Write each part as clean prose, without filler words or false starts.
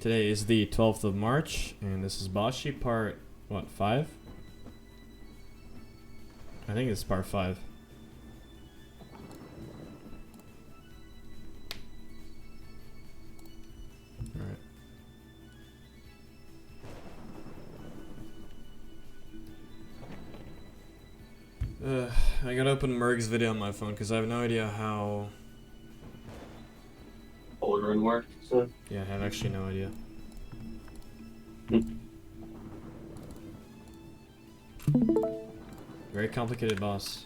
Today is the 12th of March, and this is Boshy part, what, 5? I think it's part 5. Alright. I gotta open Merg's video on my phone because I have no idea how... Ordering work, so. Yeah, I have actually no idea. Very complicated boss.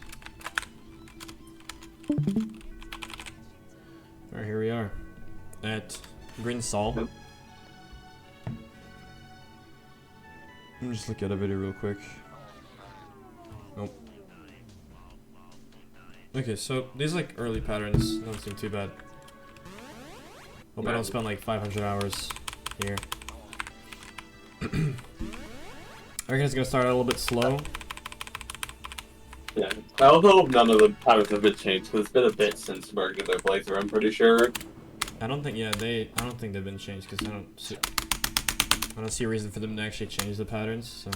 Alright, here we are. At Green Sol. Yep. Let me just look at a video real quick. Nope. Okay, so these like early patterns don't seem too bad. Hope I don't spend like 500 hours here. I reckon it's gonna start out a little bit slow. Yeah. I also hope none of the patterns have been changed, because it's been a bit since Merc did their playthrough, I'm pretty sure. I don't think, yeah, I don't think they've been changed, because I don't see a reason for them to actually change the patterns, so.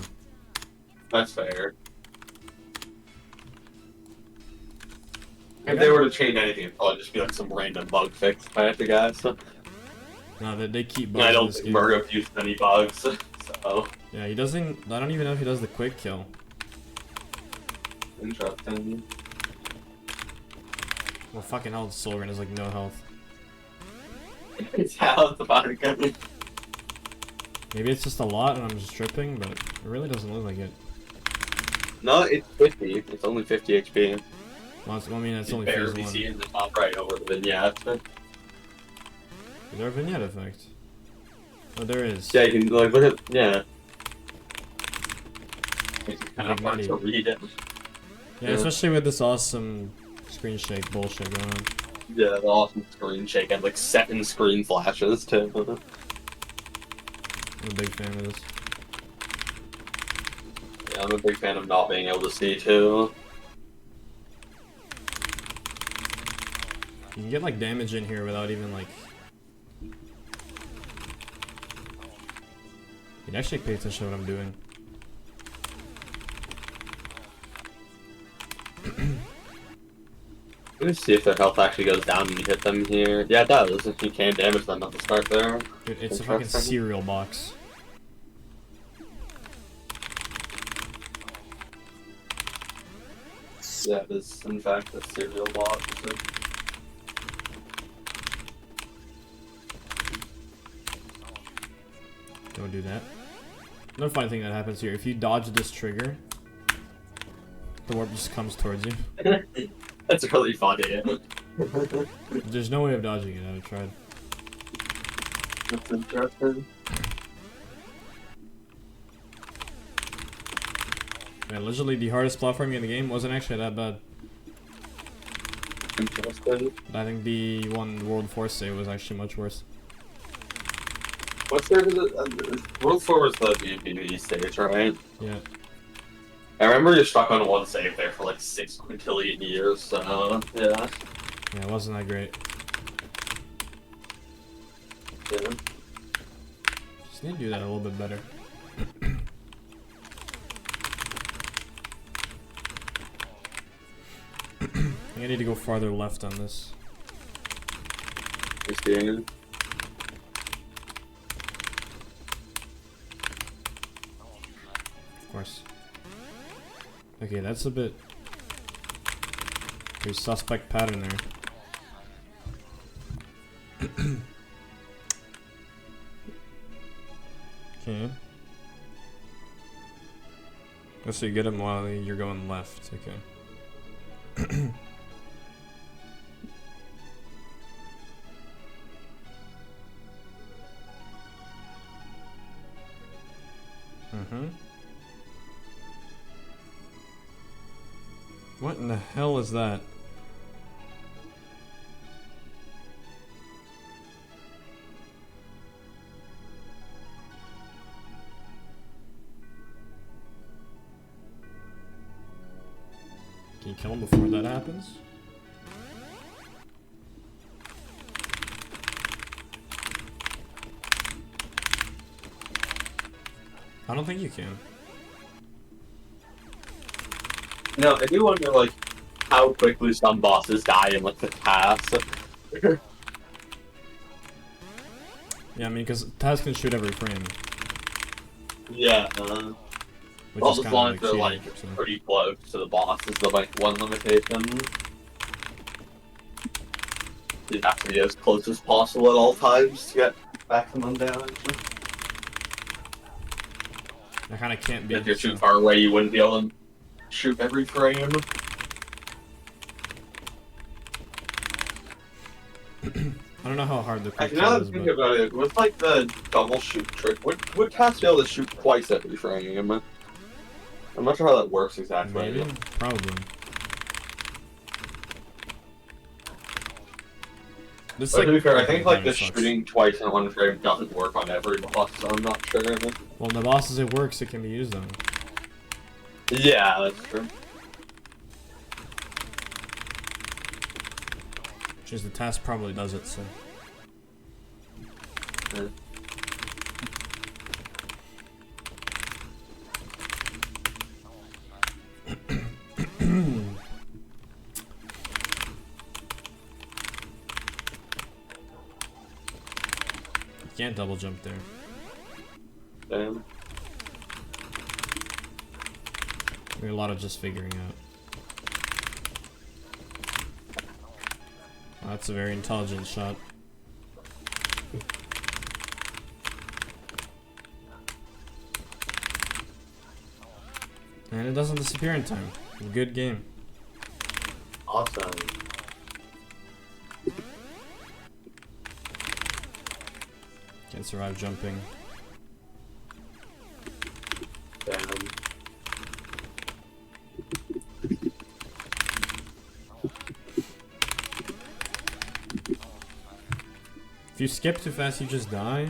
That's fair. If they were to change anything, it'd probably just be like some random bug fix, if I had to guess. No, they keep bugs. I don't think Merc used any bugs, so. Yeah, he doesn't, I don't even know if he does the quick kill. Interesting. Well, fucking hell, Solgren has like no health. It's how it's about to get me. Maybe it's just a lot and I'm just tripping, but it really doesn't look like it. No, it's 50. It's only 50 HP. Well, I mean, it's You only phase barely 1. see in the top right over the vignette. Is there a vignette effect? Oh, there is. Yeah, you can, like, look at, yeah. It's kind of Like hard nutty. to read it. Yeah, especially with this awesome screen shake bullshit going on. Yeah, the awesome screen shake and like 7 screen flashes too. I'm a big fan of this. Yeah, I'm a big fan of not being able to see too. You can get like damage in here without even like... You'd actually pay attention to what I'm doing. Let me see if their health actually goes down when you hit them here. Yeah, it does. If you can't damage them at the start there. Dude, it's a fucking cereal box. Yeah, it is in fact a serial box. Don't do that. Another funny thing that happens here, if you dodge this trigger, the warp just comes towards you. That's really funny. There's no way of dodging it, I've tried. That's interesting. Man, literally the hardest platforming in the game wasn't actually that bad. Interesting. I think the one World Force save was actually much worse. What's there? World 4 was the BPV stage, right? Yeah. I remember you're stuck on one save there for like 6 quintillion years, so yeah. Yeah, it wasn't that great. Yeah. Just need to do that a little bit better. I think I need to go farther left on this. You're seeing it? Of course. Okay, that's a bit... There's suspect pattern there. Okay. Oh, so you get him while you're going left, okay. Mm-hmm. What in the hell is that? Can you kill him before that happens? I don't think you can. No, I do wonder, like, how quickly some bosses die in, like, the task. Yeah, I mean, because Taz can shoot every frame. Yeah, Which well, is as kind long of as they're, cheating, like, so. pretty close to the boss is the, like, one limitation. You have to be as close as possible at all times to get maximum damage. I kind of can't be. If you're too So. far away, you wouldn't be able to shoot every frame. I don't know how hard the quick Actually, now kill that is, I'm but thinking about it, with like the double shoot trick, would Cass be able to shoot twice every frame? I'm not sure how that works exactly. maybe, probably. This But to be fair, I opening think like pattern the sucks. shooting twice in one frame doesn't work on every boss, so I'm not sure. Well, the bosses it works, it can be used on. Yeah, that's true. Which is the task probably does it, so. Yeah. You can't double jump there. Damn. There's a lot of just figuring out. Oh, that's a very intelligent shot. And it doesn't disappear in time. Good game. Awesome. Can't survive jumping. Damn. If you skip too fast, you just die.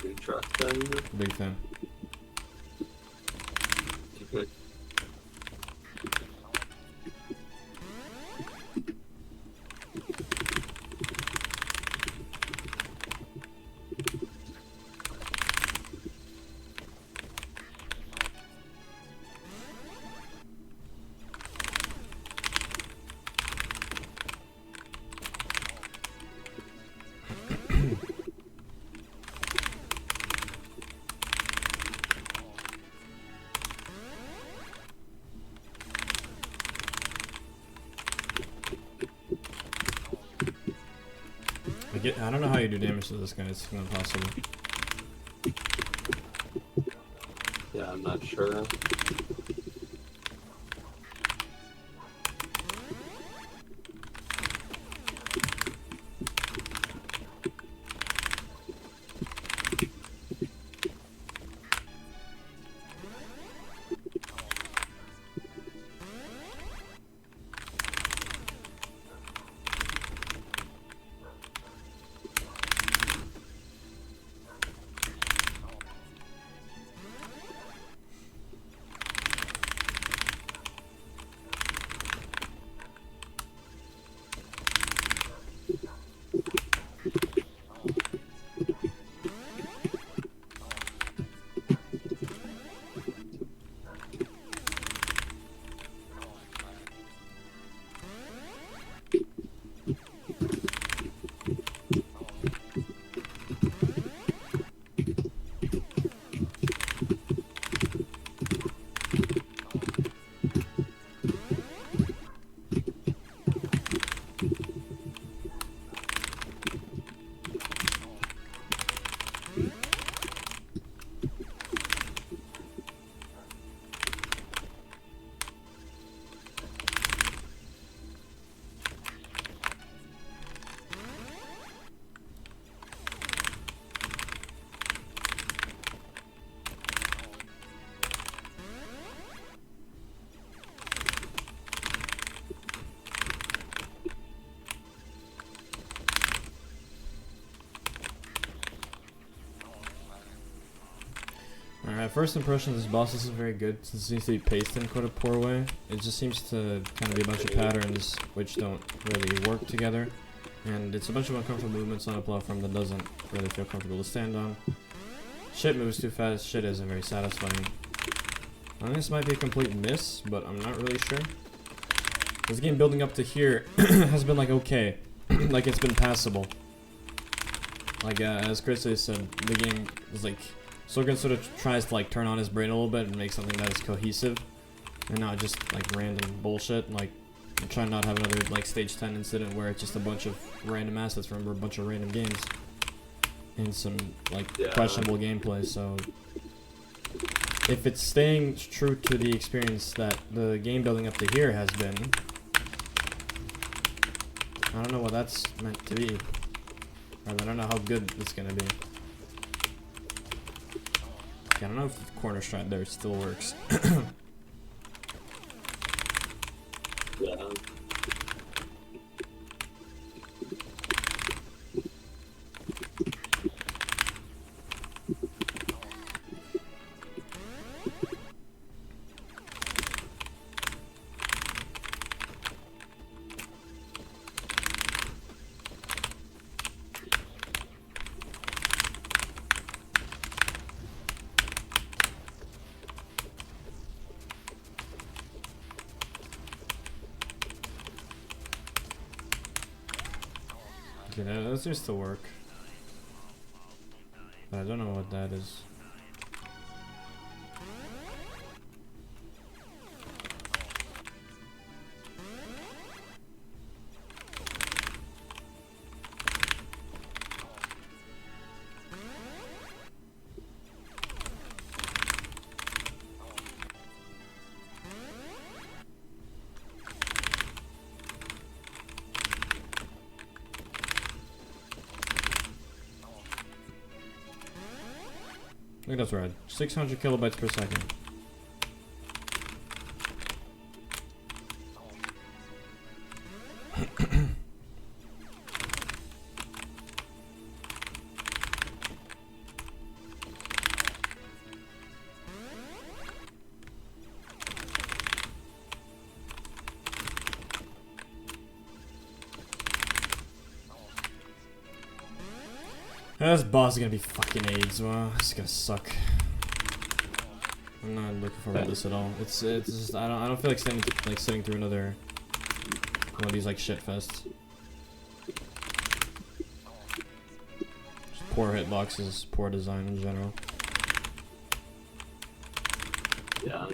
Interesting. Big fan. I don't know how you do damage to this guy, it's not possible. Yeah, I'm not sure. Alright, first impression, this boss isn't very good since it seems to be paced in quite a poor way. It just seems to kind of be a bunch of patterns which don't really work together. And it's a bunch of uncomfortable movements on a platform that doesn't really feel comfortable to stand on. Shit moves too fast. Shit isn't very satisfying. I think this might be a complete miss, but I'm not really sure. This game building up to here has been like okay. Like it's been passable. Like as Chris has said, the game is like Sorgan sort of tries to like turn on his brain a little bit and make something that is cohesive and not just like random bullshit. Like I'm trying not to have another like stage 10 incident where it's just a bunch of random assets from a bunch of random games and some like questionable gameplay. So if it's staying true to the experience that the game building up to here has been, I don't know what that's meant to be. I don't know how good it's gonna be. Okay, I don't know if the corner strat there still works. Yeah. Okay, that seems to work. But I don't know what that is. I think that's right. 600 kilobytes per second. This boss is gonna be fucking AIDS. Wow, this is gonna suck. I'm not looking forward to this at all. It's just I don't feel like sitting through another one of these like shit fests. Just poor hitboxes, poor design in general. Yeah.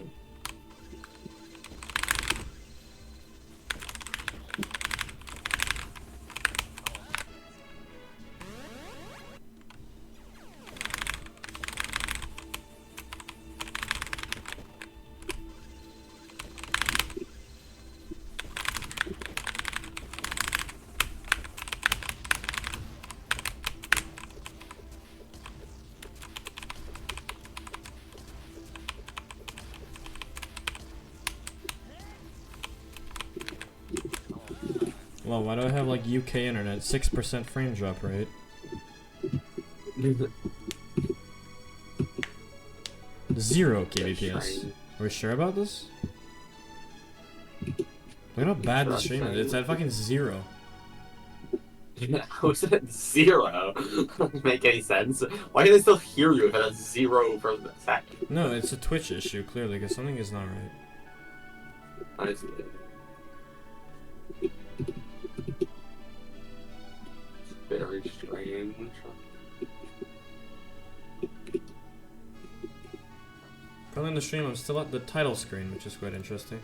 Well, why do I have like UK internet? 6% frame drop rate. 0 kbps. Are we sure about this? Look at how bad the stream is. It's at fucking 0. How is it at 0? Doesn't make any sense. Why can they still hear you if it's at 0 for a second? No, it's a Twitch issue, clearly, because something is not right. I see. Very strange. Probably in the stream, I'm still at the title screen, which is quite interesting.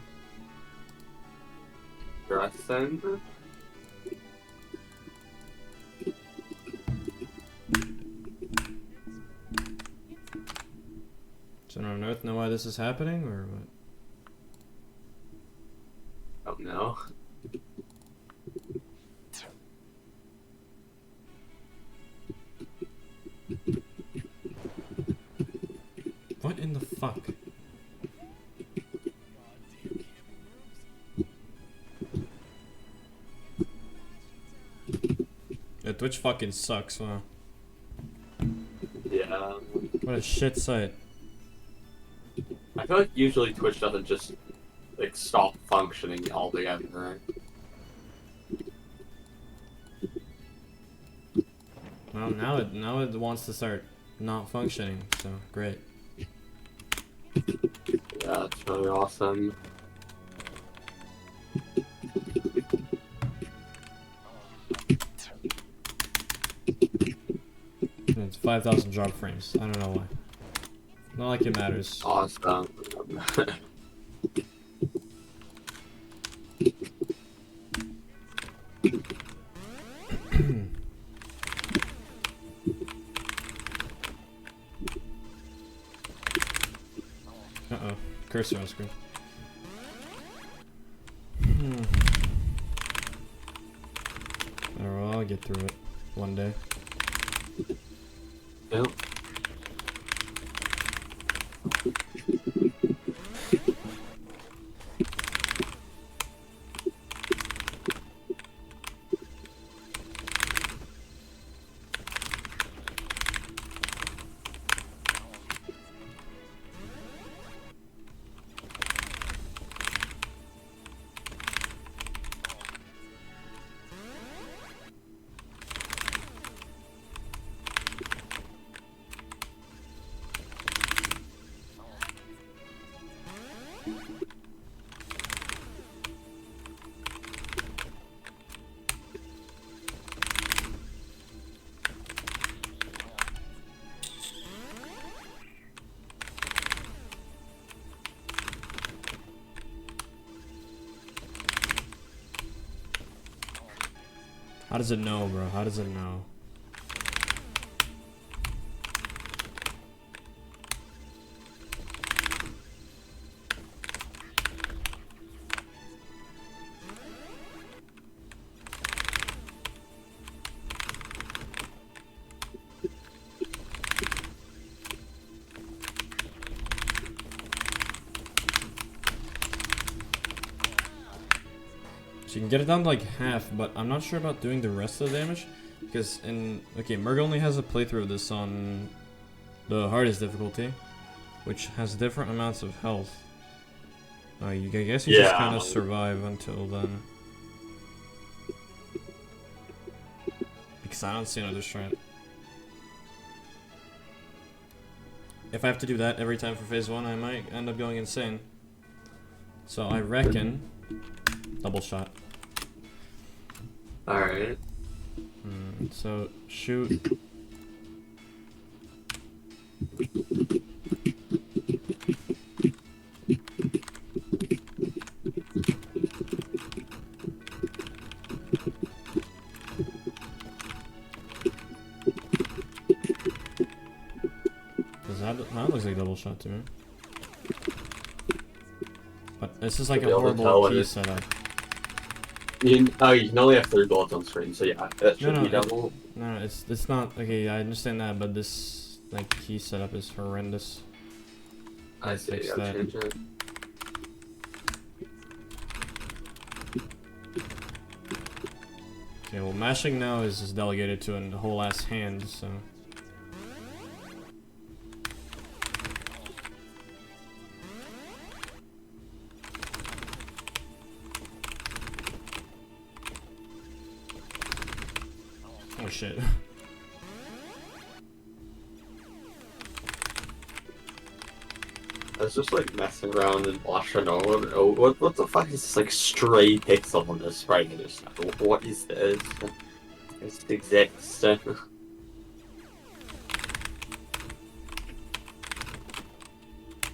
Interesting. So no one on Earth know why this is happening, or what? Oh no. What in the fuck? Yeah, Twitch fucking sucks, wow. Yeah. What a shit site. I feel like usually Twitch doesn't just like stop functioning altogether, right? Well, now it wants to start not functioning, so great. Yeah, it's really awesome. It's 5,000 drop frames. I don't know why. Not like it matters. Awesome. Uh-oh. Cursor on screen. Alright, well, I'll get through it one day. Yep. How does it know, bro? How does it know? So you can get it down to like half, but I'm not sure about doing the rest of the damage. Because okay, Merg only has a playthrough of this on the hardest difficulty, which has different amounts of health. I guess you just kind of survive until then. Because I don't see another strand. If I have to do that every time for phase 1, I might end up going insane. So I reckon double shot. Alright. So shoot. That looks like double shot to me. But this is like a horrible key setup. You can only have 3 bullets on screen, so yeah, that should be double. No, it's not. Okay, I understand that, but this like key setup is horrendous. I see. I gotta change it. Okay, well, mashing now is just delegated to a whole ass hand, so. Oh shit. I was just like messing around and watching over. Oh, what the fuck is this like stray pixel on this right in this? What is this? It exists.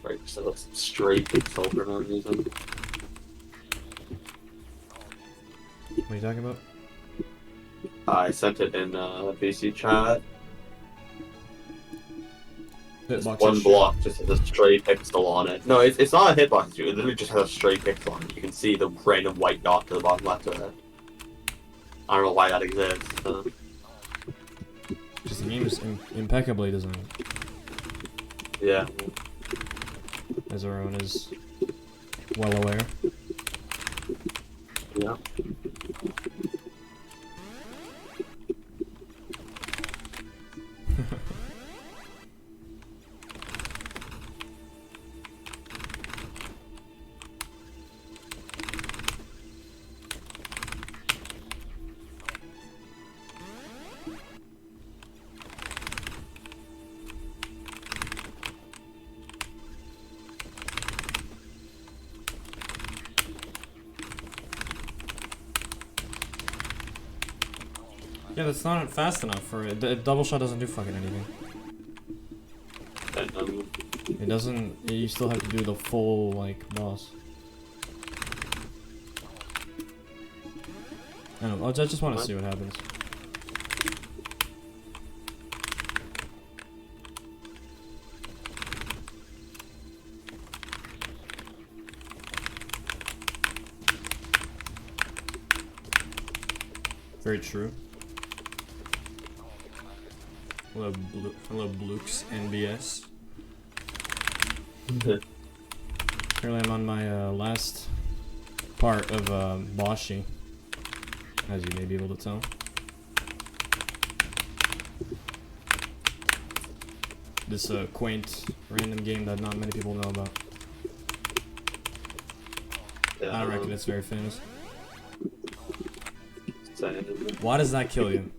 Right, so it's stray pixel for no reason. What are you talking about? I sent it in BC chat. One block just has a stray pixel on it. No, it's not a hitbox, it literally just has a stray pixel on it. You can see the random white dot to the bottom left of it. I don't know why that exists. Just the game is impeccably designed. Yeah. As everyone is well aware. Yeah. Yeah, that's not fast enough for it. The double shot doesn't do fucking anything. It doesn't. You still have to do the full like boss. I don't know. I just want to see what happens. Very true. Hello, Blukes NBS. Currently, I'm on my last part of Boshy, as you may be able to tell. This quaint, random game that not many people know about. Yeah, I don't reckon it's very famous. Same. Why does that kill you?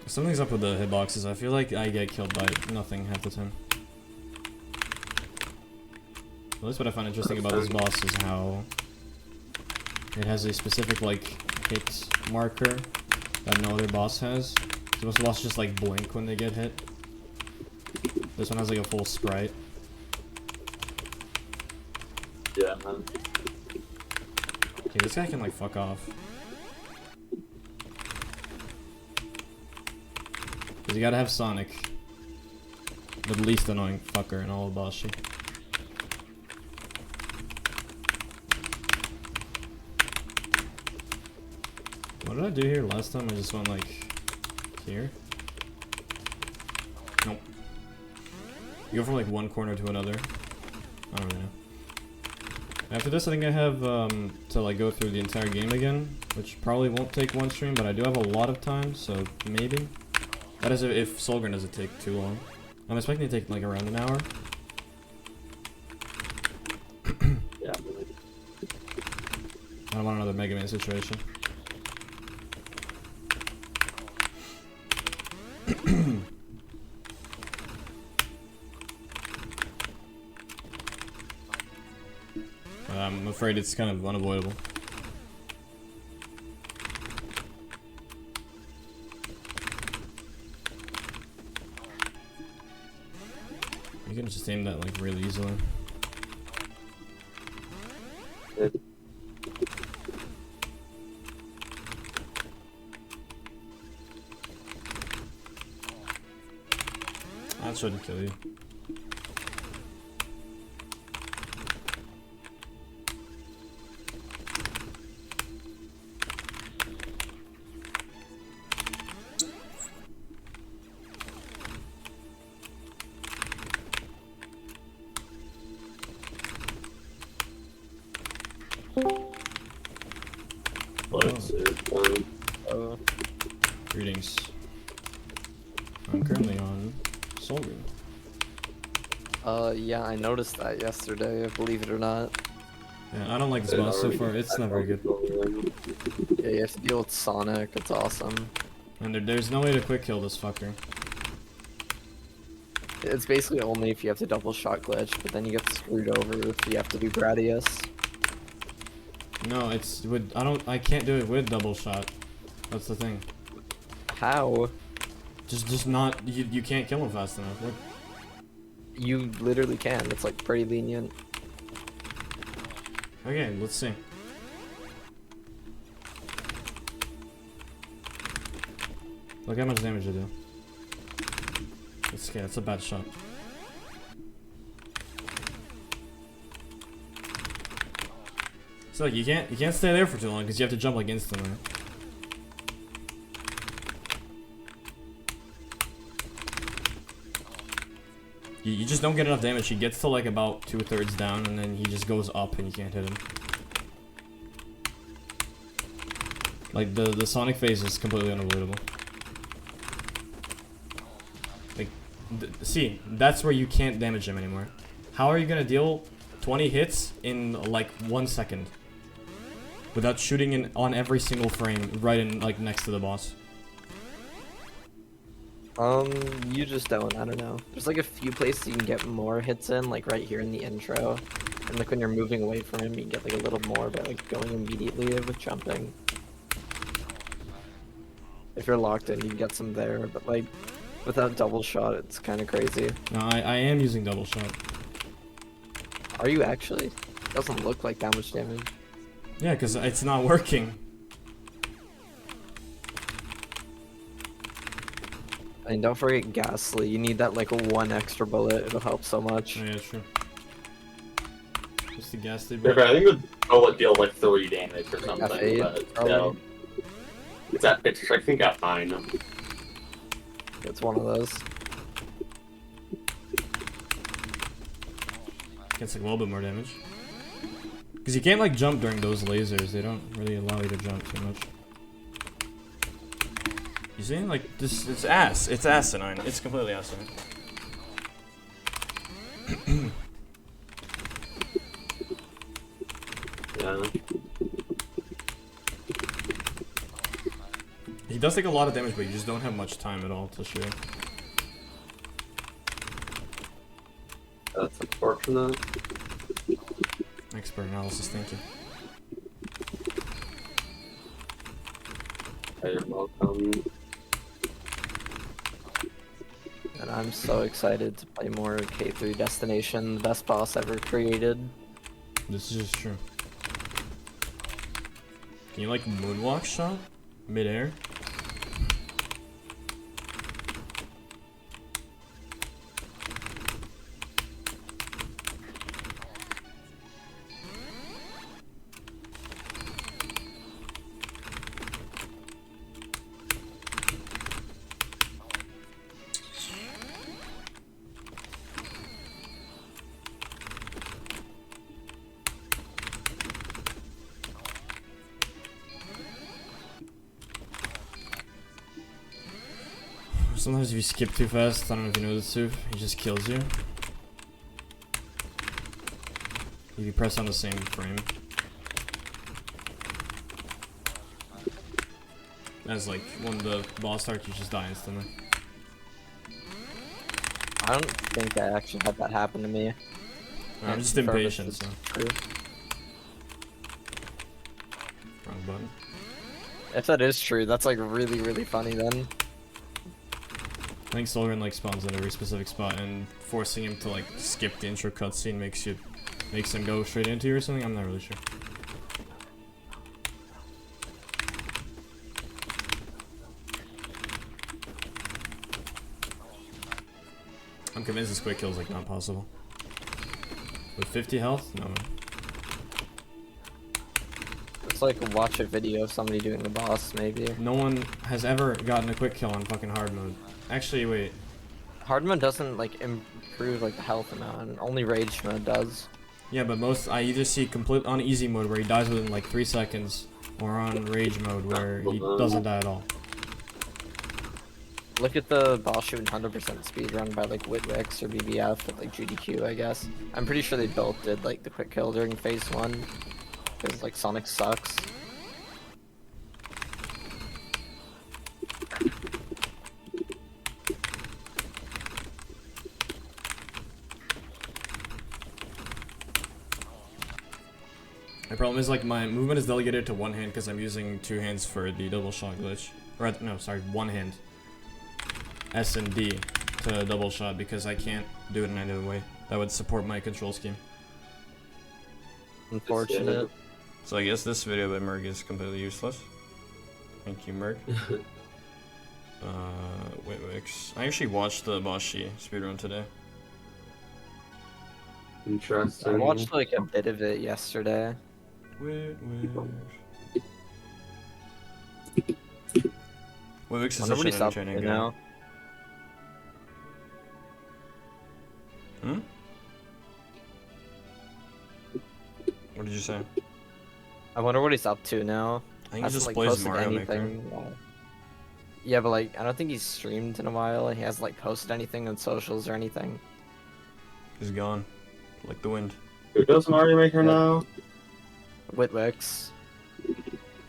Something's up with the hitboxes. I feel like I get killed by nothing half the time. At least what I find interesting about this boss is how it has a specific like hit marker that no other boss has. So most bosses just like blink when they get hit. This one has like a full sprite. Yeah, man. Okay, this guy can like fuck off. Cause you gotta have Sonic. The least annoying fucker in all of Boshy. What did I do here last time? I just went like here. Nope. You go from like one corner to another. I don't really know. After this, I think I have to like go through the entire game again, which probably won't take one stream, but I do have a lot of time, so maybe. That is if Solgren doesn't take too long. I'm expecting to take like around an hour. Yeah. I don't want another Mega Man situation. I'm afraid it's kind of unavoidable. You can just aim that like really easily. That shouldn't kill you. Greetings. I'm currently on Solgren. Yeah, I noticed that yesterday, believe it or not. Yeah, I don't like this boss so far. It's not very good. Yeah, you have to deal with Sonic, it's awesome. And there's no way to quick kill this fucker. It's basically only if you have to double shot glitch, but then you get screwed over if you have to do Gradius. No, it's with I can't do it with double shot. That's the thing. How? Just not you can't kill him fast enough. Look. You literally can, it's like pretty lenient. Okay, let's see. Look how much damage I do. Okay, that's a bad shot. So like you can't stay there for too long because you have to jump like instantly. You just don't get enough damage. He gets to like about 2/3 down and then he just goes up and you can't hit him. Like the Sonic phase is completely unavoidable. Like, see, that's where you can't damage him anymore. How are you gonna deal 20 hits in like 1 second? Without shooting in on every single frame right in like next to the boss. You just don't. I don't know. There's like a few places you can get more hits in, like right here in the intro, and like when you're moving away from him, you can get like a little more by like going immediately with jumping. If you're locked in, you can get some there, but like without double shot, it's kind of crazy. No, I am using double shot. Are you actually? Doesn't look like that much damage. Yeah, because it's not working. And don't forget Ghastly. You need that like one extra bullet. It'll help so much. Oh, yeah, true. Just the ghastly Okay, bit. I think the bullet deal like 3 damage or something, F8, but probably. it's I think at 9. It's one of those. Gets like a little bit more damage. Because you can't like jump during those lasers. They don't really allow you to jump too much. You see? Like, this, it's ass. It's asinine. It's completely asinine. Yeah. He does take a lot of damage, but you just don't have much time at all to shoot. That's unfortunate. Expert analysis, thank you. Hey, you're welcome. And I'm so excited to play more K3 Destination, the best boss ever created. This is just true. Can you like moonwalk shot? Mid-air? Sometimes if you skip too fast, I don't know if you know this too, he just kills you. If you press on the same frame. As like, when the boss starts, you just die instantly. I don't think I actually had that happen to me. I'm just Confirm if impatient, this so. is true. Wrong button. If that is true, that's like really, really funny then. I think Solgren like spawns in a very specific spot, and forcing him to like skip the intro cutscene makes him go straight into you or something. I'm not really sure. I'm convinced this quick kill is like not possible. With 50 health? No. It's like watch a video of somebody doing the boss, maybe. No one has ever gotten a quick kill on fucking hard mode. Actually, wait. Hard mode doesn't like improve like the health amount, and only rage mode does. Yeah, but I either see complete on easy mode where he dies within like 3 seconds, or on rage mode where he doesn't die at all. Look at the Boshy 100% speedrun by like Witwix or BBF with like GDQ, I guess. I'm pretty sure they both did like the quick kill during phase 1. Because like Sonic sucks. My problem is like my movement is delegated to one hand because I'm using 2 hands for the double shot glitch. Or no, sorry, one hand. S and D to double shot because I can't do it in any other way. That would support my control scheme. Unfortunate. So I guess this video by Merg is completely useless. Thank you, Merg. Witwix. I actually watched the Boshy speedrun today. Interesting. I watched like a bit of it yesterday. Witwix is Wonder such what an he's up entertaining to guy. now. Hmm? What did you say? I wonder what he's up to now. I think he Hasn't, just like, plays posted Mario Maker. anything. Yeah, but like I don't think he's streamed in a while. He hasn't like posted anything on socials or anything. He's gone. Like the wind. Who does Mario Maker now? Witwix.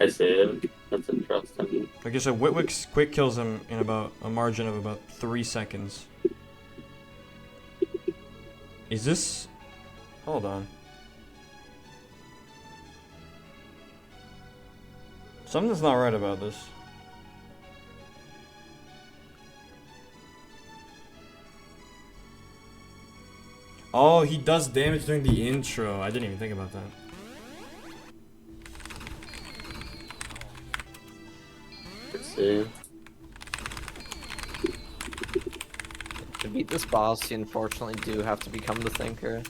I see it. That's interesting. Like I said, Witwick quick kills him in about a margin of about 3 seconds. Is this... Hold on. Something's not right about this. Oh, he does damage during the intro. I didn't even think about that. Let's see. To beat this boss, you unfortunately do have to become the thinker.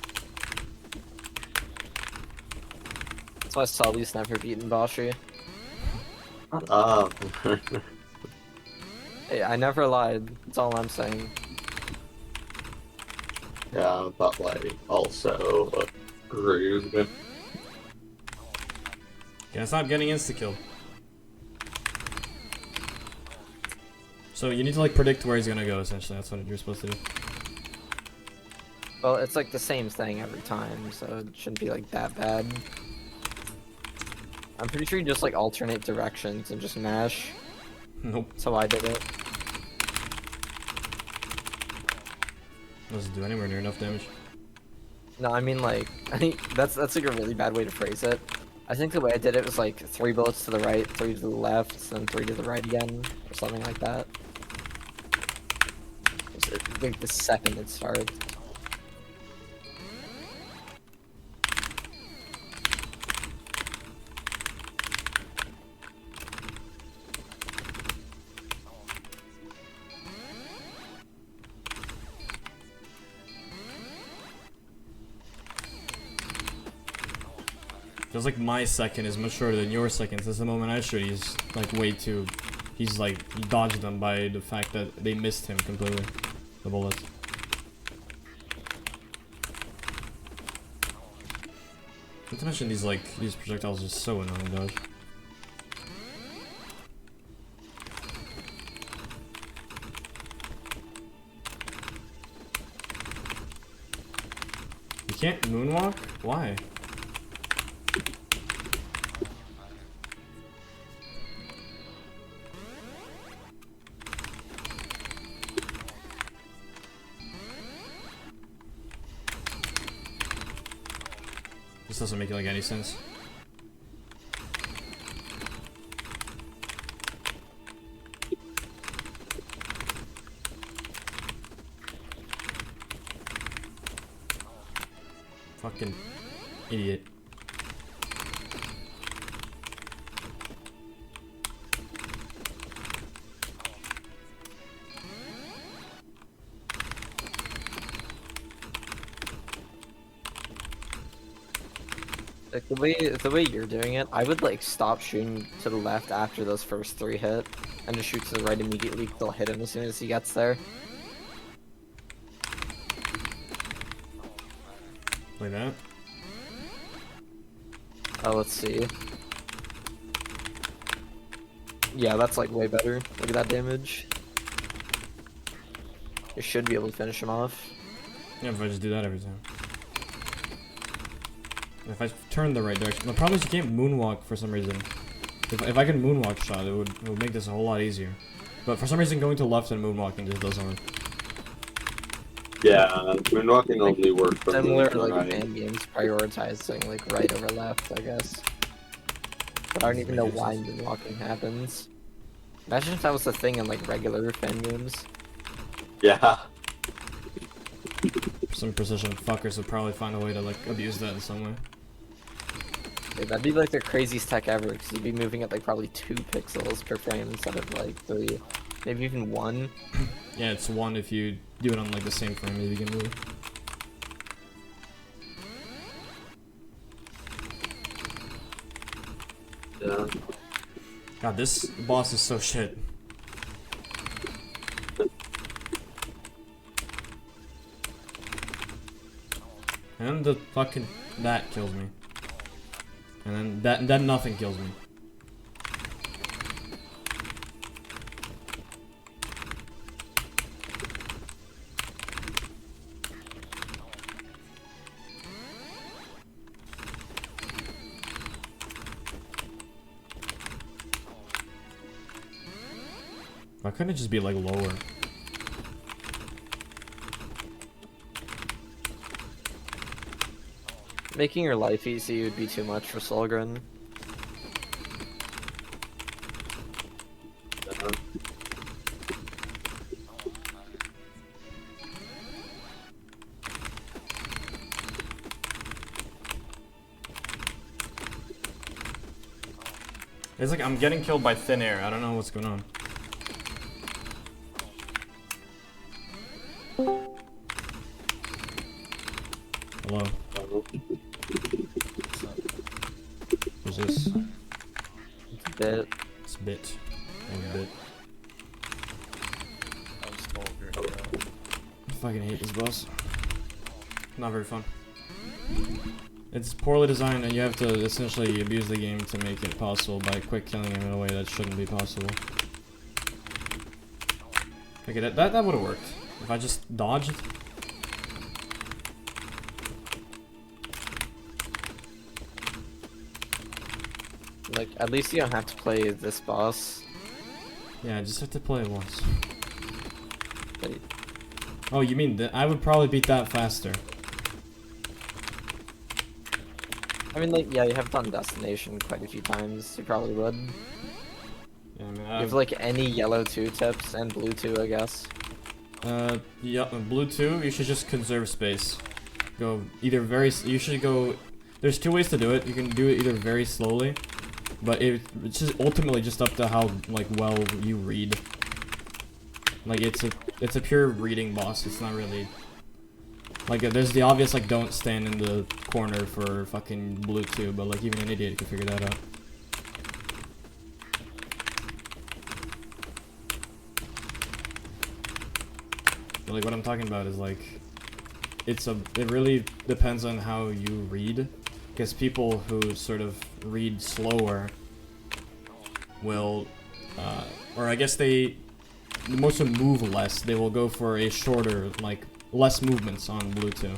That's why Sully's never beaten Boshy. Shut up. Hey, I never lied. That's all I'm saying. Yeah, but like also agrees with. Can't stop getting insta-killed. So you need to like predict where he's gonna go, essentially. That's what you're supposed to do. Well, it's like the same thing every time, so it shouldn't be like that bad. I'm pretty sure you just like alternate directions and just mash. Nope. That's how I did it. Doesn't do anywhere near enough damage. No, I mean like, I think that's like a really bad way to phrase it. I think the way I did it was like 3 bullets to the right, 3 to the left, then 3 to the right again, or something like that. It was like the second it started. Feels like my second is much shorter than your second. Since the moment I shoot, he's like way too... He's like, he dodged them by the fact that they missed him completely. The bullets. Not to mention these projectiles are so annoying to dodge. You can't moonwalk? Why? This doesn't make like any sense. Fucking idiot. Like the way you're doing it, I would like stop shooting to the left after those first 3 hit, and just shoot to the right immediately. They'll hit him as soon as he gets there. Like that? Oh, let's see. Yeah, that's like way better. Look at that damage. You should be able to finish him off. Yeah, if I just do that every time. If I turn the right direction. The problem is you can't moonwalk for some reason. If I could moonwalk shot, it would make this a whole lot easier. But for some reason going to left and moonwalking just doesn't work. Yeah, moonwalking only works for Similar me, like right? fan games prioritizing like right over left, I guess. But I don't even know why moonwalking happens. Imagine if that was the thing in like regular fan games. Yeah. Some precision fuckers would probably find a way to like abuse that in some way. Yeah, that'd be like the craziest tech ever, because you'd be moving at like probably 2 pixels per frame instead of like 3, maybe even 1. Yeah, it's 1 if you do it on like the same frame as you begin moving. Yeah. God, this boss is so shit. And then the fucking that kills me. And then nothing kills me. Why couldn't it just be like lower? Making your life easy would be too much for Solgren. It's like I'm getting killed by thin air. I don't know what's going on. Hello. Who's this? It's a bit. It's Bit. And Bit. I fucking hate this boss. Not very fun. It's poorly designed, and you have to essentially abuse the game to make it possible by quick killing him in a way that shouldn't be possible. Okay, that would have worked if I just dodged. Like, at least you don't have to play this boss. Yeah, I just have to play it once. But Oh, you mean that? I would probably beat that faster. I mean, like, yeah, you have done Destination quite a few times. You probably would. Yeah, I mean, You have like any yellow 2 tips and blue 2, I guess. Yeah, blue 2, you should just conserve space. Go either you should go, there's two ways to do it. You can do it either very slowly, but it's just ultimately just up to how, like, well you read. Like, it's a pure reading boss, it's not really, like, there's the obvious, like, don't stand in the corner for fucking blue 2, but, like, even an idiot can figure that out. But, like, what I'm talking about is, like, it really depends on how you read, because people who sort of read slower will, or I guess most of them move less, they will go for a shorter, like, less movements on blue 2.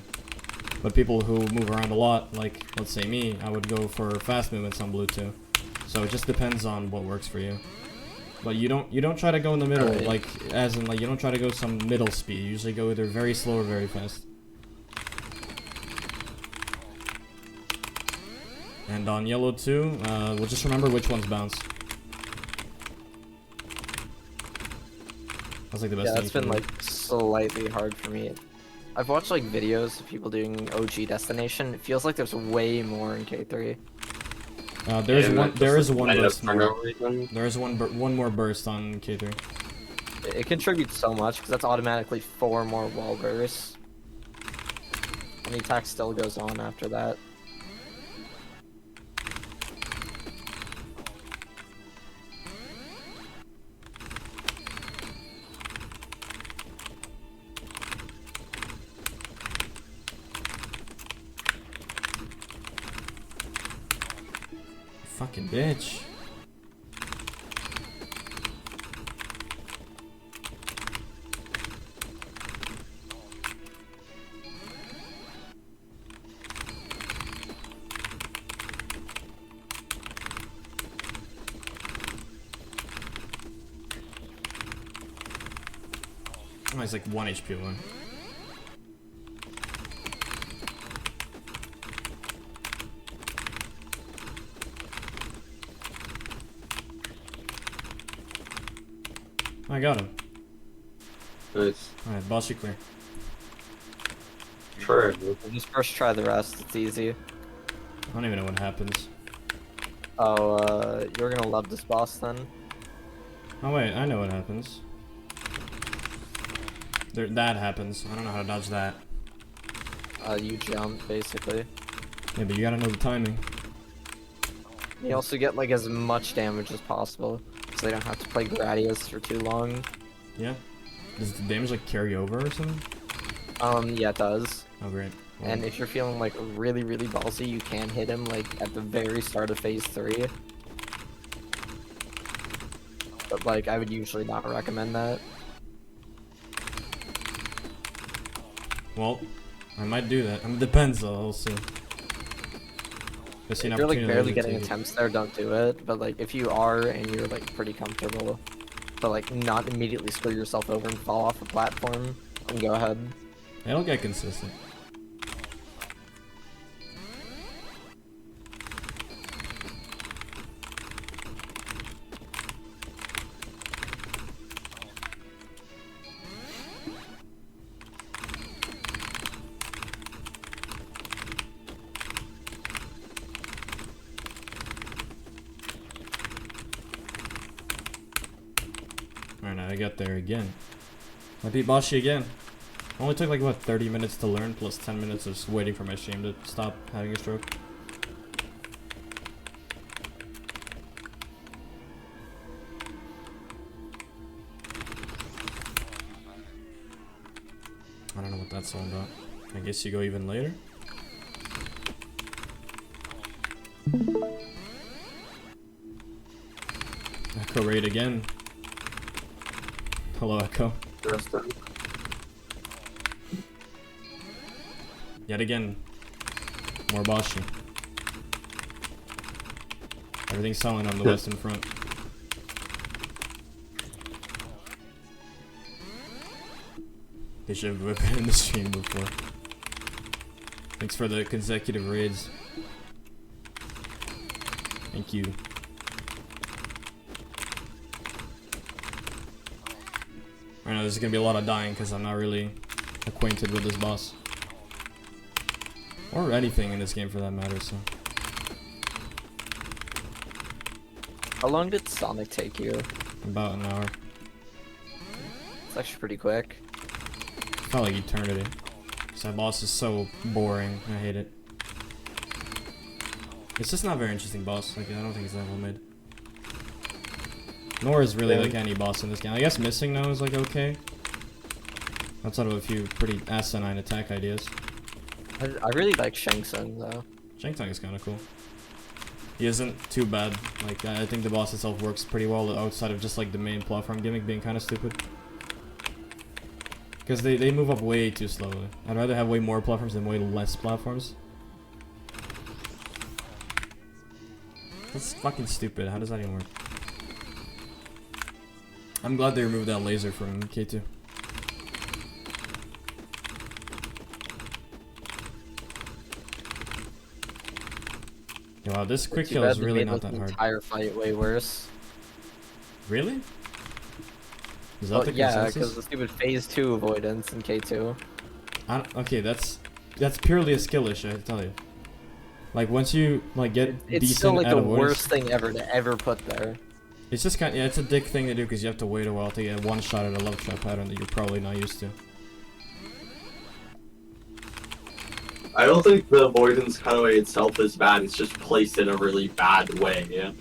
But people who move around a lot, like, let's say me, I would go for fast movements on blue 2. So it just depends on what works for you. But you don't try to go in the middle, Right. like, as in, like, you don't try to go some middle speed. You usually go either very slow or very fast. And on yellow 2, we'll just remember which ones bounce. That's like the best Yeah, thing it's you can been do. like slightly hard for me. I've watched like videos of people doing OG Destination. It feels like there's way more in K3. There is one burst for no more. reason. There is one more burst on K3. It contributes so much because that's automatically 4 more wall bursts. And the attack still goes on after that. Fucking bitch. Oh, he's like 1 HP one. I got him. Nice. Alright, Boshy clear. Sure. Just first try the rest, it's easy. I don't even know what happens. Oh, you're gonna love this boss then. Oh wait, I know what happens. That happens. I don't know how to dodge that. You jump, basically. Yeah, but you gotta know the timing. You also get like as much damage as possible, so they don't have to play Gradius for too long. Yeah? Does the damage like carry over or something? Yeah, it does. Oh great. Well, And if you're feeling like really, really ballsy, you can hit him like at the very start of phase 3. But like, I would usually not recommend that. well, I might do that. I mean, depends though, we'll see. If you're like barely getting attempts there, don't do it. But like, if you are and you're like pretty comfortable, to like not immediately screw yourself over and fall off the platform, and go ahead. It'll get consistent. Alright, now I got there again. I beat Boshy again. Only took like, what, 30 minutes to learn, plus 10 minutes of just waiting for my stream to stop having a stroke. I don't know what that's all about. I guess you go even later? Echo raid again. Hello, Echo. Yet again. More Boshy. Everything's selling on the western front. They should have been in the stream before. Thanks for the consecutive raids. Thank you. I know there's gonna be a lot of dying because I'm not really acquainted with this boss. Or anything in this game for that matter, so. How long did Sonic take you? About an hour. It's actually pretty quick. Felt like eternity. Because that boss is so boring. I hate it. It's just not a very interesting boss. Like, I don't think it's level mid. Nor is really like any boss in this game. I guess missing now is like okay. Outside of a few pretty asinine attack ideas. I really like Shang Tsung though. Shang Tsung is kind of cool. He isn't too bad. Like, I think the boss itself works pretty well outside of just like the main platform gimmick being kind of stupid. Because they move up way too slowly. I'd rather have way more platforms than way less platforms. That's fucking stupid. How does that even work? I'm glad they removed that laser from K2. Wow, this quick kill is really not that hard. Entire fight way worse. Really? Is that the yeah, consensus? because the stupid phase 2 avoidance in K2. Okay, that's purely a skill issue, I tell you. Like once you like get It's decent still like at the avoidance, worst thing ever to ever put there. it's just kind of, yeah, it's a dick thing to do because you have to wait a while to get one shot at a love trap pattern that you're probably not used to. I don't think the avoidance cutaway itself is bad, it's just placed in a really bad way, yeah.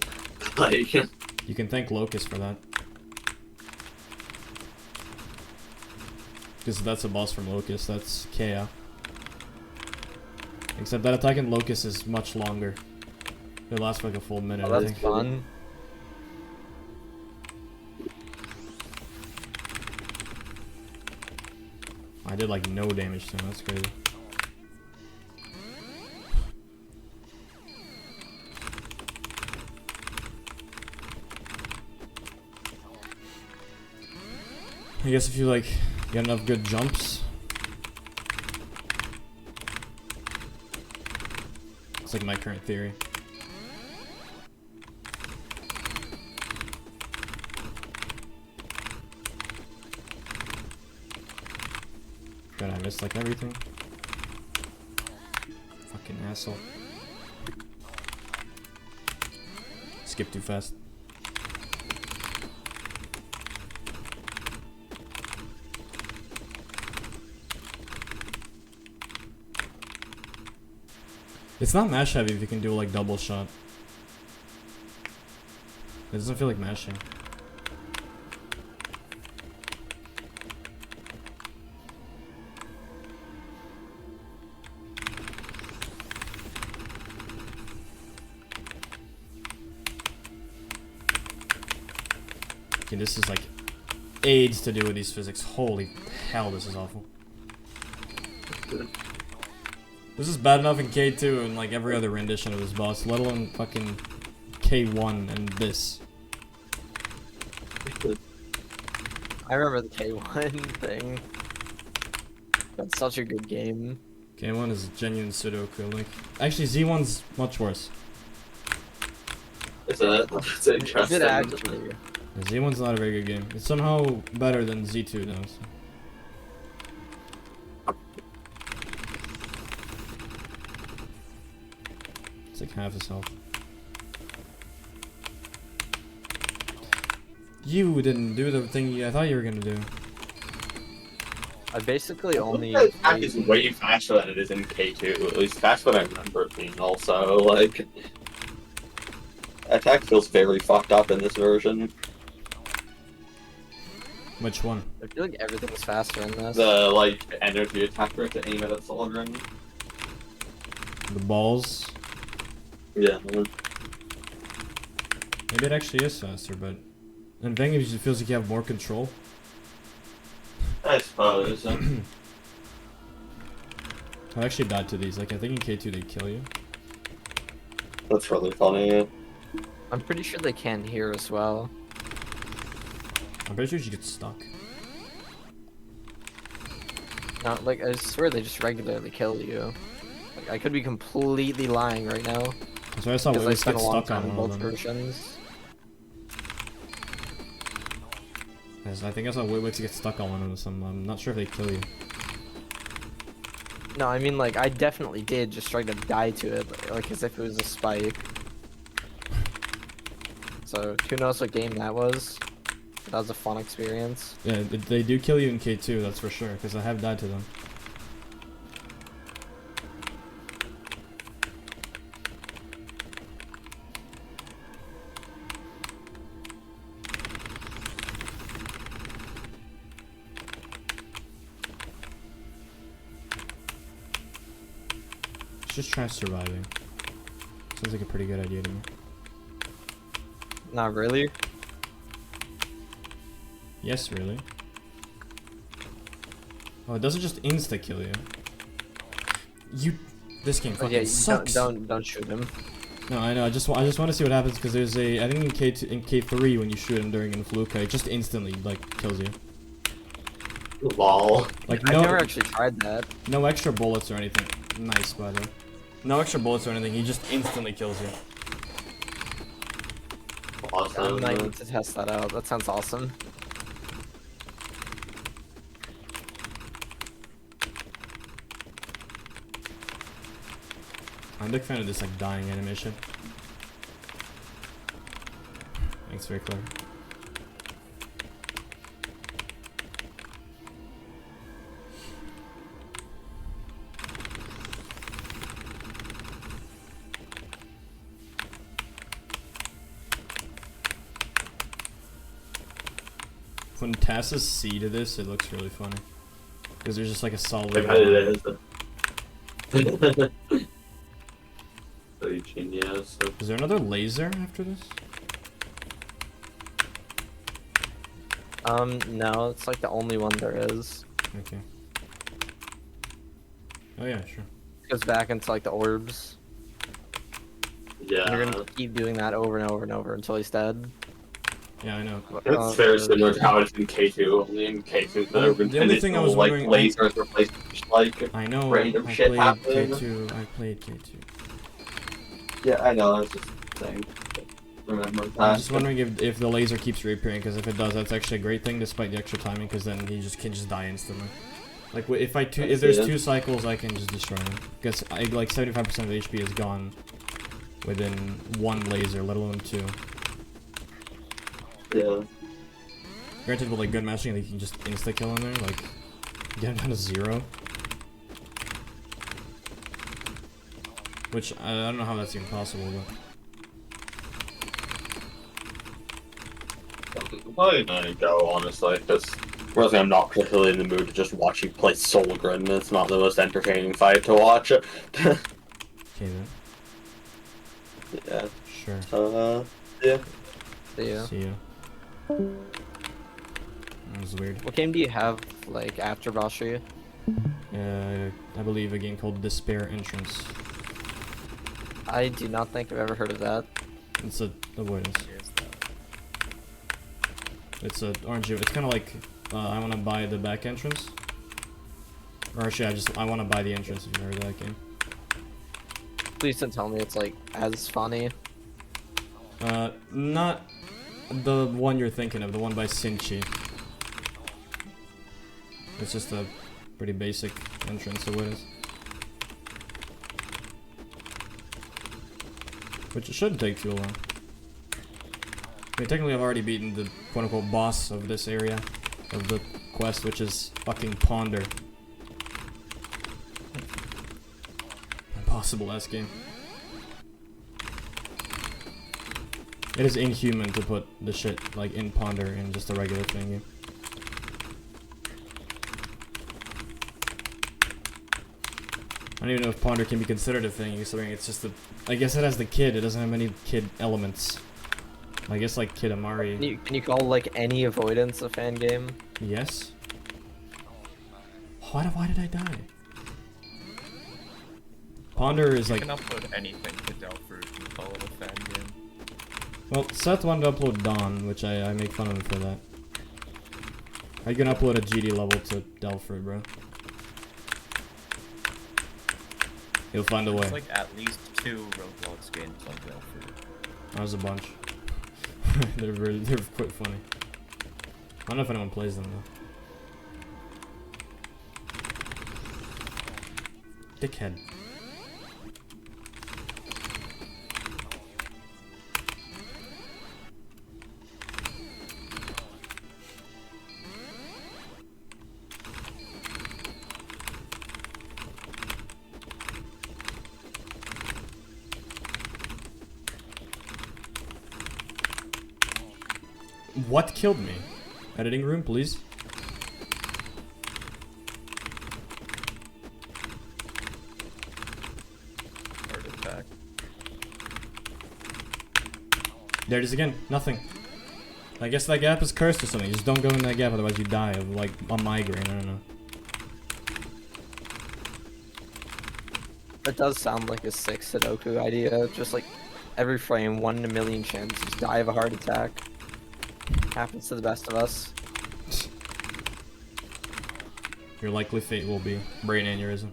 Like... You can thank Locust for that. Because that's a boss from Locust, that's Kea. Except that attack in Locust is much longer. It lasts for like a full minute, Oh, I that's think. fun. I did like no damage to him, that's crazy. I guess if you like get enough good jumps, it's like my current theory. God, I missed like everything. Fucking asshole. Skip too fast. It's not mash heavy if you can do like double shot. It doesn't feel like mashing. Okay, this is like AIDS to do with these physics. Holy hell, this is awful. This is bad enough in K2 and like every other rendition of this boss, let alone fucking K1 and this. I remember the K1 thing. That's such a good game. K1 is genuine Sudoku. Like, actually, Z1's much worse. It's Is interesting. it actually? Yeah, Z1's not a very good game. It's somehow better than Z2 though. So. It's like half his health. You didn't do the thing I thought you were gonna do. I basically only. The attack is way faster than it is in K2. At least that's what I remember it being. Also, like, attack feels very fucked up in this version. Which one? I feel like everything's faster in this. The like energy attacker to aim at a solid ring. The balls. Yeah. Maybe it actually is faster, but in Vanguard it feels like you have more control. I suppose. I actually died to these. Like, I think in K2 they kill you. That's really funny. I'm pretty sure they can't hear as well. I'm pretty sure you get stuck. No, like, I swear they just regularly kill you. Like, I could be completely lying right now. So I saw Because I Willis spent get a long stuck time in on one both of them. versions. Yes, I think I saw Witwix get stuck on one of them. I'm not sure if they kill you. No, I mean, like, I definitely did just straight up die to it, like, as if it was a spike. So, who knows what game that was? That was a fun experience. Yeah, they do kill you in K2, that's for sure, because I have died to them. Just try surviving. Sounds like a pretty good idea to me. Not really. Yes, really. Oh, it doesn't just insta kill you. This game fucking Yeah, sucks. don't shoot him. No, I know. I just want to see what happens because there's a. I think in K2, in K3 when you shoot him during Influka, it just instantly like kills you. Lol. Like I've never actually tried that. no extra bullets or anything. Nice, by the way. No extra bullets or anything. He just instantly kills you. I Awesome. might need to test that out. That sounds awesome. I'm a big fan of this like dying animation. Thanks, very clever. When Tassa's C to this, it looks really funny. Because there's just like a solid. I bet it is. Very genius. Is there another laser after this? No, it's like the only one there is. Okay. Oh yeah, sure. It goes back into like the orbs. Yeah. And you're gonna keep doing that over and over and over until he's dead. Yeah, I know. It's very similar to how it's in K2, only in K2 Well, the the only thing I was like wondering- lasers replaced like I know. random I shit played happening. K2. I played K2. Yeah, I know, that's just the thing. Remember that. I'm just wondering if the laser keeps reappearing, because if it does, that's actually a great thing, despite the extra timing, because then he just can just die instantly. Like if there's 2 cycles, I can just destroy him. Because like 75% of HP is gone within 1 laser, let alone 2. Yeah. Granted, with like good matching, you can just insta kill in there, like get him down to 0. Which I don't know how that's even possible, but. Probably gonna go, honestly, because really I'm not particularly in the mood to just watch you play Solgren. It's not the most entertaining fight to watch. Okay then. Yeah. Sure. Yeah. Yeah. See ya. That was weird. What game do you have like after Boshy? I believe a game called Despair Entrance. I do not think I've ever heard of that. It's a avoidance. It's a RNG. It's kind of like I want to buy the back entrance. Or actually, I want to buy the entrance if you heard that game. Please don't tell me it's like as funny. Not the one you're thinking of, the one by Sinchi. It's just a pretty basic entrance of what it is. Which it shouldn't take too long. I mean, technically I've already beaten the quote-unquote boss of this area of the quest, which is fucking Ponder. Impossible ass game. It is inhuman to put the shit like in Ponder in just a regular thing. I don't even know if Ponder can be considered a thing, considering it's just I guess it has the kid, it doesn't have any kid elements. I guess like Kid Amari. Can you call like any avoidance a fan game? Yes. Why did I die? Ponder is like... You can upload anything to Delphi and call it a fan game. Well, Seth wanted to upload Dawn, which I make fun of him for that. How you gonna upload a GD level to Delphi, bro? He'll find a way. There's like at least 2 Roblox games on Delphi. That was a bunch. they're quite funny. I don't know if anyone plays them though. Dickhead. What killed me? Editing room, please. Artifact. There it is again. Nothing. I guess that gap is cursed or something. Just don't go in that gap, otherwise you die of like a migraine. I don't know. It does sound like a sick Sudoku idea. Just like every frame, 1 in a million chance, just die of a heart attack. Happens to the best of us. Your likely fate will be brain aneurysm.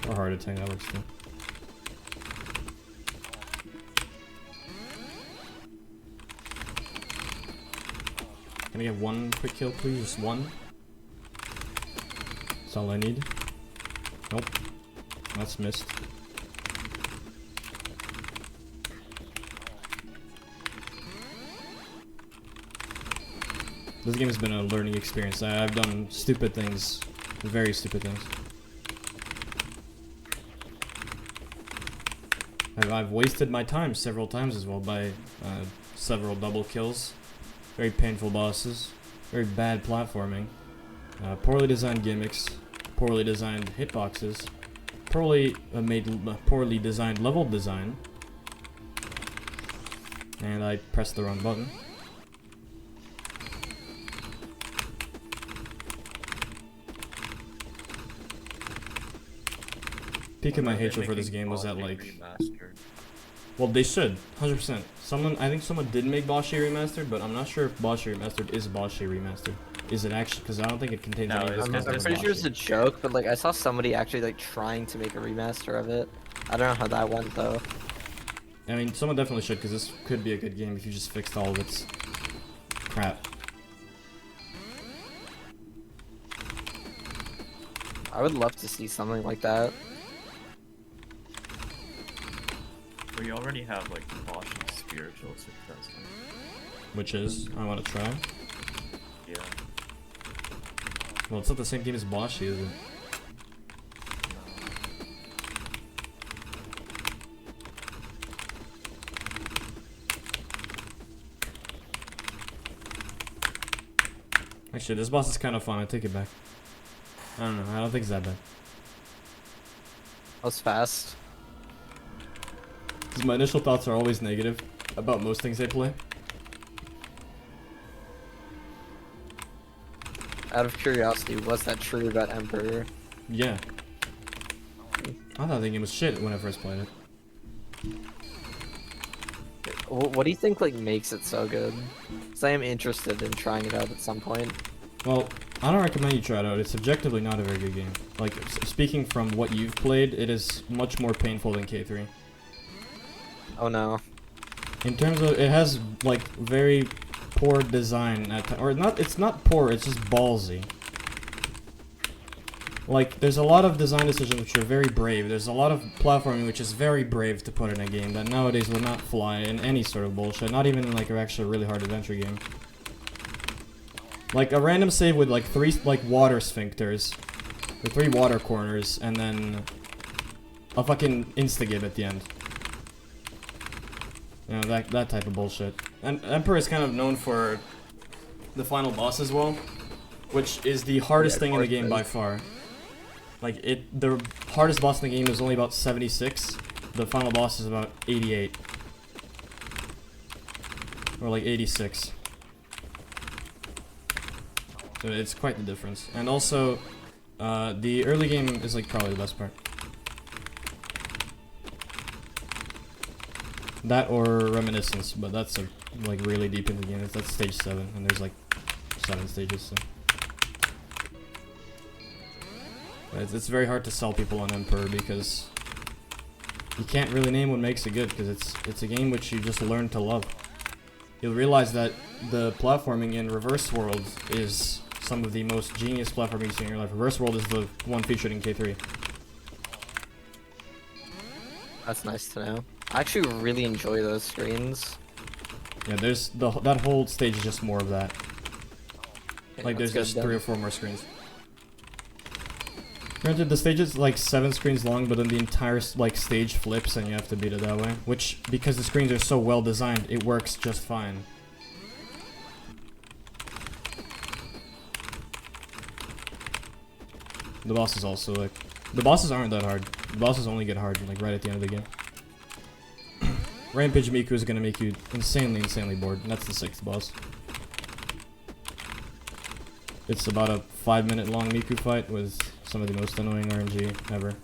Or heart attack, that works too. Can I get one quick kill, please? Just one? That's all I need. Nope. That's missed. This game has been a learning experience. I've done stupid things. Very stupid things. I've wasted my time several times as well by several double kills. Very painful bosses. Very bad platforming. Poorly designed gimmicks. Poorly designed hitboxes. Poorly designed level design. And I pressed the wrong button. Peak of my hatred for this game was that like... Remastered. Well, they should, 100%. I think someone did make Boshy Remastered, but I'm not sure if Boshy Remastered is Boshy Remastered. Is it actually? Because I don't think it contains No, any of this it's I'm content. pretty sure it's a joke, but like I saw somebody actually like trying to make a remaster of it. I don't know how that went though. I mean, someone definitely should, because this could be a good game if you just fixed all of its crap. I would love to see something like that. We already have like Boshy spiritual success. Which is, I want to try. Yeah. Well, it's not the same game as Boshy, is it? Actually, this boss is kind of fun. I take it back. I don't know. I don't think it's that bad. That was fast. Because my initial thoughts are always negative about most things I play. Out of curiosity, was that true about Emperor? Yeah. I thought the game was shit when I first played it. What do you think like makes it so good? Because I am interested in trying it out at some point. Well, I don't recommend you try it out. It's objectively not a very good game. Like, speaking from what you've played, it is much more painful than K3. Oh no. In terms of, it has, like, very poor design or not, it's not poor, it's just ballsy. Like, there's a lot of design decisions which are very brave. There's a lot of platforming which is very brave to put in a game that nowadays would not fly in any sort of bullshit, not even in, like, an actually really hard adventure game. Like, a random save with, like, 3, like, water sphincters, with 3 water corners, and then a fucking insta-give at the end. You know, that type of bullshit. And Emperor is kind of known for the final boss as well, which is the hardest thing in the game by far. Like, the hardest boss in the game is only about 76, the final boss is about 88. Or like 86. So it's quite the difference. And also, the early game is like probably the best part. That or Reminiscence, but that's like really deep in the game. That's stage 7, and there's like 7 stages. So. It's very hard to sell people on Emperor because you can't really name what makes it good because it's a game which you just learn to love. You'll realize that the platforming in Reverse World is some of the most genius platforming you've seen in your life. Reverse World is the one featured in K3. That's nice to know. I actually really enjoy those screens. Yeah, there's that whole stage is just more of that. Okay, Like there's that's just good 3 or 4 more screens. Granted, the stage is like 7 screens long, but then the entire like stage flips and you have to beat it that way. Which, because the screens are so well designed, it works just fine. The bosses also like, the bosses aren't that hard. The bosses only get hard like right at the end of the game. Rampage Miku is gonna make you insanely bored, and that's the 6th boss. It's about a 5-minute long Miku fight with some of the most annoying RNG ever.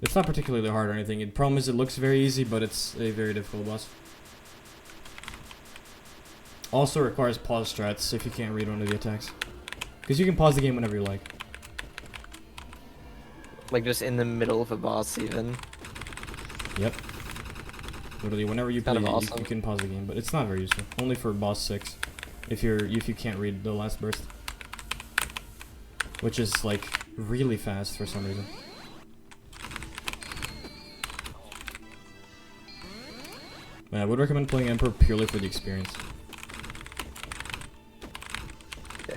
It's not particularly hard or anything. The problem is it looks very easy, but it's a very difficult boss. Also requires pause strats if you can't read one of the attacks. Because you can pause the game whenever you like. Like just in the middle of a boss even. Yep. Literally, whenever you play Kind of it, awesome. you can pause the game, but it's not very useful. Only for boss 6, if you can't read the last burst, which is like really fast for some reason. Man, I would recommend playing Emperor purely for the experience.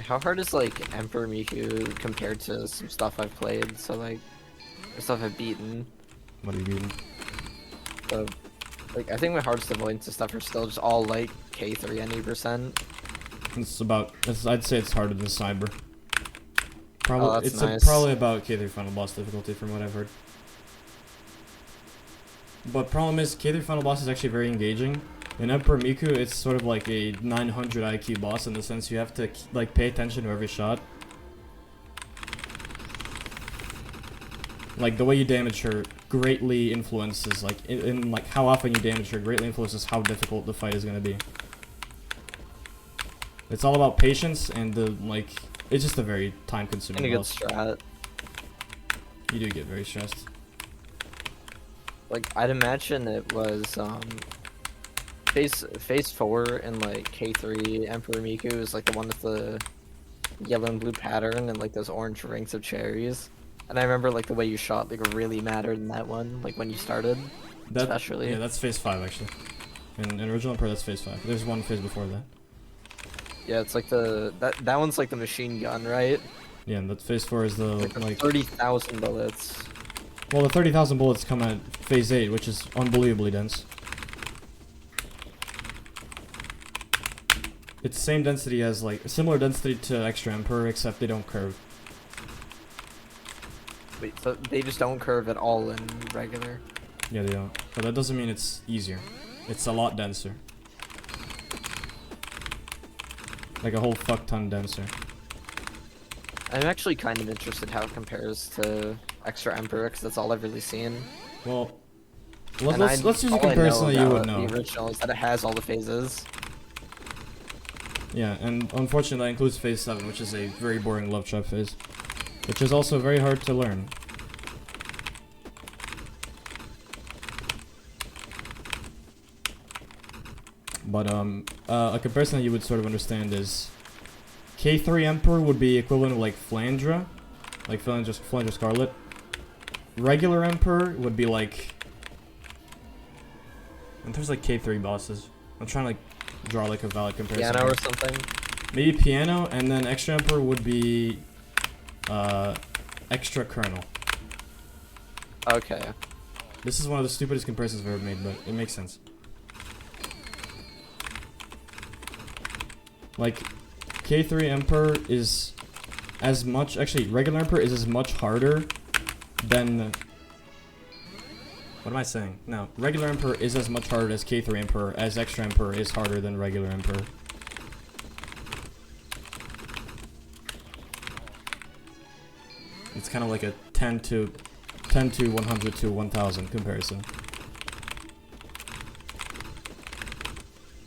How hard is like Emperor Miku compared to some stuff I've played? So like, or stuff I've beaten. What are you beating? So, like I think my hardest avoidance and stuff are still just all like K3 any percent. It's about. I'd say it's harder than Cyber. Probably Oh, that's it's nice. probably about K3 final boss difficulty from what I've heard. But problem is K3 final boss is actually very engaging. In Emperor Miku, it's sort of like a 900 IQ boss in the sense you have to like pay attention to every shot. Like the way you damage her greatly influences like in like how often you damage her greatly influences how difficult the fight is gonna be. It's all about patience and the like. It's just a very time-consuming And a good boss. strat. You do get very stressed. Like I'd imagine it was phase 4 in like K3 Emperor Miku is like the one with the yellow and blue pattern and like those orange rings of cherries. And I remember like the way you shot like really mattered in that one, like when you started. Especially. Yeah, that's phase 5 actually. In original Emperor, that's phase 5. There's one phase before that. Yeah, it's like that one's like the machine gun, right? Yeah, and that phase 4 is the like 30,000 bullets. well, the 30,000 bullets come at phase 8, which is unbelievably dense. It's the same density as like similar density to Extra Emperor, except they don't curve. Wait, so they just don't curve at all in regular? Yeah, they don't. But that doesn't mean it's easier. It's a lot denser. Like a whole fuck ton denser. I'm actually kind of interested how it compares to Extra Emperor, because that's all I've really seen. Well, Let's use a all I comparison that you would about know. The original is that it has all the phases. Yeah, and unfortunately that includes phase 7, which is a very boring love trap phase, which is also very hard to learn. But a comparison that you would sort of understand is K3 Emperor would be equivalent to like Flandra Scarlet. Regular Emperor would be like, and there's like K3 bosses. I'm trying to like draw like a valid comparison. Piano or something. Maybe Piano, and then Extra Emperor would be Extra Colonel. Okay. This is one of the stupidest comparisons I've ever made, but it makes sense. Like, K3 Emperor is as much, actually, regular Emperor is as much harder than, what am I saying? No, regular Emperor is as much harder as K3 Emperor, as Extra Emperor is harder than regular Emperor. It's kind of like a 10 to 100 to 1000 comparison.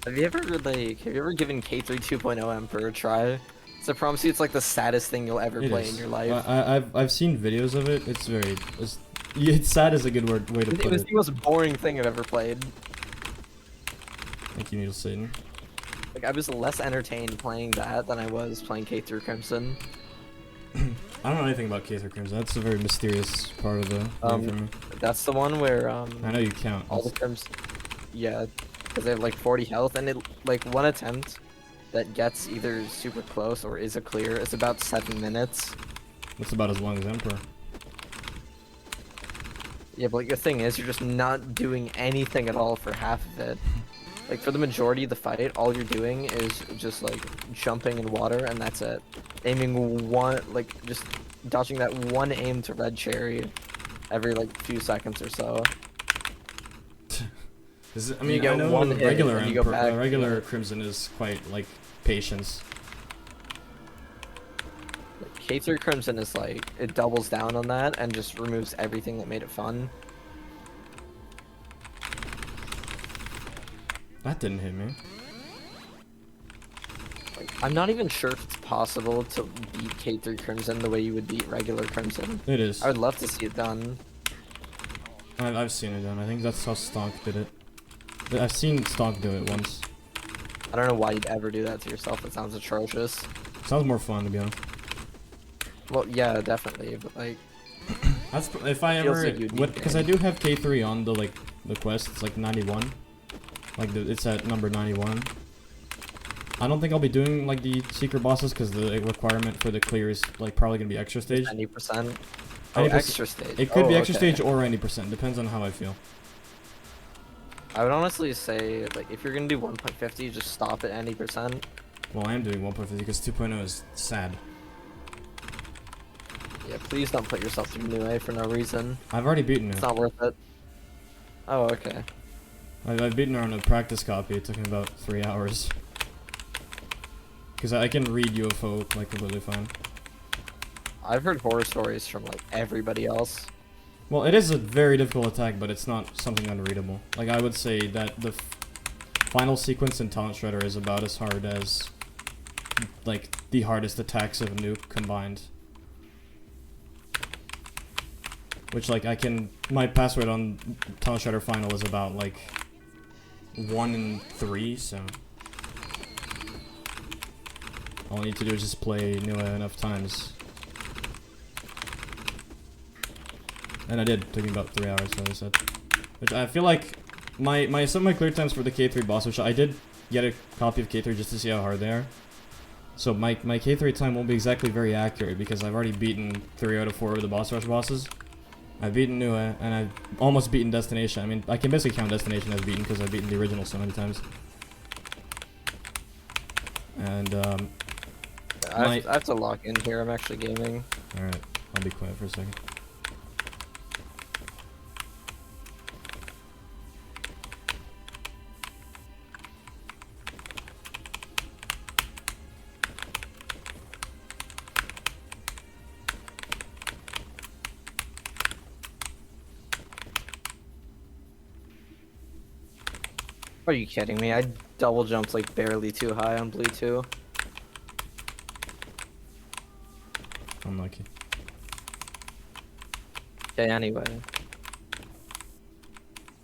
Have you ever given K3 2.0 Emperor a try? So I promise you it's like the saddest thing you'll ever play in your life. I've seen videos of it. It's sad is a good way to put it. It was the most boring thing I've ever played. Thank you, Needle Satan. Like I was less entertained playing that than I was playing K3 Crimson. I don't know anything about K3 Crimson. That's a very mysterious part of the game for me. That's the one where I know you count. all the Crimson, yeah, because they have like 40 health, and it like one attempt that gets either super close or is a clear. It's about 7 minutes. That's about as long as Emperor. Yeah, but like, the thing is, you're just not doing anything at all for half of it. Like for the majority of the fight, all you're doing is just like jumping in water, and that's it. Aiming one, like just dodging that one aim to red cherry every like few seconds or so. I mean, I know regular Emperor, regular Crimson is quite like patience. K3 Crimson is like, it doubles down on that and just removes everything that made it fun. That didn't hit me. Like, I'm not even sure if it's possible to beat K3 Crimson the way you would beat regular Crimson. It is. I would love to see it done. I've seen it done. I think that's how Stonk did it. I've seen Stonk do it once. I don't know why you'd ever do that to yourself. It sounds atrocious. Sounds more fun, to be honest. Well, yeah, definitely, but like... That's if I ever... Because I do have K3 on the quest. It's like 91. It's at number 91. I don't think I'll be doing like the secret bosses because the requirement for the clear is like probably gonna be extra stage. 90%. Oh, extra stage. It could be extra stage or 90%. Depends on how I feel. I would honestly say, like, if you're gonna do 1.50, just stop at 90%. Well, I am doing 1.50 because 2.0 is sad. Yeah, please don't put yourself through New A for no reason. I've already beaten her. It's not worth it. Oh, okay. I've beaten her on a practice copy. It took me about 3 hours. Because I can read UFO like completely fine. I've heard horror stories from like everybody else. Well, it is a very difficult attack, but it's not something unreadable. Like, I would say that the final sequence in Talent Shredder is about as hard as, like, the hardest attacks of Nuke combined. Which, like, my pass rate on Talent Shredder final is about, like, 1 in 3, so... all I need to do is just play Nua enough times. And I did. It took me about 3 hours, like I said. Which I feel like some of my clear times for the K3 boss, which I did get a copy of K3 just to see how hard they are. So my K3 time won't be exactly very accurate because I've already beaten 3 out of 4 of the boss rush bosses. I've beaten Nua, and I've almost beaten Destination. I mean, I can basically count Destination as beaten because I've beaten the original so many times. And, I have to lock in here. I'm actually gaming. Alright, I'll be quiet for a second. Are you kidding me? I double jumped like barely too high on blue 2. Unlucky. Okay, anyway.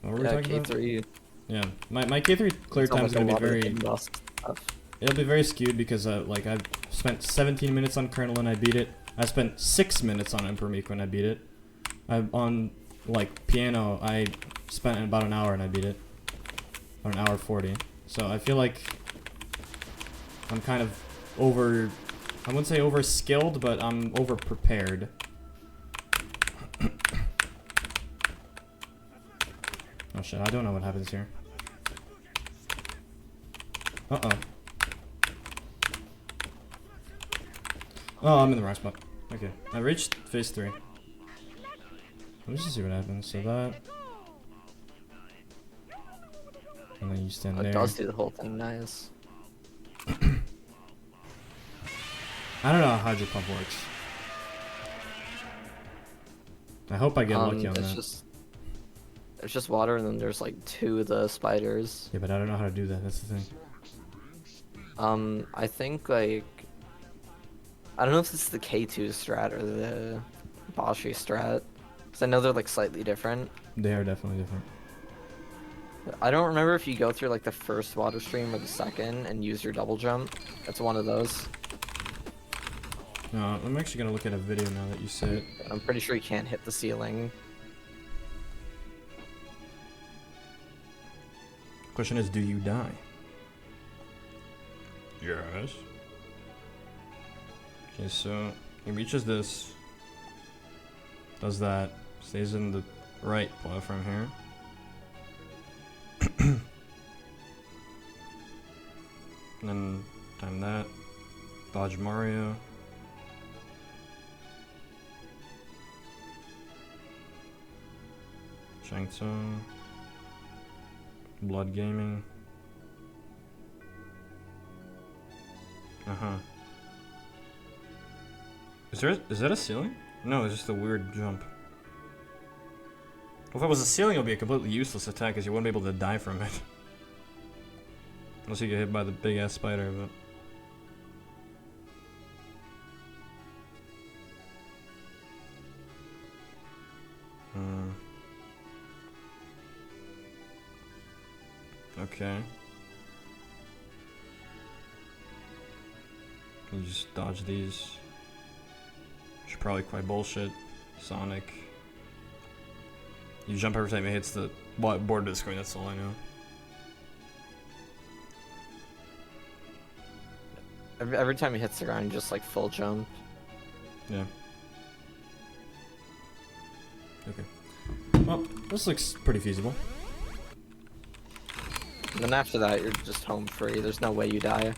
What were we Yeah, talking about? K3. Yeah, my K3 clear It's on, time is like, a gonna be lot of the very. hidden boss stuff. It'll be very skewed because like I've spent 17 minutes on Colonel and I beat it. I spent 6 minutes on Emperor Meek when I beat it. On like piano I spent about an hour and I beat it. Or an hour 40. So I feel like I'm kind of over. I wouldn't say over skilled, but I'm over prepared. Oh shit! I don't know what happens here. Uh-oh. Oh, I'm in the wrong spot. Okay. I reached phase 3. Let me just see what happens. So that... And then you stand It there. does do the whole thing nice. I don't know how Hydro Pump works. I hope I get lucky on that. It's just water and then there's like 2 of the spiders. Yeah, but I don't know how to do that. That's the thing. I think like... I don't know if this is the K2 strat or the Boshy strat. Because I know they're like slightly different. They are definitely different. I don't remember if you go through like the first water stream or the second and use your double jump. It's one of those. No, I'm actually gonna look at a video now that you say it. I'm pretty sure you can't hit the ceiling. Question is, do you die? Yes. Okay, so he reaches this, does that, stays in the right platform here. And then time that, dodge Mario. Shang Tsung. Blood Gaming. Uh-huh. Is that a ceiling? No, it's just a weird jump. Well, if it was a ceiling, it would be a completely useless attack because you wouldn't be able to die from it. Unless you get hit by the big ass spider, but... Okay. You just dodge these. Which are probably quite bullshit. Sonic. You jump every time it hits the border of the screen, that's all I know. Every time he hits the ground, just like full jump. Yeah. Okay. Well, this looks pretty feasible. And then after that, you're just home free. There's no way you die.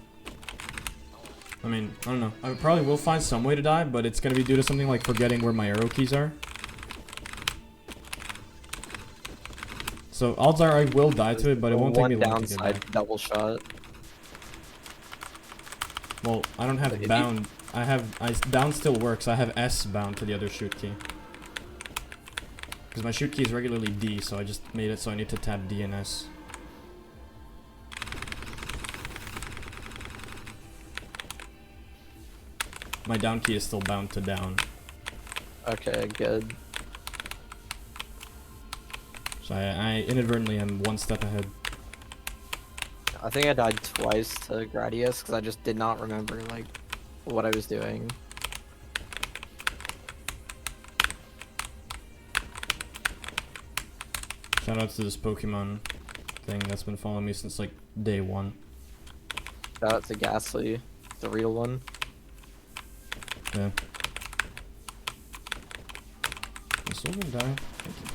I mean, I don't know. I probably will find some way to die, but it's gonna be due to something like forgetting where my arrow keys are. So odds are I will die to it, but it won't take me long to get back. One downside double shot. Well, I don't have bound. Down still works. I have S bound to the other shoot key. Because my shoot key is regularly D, so I just made it so I need to tap D and S. My down key is still bound to down. Okay, good. So I inadvertently am one step ahead. I think I died twice to Gradius because I just did not remember like what I was doing. Shout out to this Pokemon thing that's been following me since like day 1. Shout out to Ghastly, the real one. Yeah. I'm still gonna die. Thank you.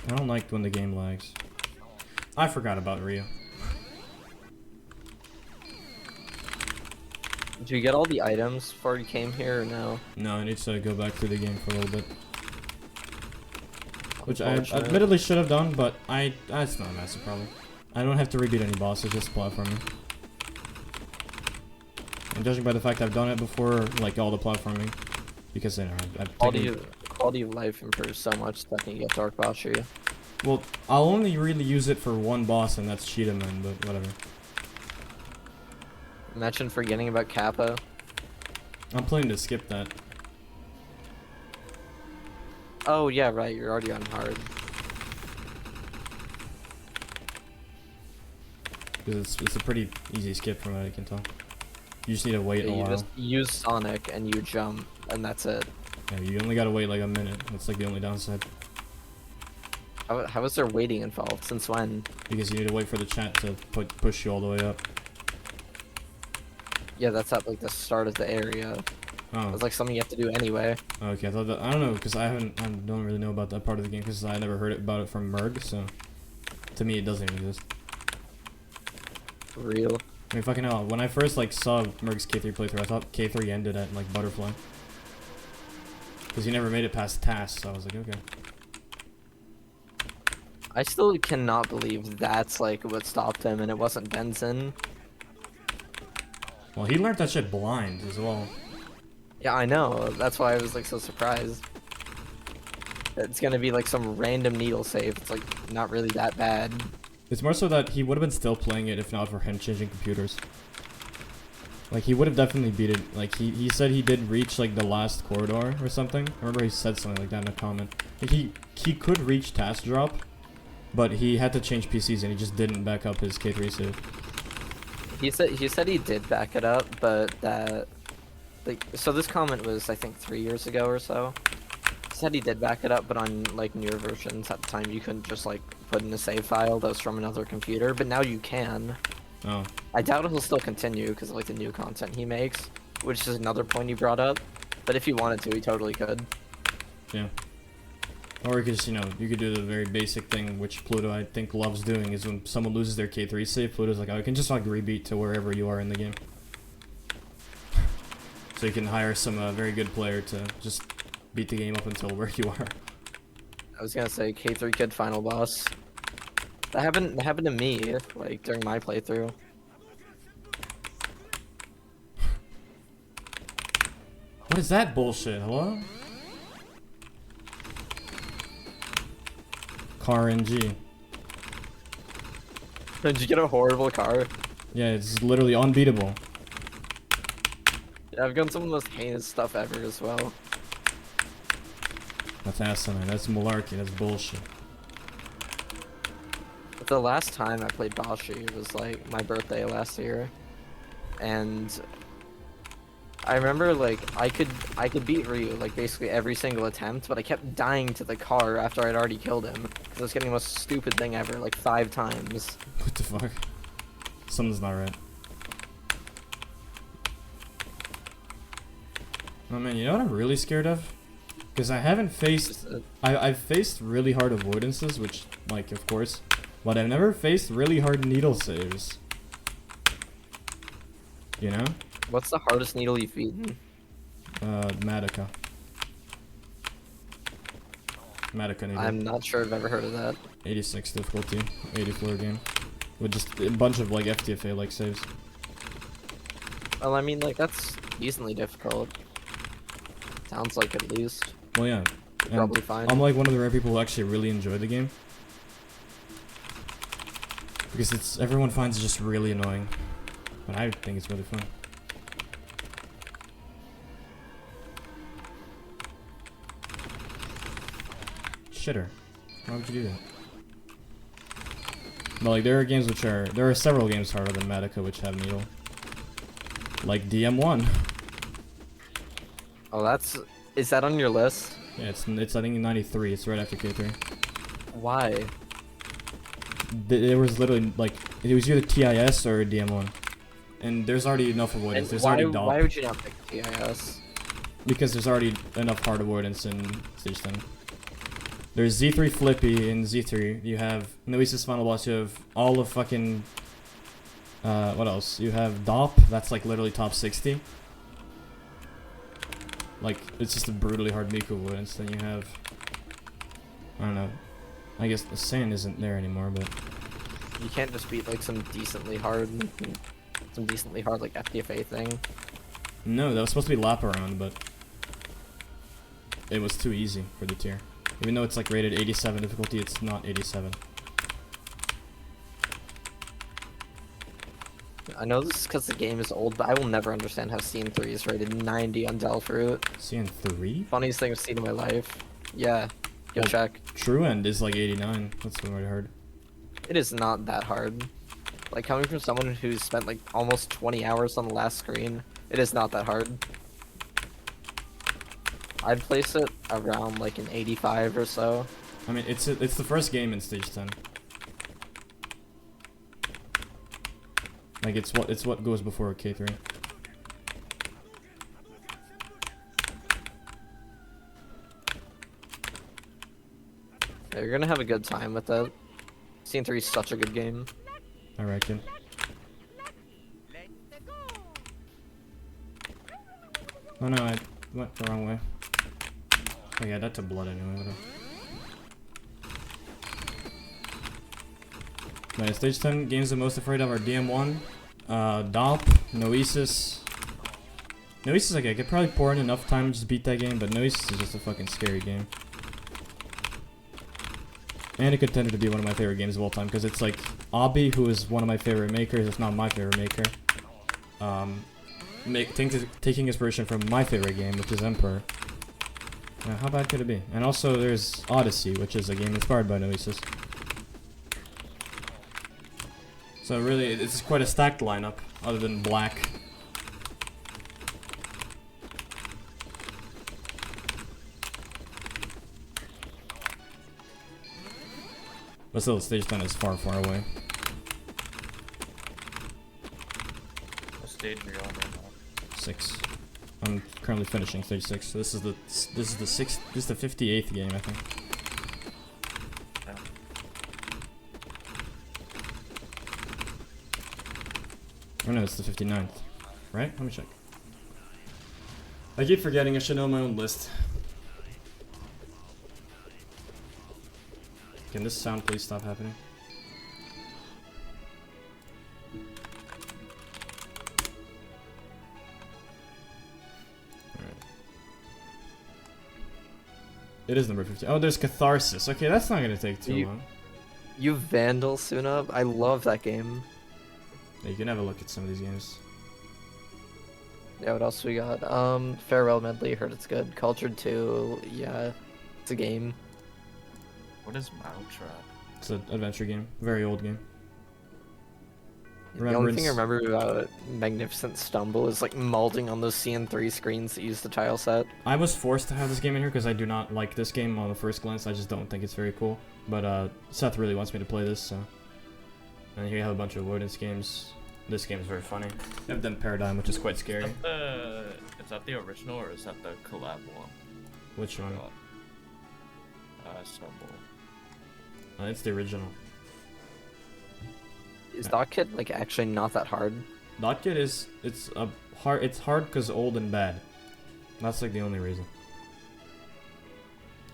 I don't like when the game lags. I forgot about Rio. Did you get all the items before you came here or no? No, I need to go back through the game for a little bit. Which I Unfortunate. admittedly should have done, but it's not a massive problem. I don't have to rebeat any bosses, just platforming. And judging by the fact I've done it before, like all the platforming, because you know, I've Quality taken... quality of life improves so much that you get Dark Boshy. Well, I'll only really use it for one boss, and that's Cheetah Man, but whatever. Imagine forgetting about Kappa. I'm planning to skip that. Oh yeah, right. You're already on hard. Because it's a pretty easy skip from what I can tell. You just need to wait a You while. just use Sonic and you jump, and that's it. Yeah, you only gotta wait like a minute. That's like the only downside. How is there waiting involved? Since when? Because you need to wait for the chat to push you all the way up. Yeah, that's at like the start of the area. Oh. It's like something you have to do anyway. Okay, I thought that. I don't know, because I don't really know about that part of the game, because I never heard about it from Merg, so. To me, it doesn't even exist. For real. I mean, fucking hell, when I first, like, saw Merg's K3 playthrough, I thought K3 ended at, like, Butterfly. Because he never made it past Task, so I was like, okay. I still cannot believe that's like what stopped him, and it wasn't Benson. Well, he learned that shit blind as well. Yeah, I know. That's why I was like so surprised. It's gonna be like some random needle save. It's like not really that bad. It's more so that he would have been still playing it if not for him changing computers. Like, he would have definitely beat it. Like, he said he did reach, like, the last corridor or something. I remember he said something like that in a comment. Like, he could reach Task Drop, but he had to change PCs and he just didn't back up his K3 save. He said he did back it up, but that like so this comment was I think 3 years ago or so. He said he did back it up, but on like newer versions at the time you couldn't just like put in a save file that was from another computer, but now you can. Oh. I doubt he'll still continue because of like the new content he makes, which is another point he brought up. But if he wanted to, he totally could. Yeah. Or because, you know, you could do the very basic thing, which Pluto, I think, loves doing, is when someone loses their K3 save, Pluto's like, oh, you can just, like, rebeat to wherever you are in the game. So you can hire some very good player to just beat the game up until where you are. I was gonna say K3 Kid final boss. That happened to me, like, during my playthrough. What is that bullshit? Hello? Car NG. Did you get a horrible car? Yeah, it's literally unbeatable. Yeah, I've gotten some of the most heinous stuff ever as well. That's asinine. That's malarkey. That's bullshit. But the last time I played Boshy was like my birthday last year, and I remember like I could beat Ryu like basically every single attempt, but I kept dying to the car after I'd already killed him because I was getting the most stupid thing ever like 5 times. What the fuck? Something's not right. Oh man, you know what I'm really scared of? Because I haven't faced... I've faced really hard avoidances, which, like, of course. But I've never faced really hard needle saves. You know? What's the hardest needle you've eaten? Madoka. Madoka needle. I'm not sure I've ever heard of that. 86 difficulty, 84 game. With just a bunch of, like, FTFA-like saves. Well, I mean, like, that's decently difficult. Sounds like at least. Well, yeah. And Probably fine. I'm, like, one of the rare people who actually really enjoy the game. Because everyone finds it just really annoying. But I think it's really fun. Shitter. Why would you do that? But like, there are several games harder than Madoka which have needle. Like DM1. Oh, is that on your list? Yeah, it's I think 93. It's right after K3. Why? There was literally like it was either TIS or DM1, and there's already enough avoidance. There's already DOP. Why would you not pick TIS? Because there's already enough hard avoidance in Stage 10. There's Z3 Flippy in Z3. You have Noesis Final Boss. You have all of fucking. What else? You have DOP. That's like literally top 60. Like, it's just a brutally hard Miku avoidance. Then you have. I don't know. I guess the sand isn't there anymore, but. You can't just beat like some decently hard like FTFA thing. No, that was supposed to be lap around, but. it was too easy for the tier. Even though it's like rated 87 difficulty, it's not 87. I know this is because the game is old, but I will never understand how CN3 is rated 90 on Delphi. CN3? Funniest thing I've seen in my life. Yeah, go Well, check. True End is like 89. That's what I heard. It is not that hard. Like, coming from someone who's spent like almost 20 hours on the last screen, it is not that hard. I'd place it around like an 85 or so. I mean, it's the first game in stage 10. Like it's what goes before K3. Yeah, you're gonna have a good time with it. CN3 is such a good game. I reckon. Oh no, I went the wrong way. Oh yeah, that's a blood anyway. Whatever. Right, stage 10 games I'm most afraid of are DM1, Domp, Noesis. Noesis, okay, I could probably pour in enough time to just beat that game, but Noesis is just a fucking scary game. And it contended to be one of my favorite games of all time, because it's like Obby, who is one of my favorite makers, if not my favorite maker, taking inspiration from my favorite game, which is Emperor. Now, how bad could it be? And also there's Odyssey, which is a game inspired by Noesis. So really, it's quite a stacked lineup, other than Black. But still, stage 10 is far, far away. What stage are you on right now? 6. I'm currently finishing stage 6. So this is the 58th game, I think. Yeah. Oh no, it's the 59th. Right? Let me check. I keep forgetting, I should know my own list. Can this sound please stop happening? Alright. It is number 50. Oh, there's Catharsis. Okay, that's not gonna take too long. You Vandal Sunub? I love that game. Yeah, you can have a look at some of these games. Yeah, what else we got? Farewell Medley, heard it's good. Cultured 2, yeah, it's a game. What is Mousetrap? It's an adventure game. Very old game. The only thing I remember about Magnificent Stumble is like molding on those CN3 screens that use the tile set. I was forced to have this game in here because I do not like this game on the first glance. I just don't think it's very cool. But Seth really wants me to play this, so. And here you have a bunch of avoidance games. This game is very funny. You have then Paradigm, which is quite scary. Is that the original or is that the collab one? Which one? Stumble. It's the original. Is Dot Kid like actually not that hard? Dot Kid is hard. It's hard because old and bad. That's like the only reason.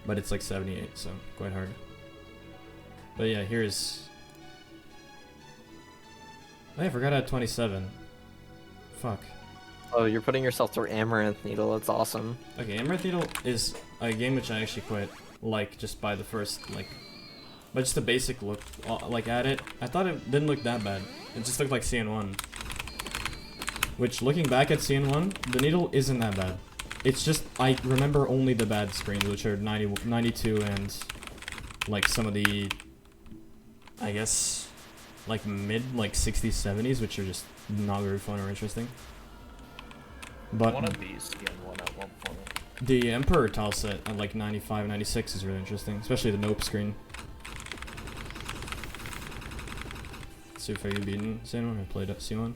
But it's like 78, so quite hard. But yeah, here's. Oh, I forgot I had 27. Fuck. Oh, you're putting yourself through Amaranth Needle. That's awesome. Okay, Amaranth Needle is a game which I actually quite like just by the first but just the basic look at it. I thought it didn't look that bad. It just looked like CN1. Which, looking back at CN1, the needle isn't that bad. It's just I remember only the bad screens, which are 90, 92 and like some of the I guess like mid 60s 70s, which are just not very fun or interesting. But One of these CN1 at one point. the Emperor tile set at like 95, 96 is really interesting, especially the Nope screen. Let's see if I have beaten CN1 or played up C1.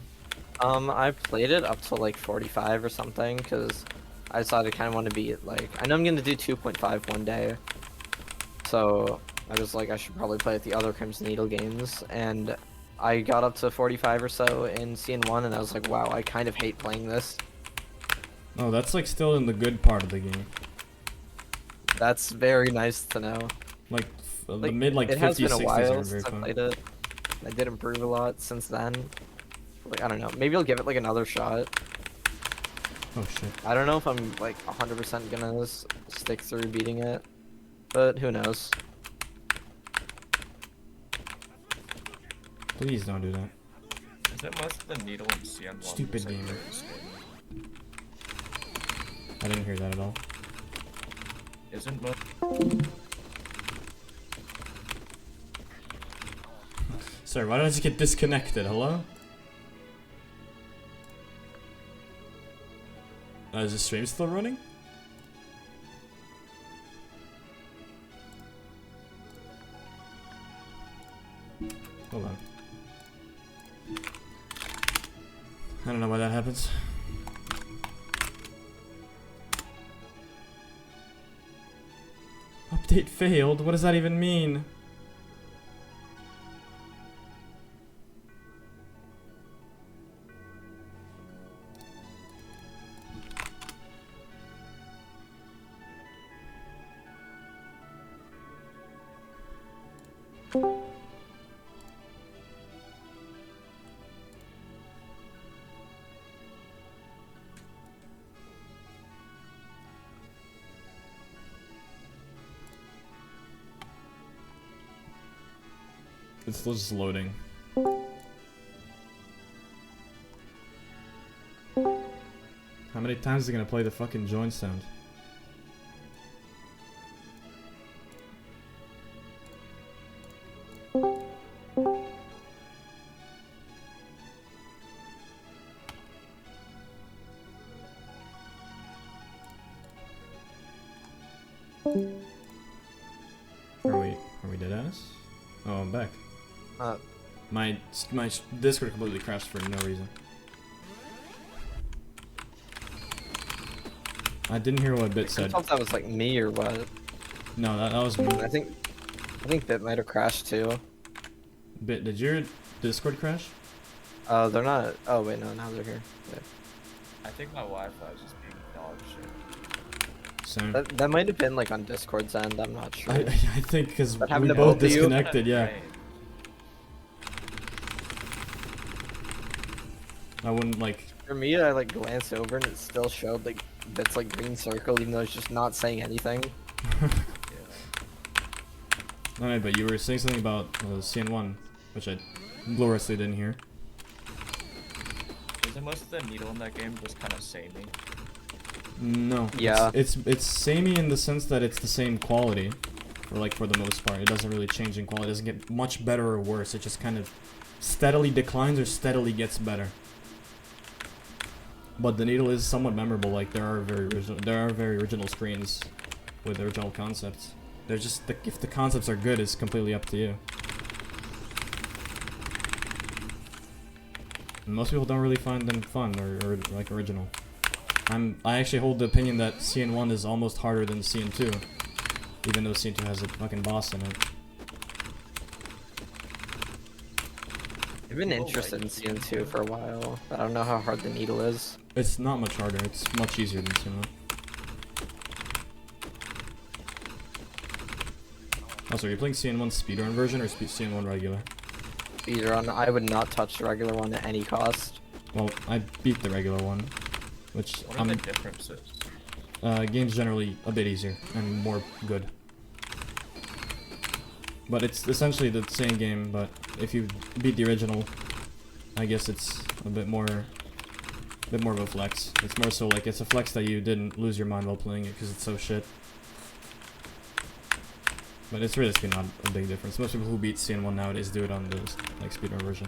I played it up to like 45 or something because I decided I kind of want to be like I know I'm gonna do 2.5 one day, so I was like I should probably play with the other Crimson Needle games, and I got up to 45 or so in CN1, and I was like, wow, I kind of hate playing this. Oh, that's like still in the good part of the game. That's very nice to know. Like, the Like, mid it 50s, has been a 60s are while very since I fun. played it. I did improve a lot since then. Like, I don't know. Maybe I'll give it like another shot. Oh shit. I don't know if I'm like 100% gonna stick through beating it, but who knows? Please don't do that. Isn't most of the needle and CN1 Stupid just, like, gamer. very the same? I didn't hear that at all. Isn't most Sorry, why did I just get disconnected? Hello? Is the stream still running? Hold on. I don't know why that happens. Update failed? What does that even mean? It's still just loading. How many times is it gonna play the fucking join sound? Are we dead ass? Oh, I'm back. My Discord completely crashed for no reason. I didn't hear what Bit I said. thought that was like me or what. No, that was me. I think Bit might have crashed too. Bit, did your Discord crash? They're not. Oh wait, no, now they're here. Yeah. I think my Wi-Fi is just being dog shit. Same. That might have been like on Discord's end. I'm not sure. I think because What we happened to both both of you? disconnected, yeah. Right. I wouldn't like. For me, I like glanced over and it still showed like Bit's like green circle, even though it's just not saying anything. Yeah. Alright, but you were saying something about CN1, which I gloriously didn't hear. Isn't most of the needle in that game just kind of samey? No. Yeah. It's samey in the sense that it's the same quality, or like for the most part. It doesn't really change in quality. It doesn't get much better or worse. It just kind of steadily declines or steadily gets better. But the needle is somewhat memorable. Like there are very original screens with original concepts. They're just if the concepts are good, it's completely up to you. And most people don't really find them fun or like original. I actually hold the opinion that CN1 is almost harder than CN2, even though CN2 has a fucking boss in it. I've been interested in CN2 for a while, but I don't know how hard the needle is. It's not much harder. It's much easier than CN1. Also, are you playing CN1 speedrun version or CN1 regular? Speedrun, I would not touch the regular one at any cost. Well, I beat the regular one, which What are the differences? game's generally a bit easier and more good. But it's essentially the same game, but if you beat the original, I guess it's a bit more of a flex. It's more so like it's a flex that you didn't lose your mind while playing it because it's so shit. But it's realistically not a big difference. Most people who beat CN1 nowadays do it on the like speedrun version.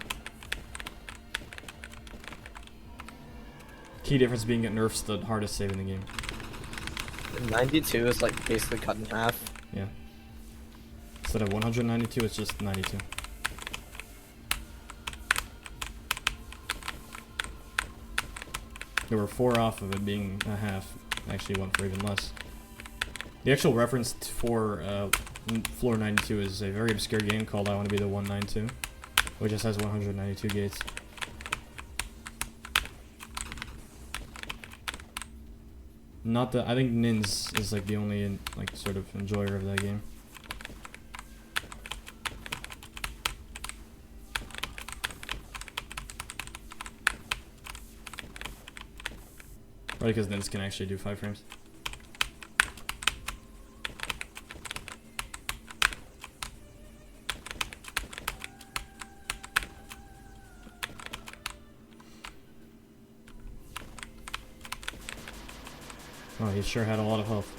Key difference being it nerfs the hardest save in the game. 92 is like basically cut in half. Yeah. Instead of 192, it's just 92. There were 4 off of it being a half. Actually went for even less. The actual reference for Floor 92 is a very obscure game called I Want to Be the 192, which just has 192 gates. Not that I think Nins is like the only like sort of enjoyer of that game. Probably because nins can actually do 5 frames. Oh, he sure had a lot of health.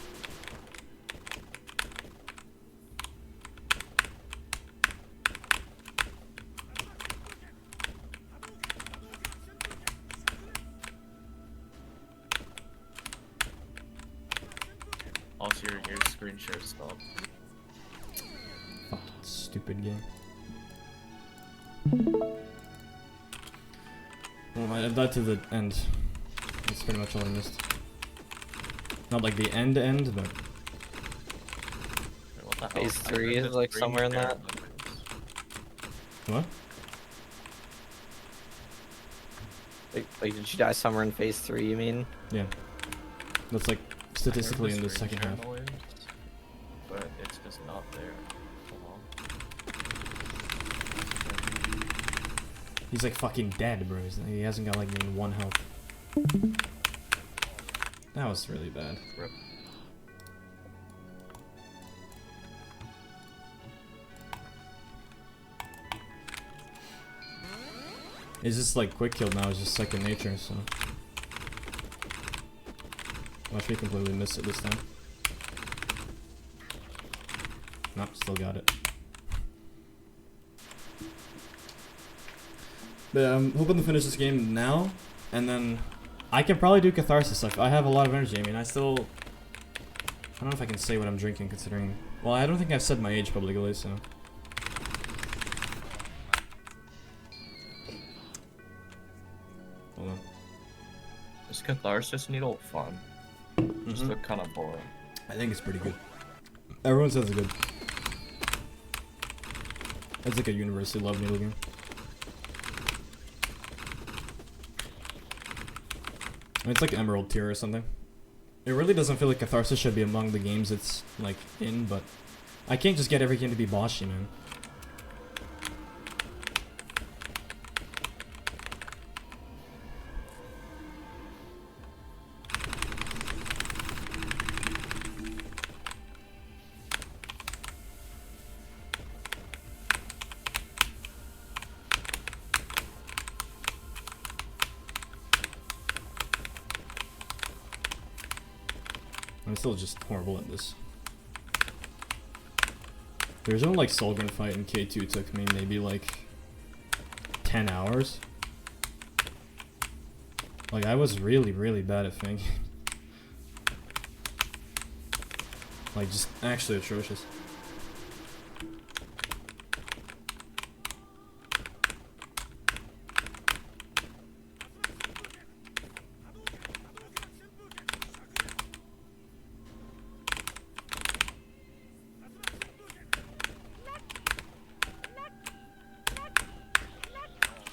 Also, your screen share stopped. Fucking stupid game. Well, I died to the end. That's pretty much all I missed. Not like the end, but... Wait, what the hell? Phase I 3 heard is the like screen somewhere in share that. What? Like, did you die somewhere in phase 3, you mean? Yeah. That's like I heard statistically in the screen second share half. noise, but it's just not there. Hold He's like fucking dead, bro. He hasn't got like even 1 health. That was really bad. on. Rip. It's just like quick kill now is just second nature, so... Watch me completely miss it this time. Nope, still got it. But I'm hoping to finish this game now, and then I can probably do catharsis. Like, I have a lot of energy. I mean, I don't know if I can say what I'm drinking, considering... Well, I don't think I've said my age publicly, so... Hold on. Does Catharsis Needle fun? Just look kind of boring. I think it's pretty good. Everyone says it's good. It's like a universally loved needle game. It's like Emerald tier or something. It really doesn't feel like Catharsis should be among the games it's like in, but I can't just get every game to be Boshy, man. I'm still just horrible at this. There's no like Solgren fight in K2 took me maybe like 10 hours. Like I was really bad at Fang. Like just actually atrocious.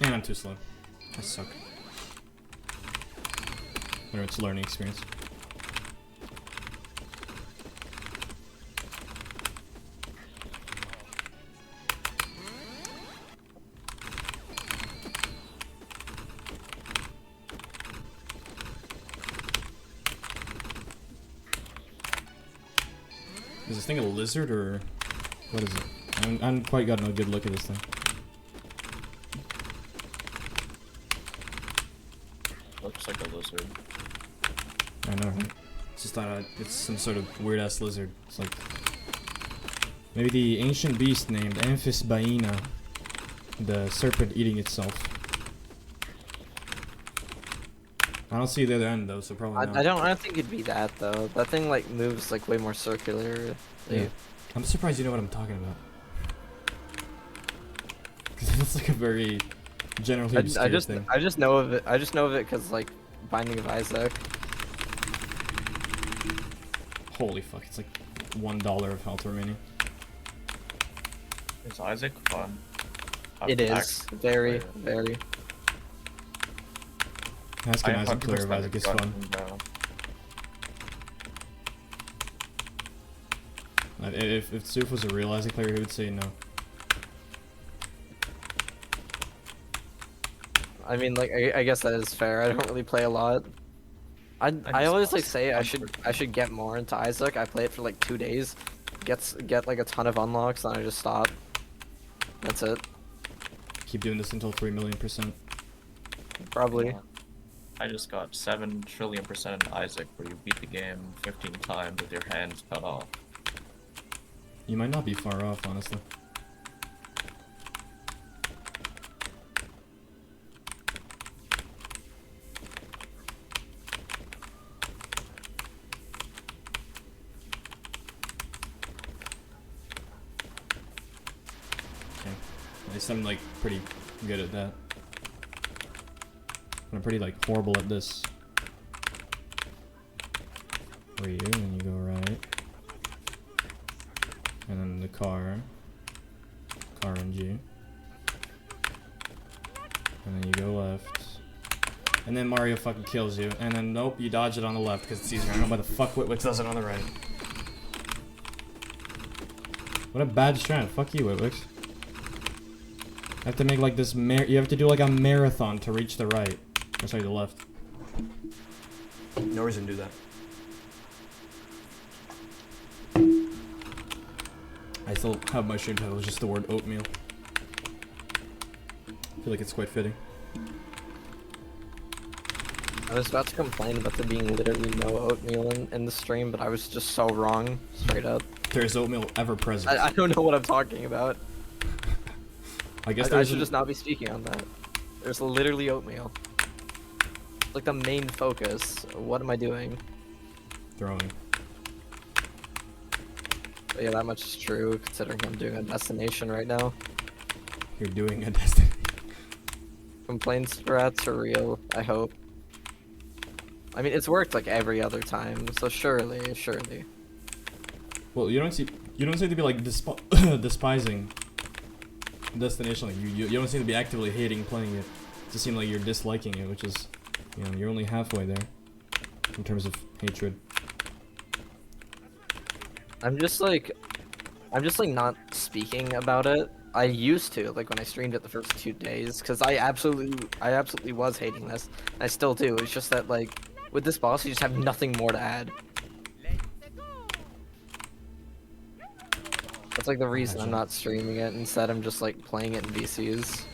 And I'm too slow. I suck. Whatever, it's a learning experience. Is this thing a lizard or what is it? I haven't quite gotten a good look at this thing. Looks like a lizard. I know, right? Just thought it's some sort of weird ass lizard. It's like maybe the ancient beast named Amphisbaena, the serpent eating itself. I don't see the other end though, so probably not. I don't think it'd be that though. That thing like moves like way more circular. Yeah. I'm surprised you know what I'm talking about. Because it's like a very generally obscure thing. I just know of it. I just know of it because like Binding of Isaac. Holy fuck! It's like $1 of health remaining. Is Isaac fun? It is very. Asking I Isaac player of 100% Isaac is got fun. him down. If Suf was a real Isaac player, he would say no. I mean, like I guess that is fair. I don't really play a lot. I just always like lost say comfort. I should get more into Isaac. I play it for like 2 days, get like a ton of unlocks, and I just stop. That's it. Keep doing this until 3,000,000%. Probably. Yeah. I just got 7,000,000,000,000% in Isaac, where you beat the game 15 times with your hands cut off. You might not be far off, honestly. Okay. At least I'm like pretty good at that. I'm pretty like horrible at this. Where you? And you go right. And then the car. RNG. And then you go left. And then Mario fucking kills you. And then nope, you dodge it on the left because it's easier. I don't know why the fuck Witwix does it on the right. What a bad strat. Fuck you, Witwix. I have to make like this you have to do like a marathon to reach the right. Or sorry, the left. No reason to do that. I still have my stream title, just the word oatmeal. I feel like it's quite fitting. I was about to complain about there being literally no oatmeal in the stream, but I was just so wrong, straight up. There's oatmeal ever present. I don't know what I'm talking about. I guess I there's should just not be speaking on that. There's literally oatmeal. Like the main focus. What am I doing? throwing. But yeah, that much is true, considering I'm doing a destination right now. You're doing a destiny. Complaint strats are real, I hope. I mean, it's worked like every other time, so surely. Well, you don't seem to be like despising destination. Like you don't seem to be actively hating playing it. It just seems like you're disliking it, which is, you know, you're only halfway there in terms of hatred. I'm just like not speaking about it. I used to, like when I streamed it the first 2 days, because I absolutely was hating this. I still do. It's just that like with this boss, you just have nothing more to add. That's like the reason I'm not streaming it. Instead, I'm just like playing it in VCs.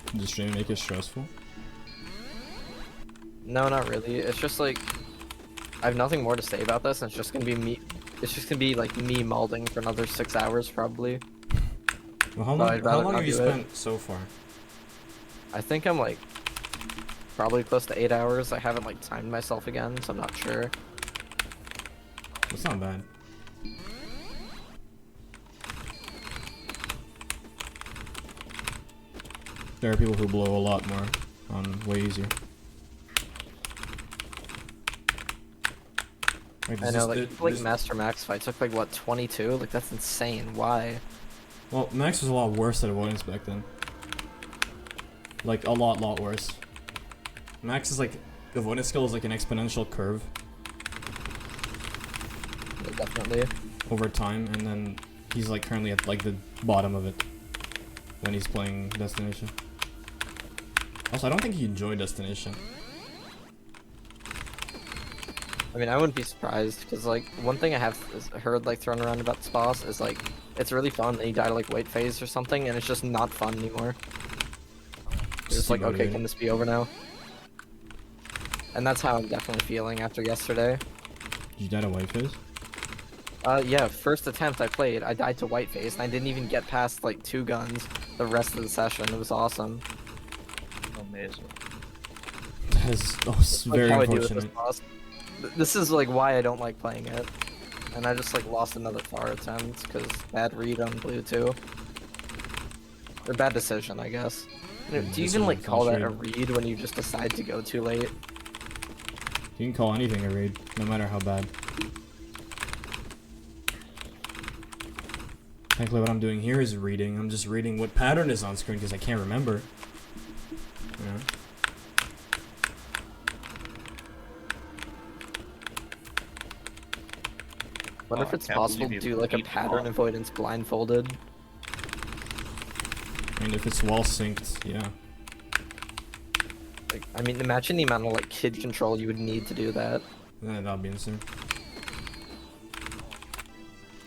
Does the stream make it stressful? No, not really. It's just like I have nothing more to say about this, and it's just gonna be me. It's just gonna be like me malding for another 6 hours probably. Well, how long have you spent so far? I think I'm like probably close to 8 hours. I haven't like timed myself again, so I'm not sure. That's not bad. There are people who blow a lot more on way easier. Like, I know, like Master Max fight took like what 22? Like that's insane. Why? Well, Max was a lot worse at avoidance back then. Like a lot worse. Max is like avoidance skill is like an exponential curve Yeah, definitely. over time, and then he's like currently at like the bottom of it when he's playing Destination. Also, I don't think he enjoyed Destination. I mean, I wouldn't be surprised, because, like, one thing I have heard, like, thrown around about this boss is, like, it's really fun, and you die to, like, white phase or something, and it's just not fun anymore. You're just like, okay, can this be over now? And that's how I'm definitely feeling after yesterday. Did you die to white phase? Yeah, first attempt I played, I died to white phase, and I didn't even get past, like, 2 guns the rest of the session. It was awesome. Amazing. That is very how I do with unfortunate. this boss. This is like why I don't like playing it, and I just like lost another far attempt because bad read on blue too, or bad decision, I guess. Do you even like call that a read when you just decide to go too late? You can call anything a raid, no matter how bad. Thankfully, what I'm doing here is reading. I'm just reading what pattern is on screen because I can't remember. Yeah. Wonder if it's possible to do like a pattern avoidance blindfolded. I mean, if it's wall synced, yeah. Like, I mean, imagine the amount of like kid control you would need to do that. That'd be insane.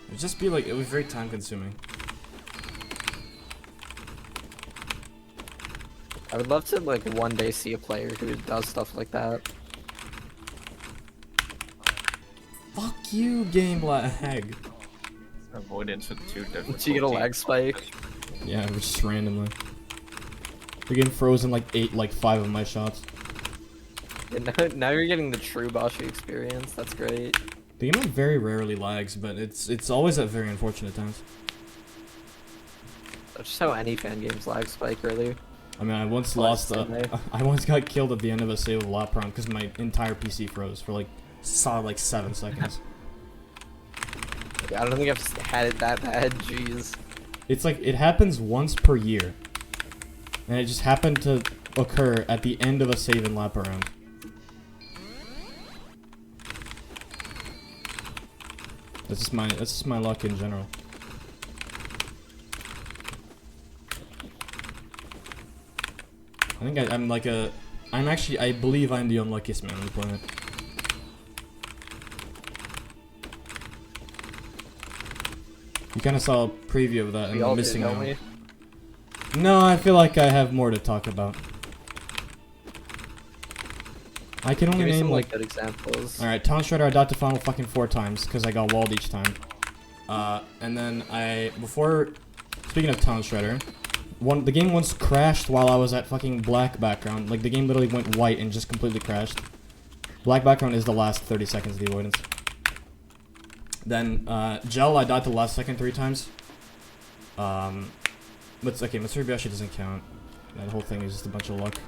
It'd just be like, it was very time consuming. I would love to like one day see a player who does stuff like that. Fuck you, game lag. Avoidance with 2 different. Did you get a lag spike? Yeah, just randomly. We're getting frozen like 5 of my shots. And now you're getting the true Boshy experience. That's great. The game very rarely lags, but it's always at very unfortunate times. That's just how any fan games lag spike, really. I mean, I once Plus, lost. I once got killed at the end of a save of lap round because my entire PC froze for like solid 7 seconds. I don't think I've had it that bad. Jeez. It's like it happens once per year, and it just happened to occur at the end of a save and lap around. That's just my luck in general. I think I believe I'm the unluckiest man on the planet. You kind of saw a preview of that and the missing out. No, I feel like I have more to talk about. I can only Give me name some like good examples. Alright, Town Shredder I died to Final fucking 4 times because I got walled each time. And then speaking of Town Shredder, the game once crashed while I was at fucking black background. Like the game literally went white and just completely crashed. Black background is the last 30 seconds of the avoidance. Then Gel I died to the last second 3 times. But okay, Mr. Boshy doesn't count. That whole thing is just a bunch of luck.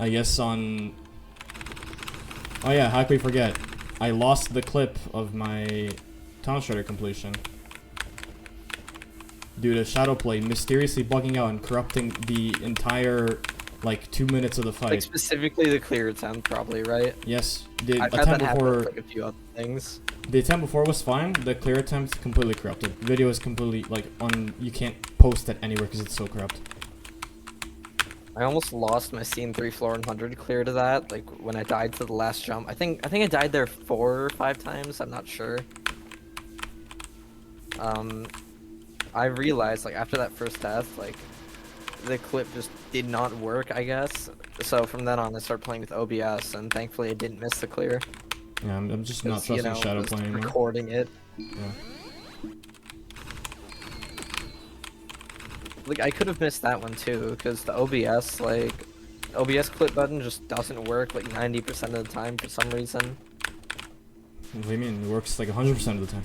I guess on... Oh yeah, how could we forget? I lost the clip of my Town Shredder completion due to Shadowplay mysteriously bugging out and corrupting the entire, like, 2 minutes of the fight. Like specifically the clear attempt, probably, right? Yes, the I've had attempt that happen before... with, like, a few other things. The attempt before was fine, the clear attempt completely corrupted. Video is completely, like, you can't post it anywhere because it's so corrupt. I almost lost my Scene 3 Floor 100 clear to that, like, when I died to the last jump. I think I died there 4 or 5 times, I'm not sure. I realized, like, after that first death, like, the clip just did not work, I guess. So from then on, I started playing with OBS, and thankfully I didn't miss the clear. Yeah, I'm just not trusting Shadowplay anymore. Recording it. Yeah. Like, I could have missed that one too, because the OBS, like, OBS clip button just doesn't work, like, 90% of the time for some reason. What do you mean? It works, like, 100% of the time.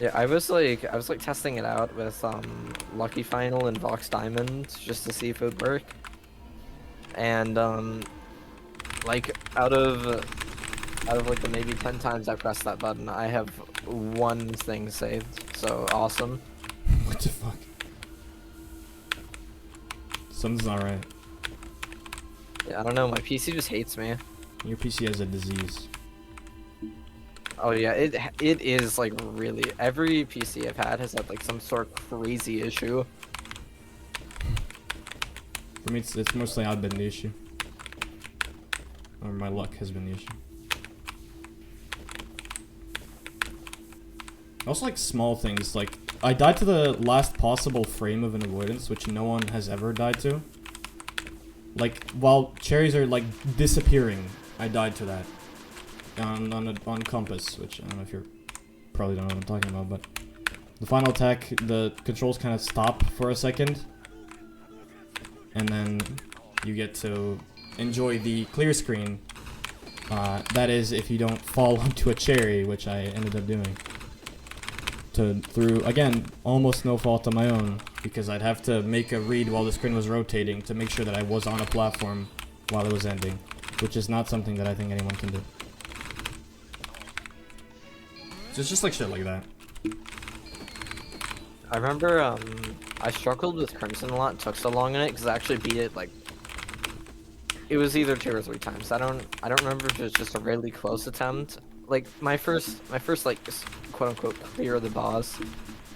Yeah, I was testing it out with, Lucky Final and Vox Diamond, just to see if it would work. And, like, out of, like, the maybe 10 times I pressed that button, I have 1 thing saved, so awesome. What the fuck? Something's not right. Yeah, I don't know, my PC just hates me. Your PC has a disease. Oh yeah, it is like really, every PC I've had has had like some sort of crazy issue. For me, it's mostly I've been the issue. Or my luck has been the issue. Also like small things, like I died to the last possible frame of an avoidance, which no one has ever died to. Like, while cherries are like disappearing, I died to that. On Compass, which I don't know if you're probably don't know what I'm talking about, but the final attack, the controls kind of stop for a second, and then you get to enjoy the clear screen. That is, if you don't fall onto a cherry, which I ended up doing. Through again, almost no fault of my own, because I'd have to make a read while the screen was rotating to make sure that I was on a platform while it was ending, which is not something that I think anyone can do. So it's just like shit like that. I remember I struggled with Crimson a lot, it took so long in it, because I actually beat it like, it was either 2 or 3 times. I don't remember if it was just a really close attempt. Like my first like quote unquote clear of the boss,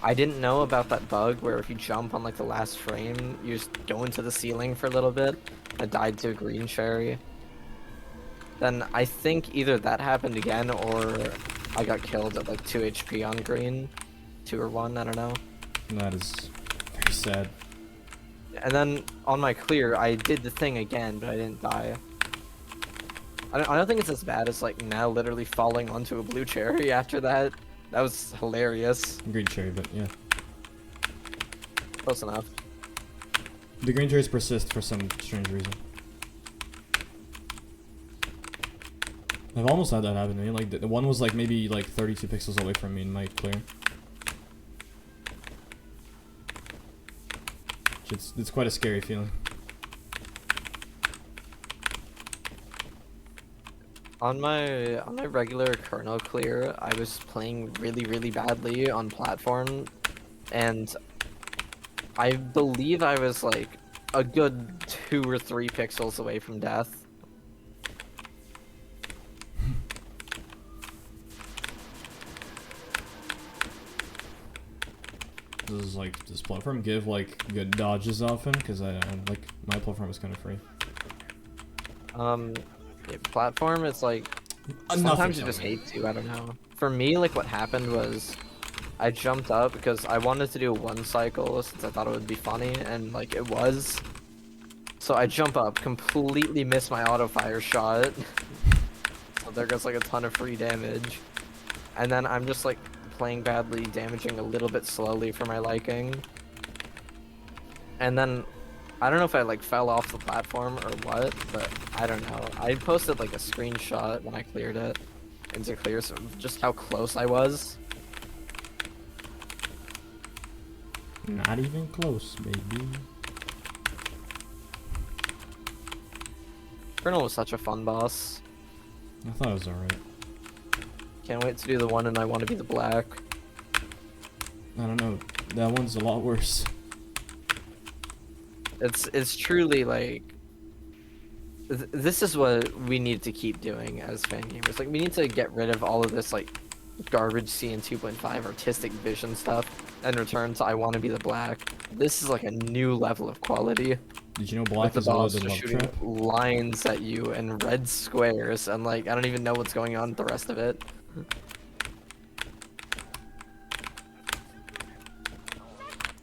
I didn't know about that bug where if you jump on like the last frame, you just go into the ceiling for a little bit. I died to a green cherry. Then I think either that happened again or I got killed at like 2 HP on green. 2 or 1, I don't know. That is very sad. And then on my clear, I did the thing again, but I didn't die. I don't think it's as bad as like now literally falling onto a blue cherry after that. That was hilarious. Green cherry, but yeah. Close enough. The green cherries persist for some strange reason. I've almost had that happen to me. Like the one was like maybe like 32 pixels away from me in my clear. It's quite a scary feeling. On my regular kernel clear, I was playing really badly on platform, and I believe I was like a good 2 or 3 pixels away from death. Does this platform give like good dodges often? Because I like my platform is kind of free. Yeah, platform is like sometimes you just hate to. I don't know. For me, like what happened was I jumped up because I wanted to do a 1 cycle since I thought it would be funny, and like it was. So I jump up, completely miss my auto fire shot. So there goes like a ton of free damage, and then I'm just like playing badly, damaging a little bit slowly for my liking. And then I don't know if I like fell off the platform or what, but I don't know. I posted like a screenshot when I cleared it into clear, so just how close I was. Not even close, baby. Colonel was such a fun boss. I thought it was alright. Can't wait to do the one and I want to be the black. I don't know. That one's a lot worse. It's truly like this is what we need to keep doing as fan gamers. Like we need to get rid of all of this like garbage CN 2.5 artistic vision stuff and return to I want to be the black. This is like a new level of quality. Did you know black With is the older boss than just Love shooting Trap? lines at you and red squares, and like I don't even know what's going on with the rest of it.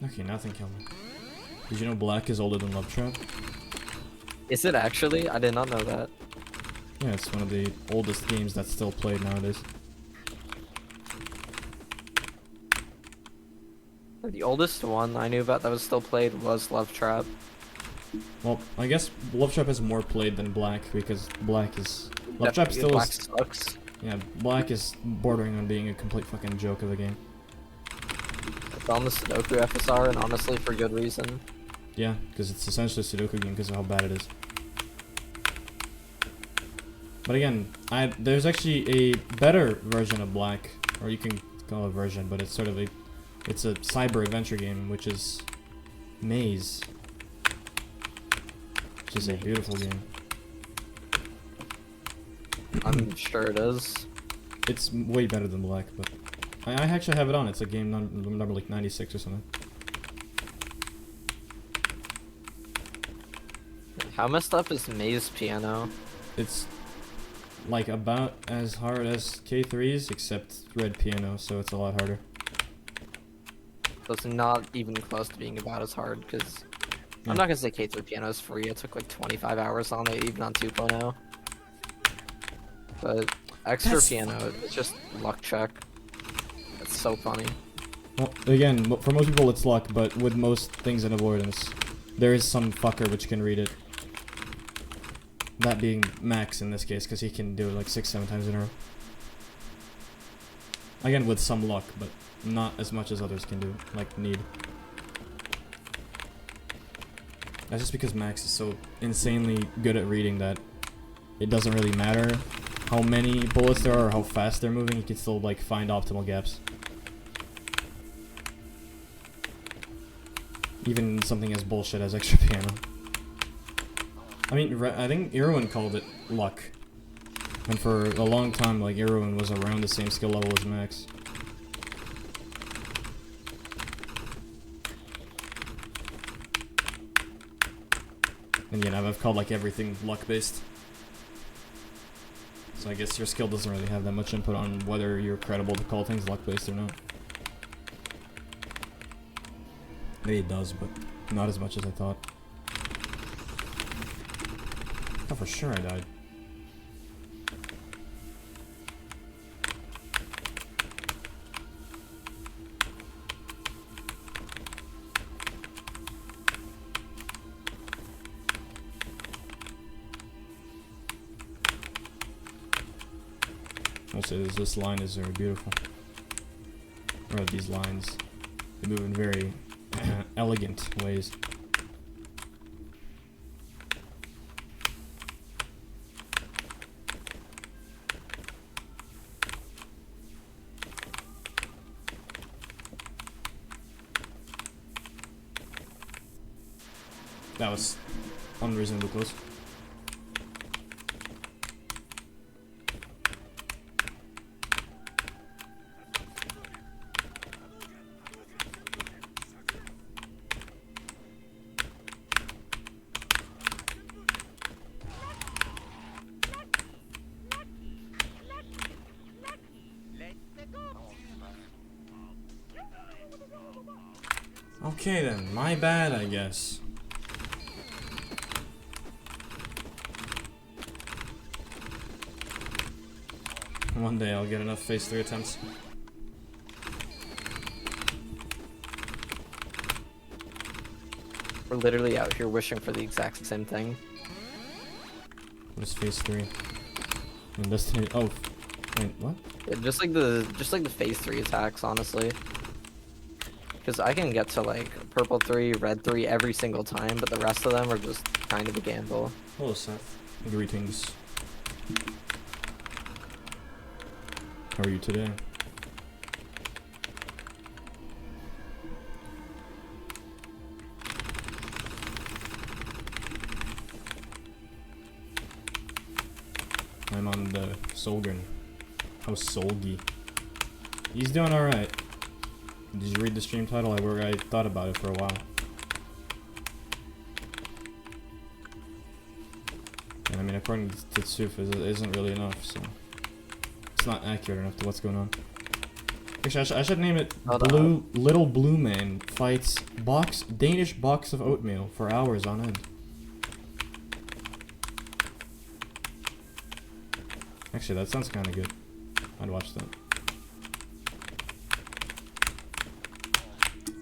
Okay, nothing killed me. Did you know black is older than Love Trap? Is it actually? I did not know that. Yeah, it's one of the oldest games that's still played nowadays. The oldest one I knew about that was still played was Love Trap. Well, I guess Love Trap is more played than black because black is... Love Trap still Black is... sucks. Yeah, black is bordering on being a complete fucking joke of a game. It's on the Sudoku FSR, and honestly for good reason. Yeah, because it's essentially a Sudoku game because of how bad it is. But again, there's actually a better version of black, or you can call it a version, but it's sort of it's a cyber adventure game, which is Maze. Which is a beautiful game. I'm sure it is. It's way better than black, but I actually have it on. It's a game number like 96 or something. How messed up is Maze Piano? It's like about as hard as K3's, except red piano, so it's a lot harder. So it's not even close to being about as hard, because Yeah. I'm not gonna say K3 Piano is free. I took like 25 hours on it, even on 2.0. But extra That's piano, it's just luck check. It's so funny. Well, again, for most people it's luck, but with most things in avoidance, there is some fucker which can read it. That being Max in this case, because he can do it like 6-7 times in a row. Again, with some luck, but not as much as others can do, like Need. That's just because Max is so insanely good at reading that it doesn't really matter how many bullets there are or how fast they're moving, he can still like find optimal gaps. Even something as bullshit as extra piano. I mean, I think Irwin called it luck. And for a long time, like, Irwin was around the same skill level as Max. And yeah, I've called like everything luck-based. So I guess your skill doesn't really have that much input on whether you're credible to call things luck-based or not. Maybe it does, but not as much as I thought. Oh, for sure I died. I'll say this line is very beautiful. Or these lines. They move in very elegant ways. That was unreasonably close. Okay then, my bad, I guess. One day I'll get enough phase 3 attempts. We're literally out here wishing for the exact same thing. What is phase 3? In Destiny. Oh, wait, what? Yeah, just like the phase 3 attacks, honestly. Because I can get to like purple 3, red 3 every single time, but the rest of them are just kind of a gamble. Hello, Seth. Greetings. How are you today? I'm on the Solgren. How's Solgi? He's doing alright. Did you read the stream title? I thought about it for a while. And I mean, according to Tsuf, it isn't really enough, so... It's not accurate enough to what's going on. Actually, I should name it Little Blue Man fights Danish box of oatmeal for hours on end. Actually, that sounds kind of good. I'd watch that.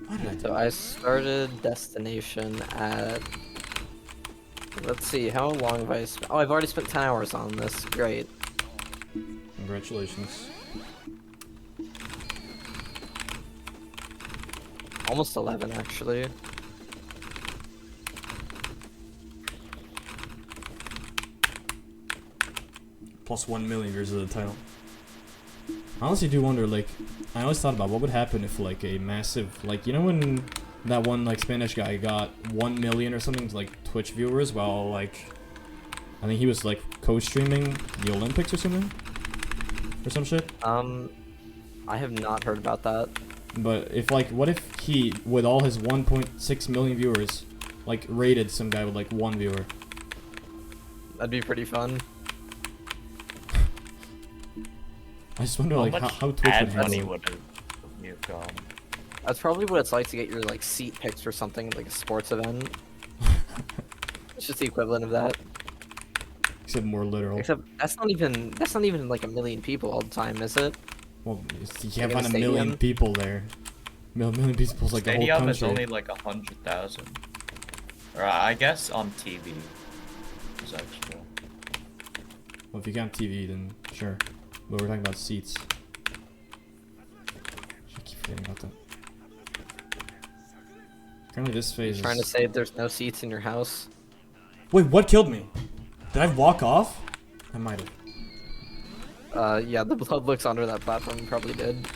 What did I do? So I started Destination at... Let's see, how long have I spent? Oh, I've already spent 10 hours on this. Great. Congratulations. Almost 11, actually. Plus 1 million views of the title. I honestly do wonder, like, I always thought about what would happen if, like, a massive, like, you know when that one, like, Spanish guy got 1 million or something, like, Twitch viewers while, like, I think he was, like, co-streaming the Olympics or something? Or some shit? I have not heard about that. But if, like, what if he, with all his 1.6 million viewers, like, rated some guy with, like, 1 viewer? That'd be pretty fun. I just wonder, like, how Twitch would ad handle money it. would have gone. That's probably what it's like to get your like seat picked for something like a sports event. It's just the equivalent of that. Except more literal. Except that's not even like a million people all the time, is it? Well, you can't Like in find a a million stadium? people there. A million people's like a whole Stadium country. is only like 100,000. Or I guess on TV is extra. Well, if you count TV, then sure. But we're talking about seats. I keep forgetting about that. Currently, this phase is... Trying to say there's no seats in your house. Wait, what killed me? Did I walk off? I might have. Yeah, the blood looks under that platform. You probably did.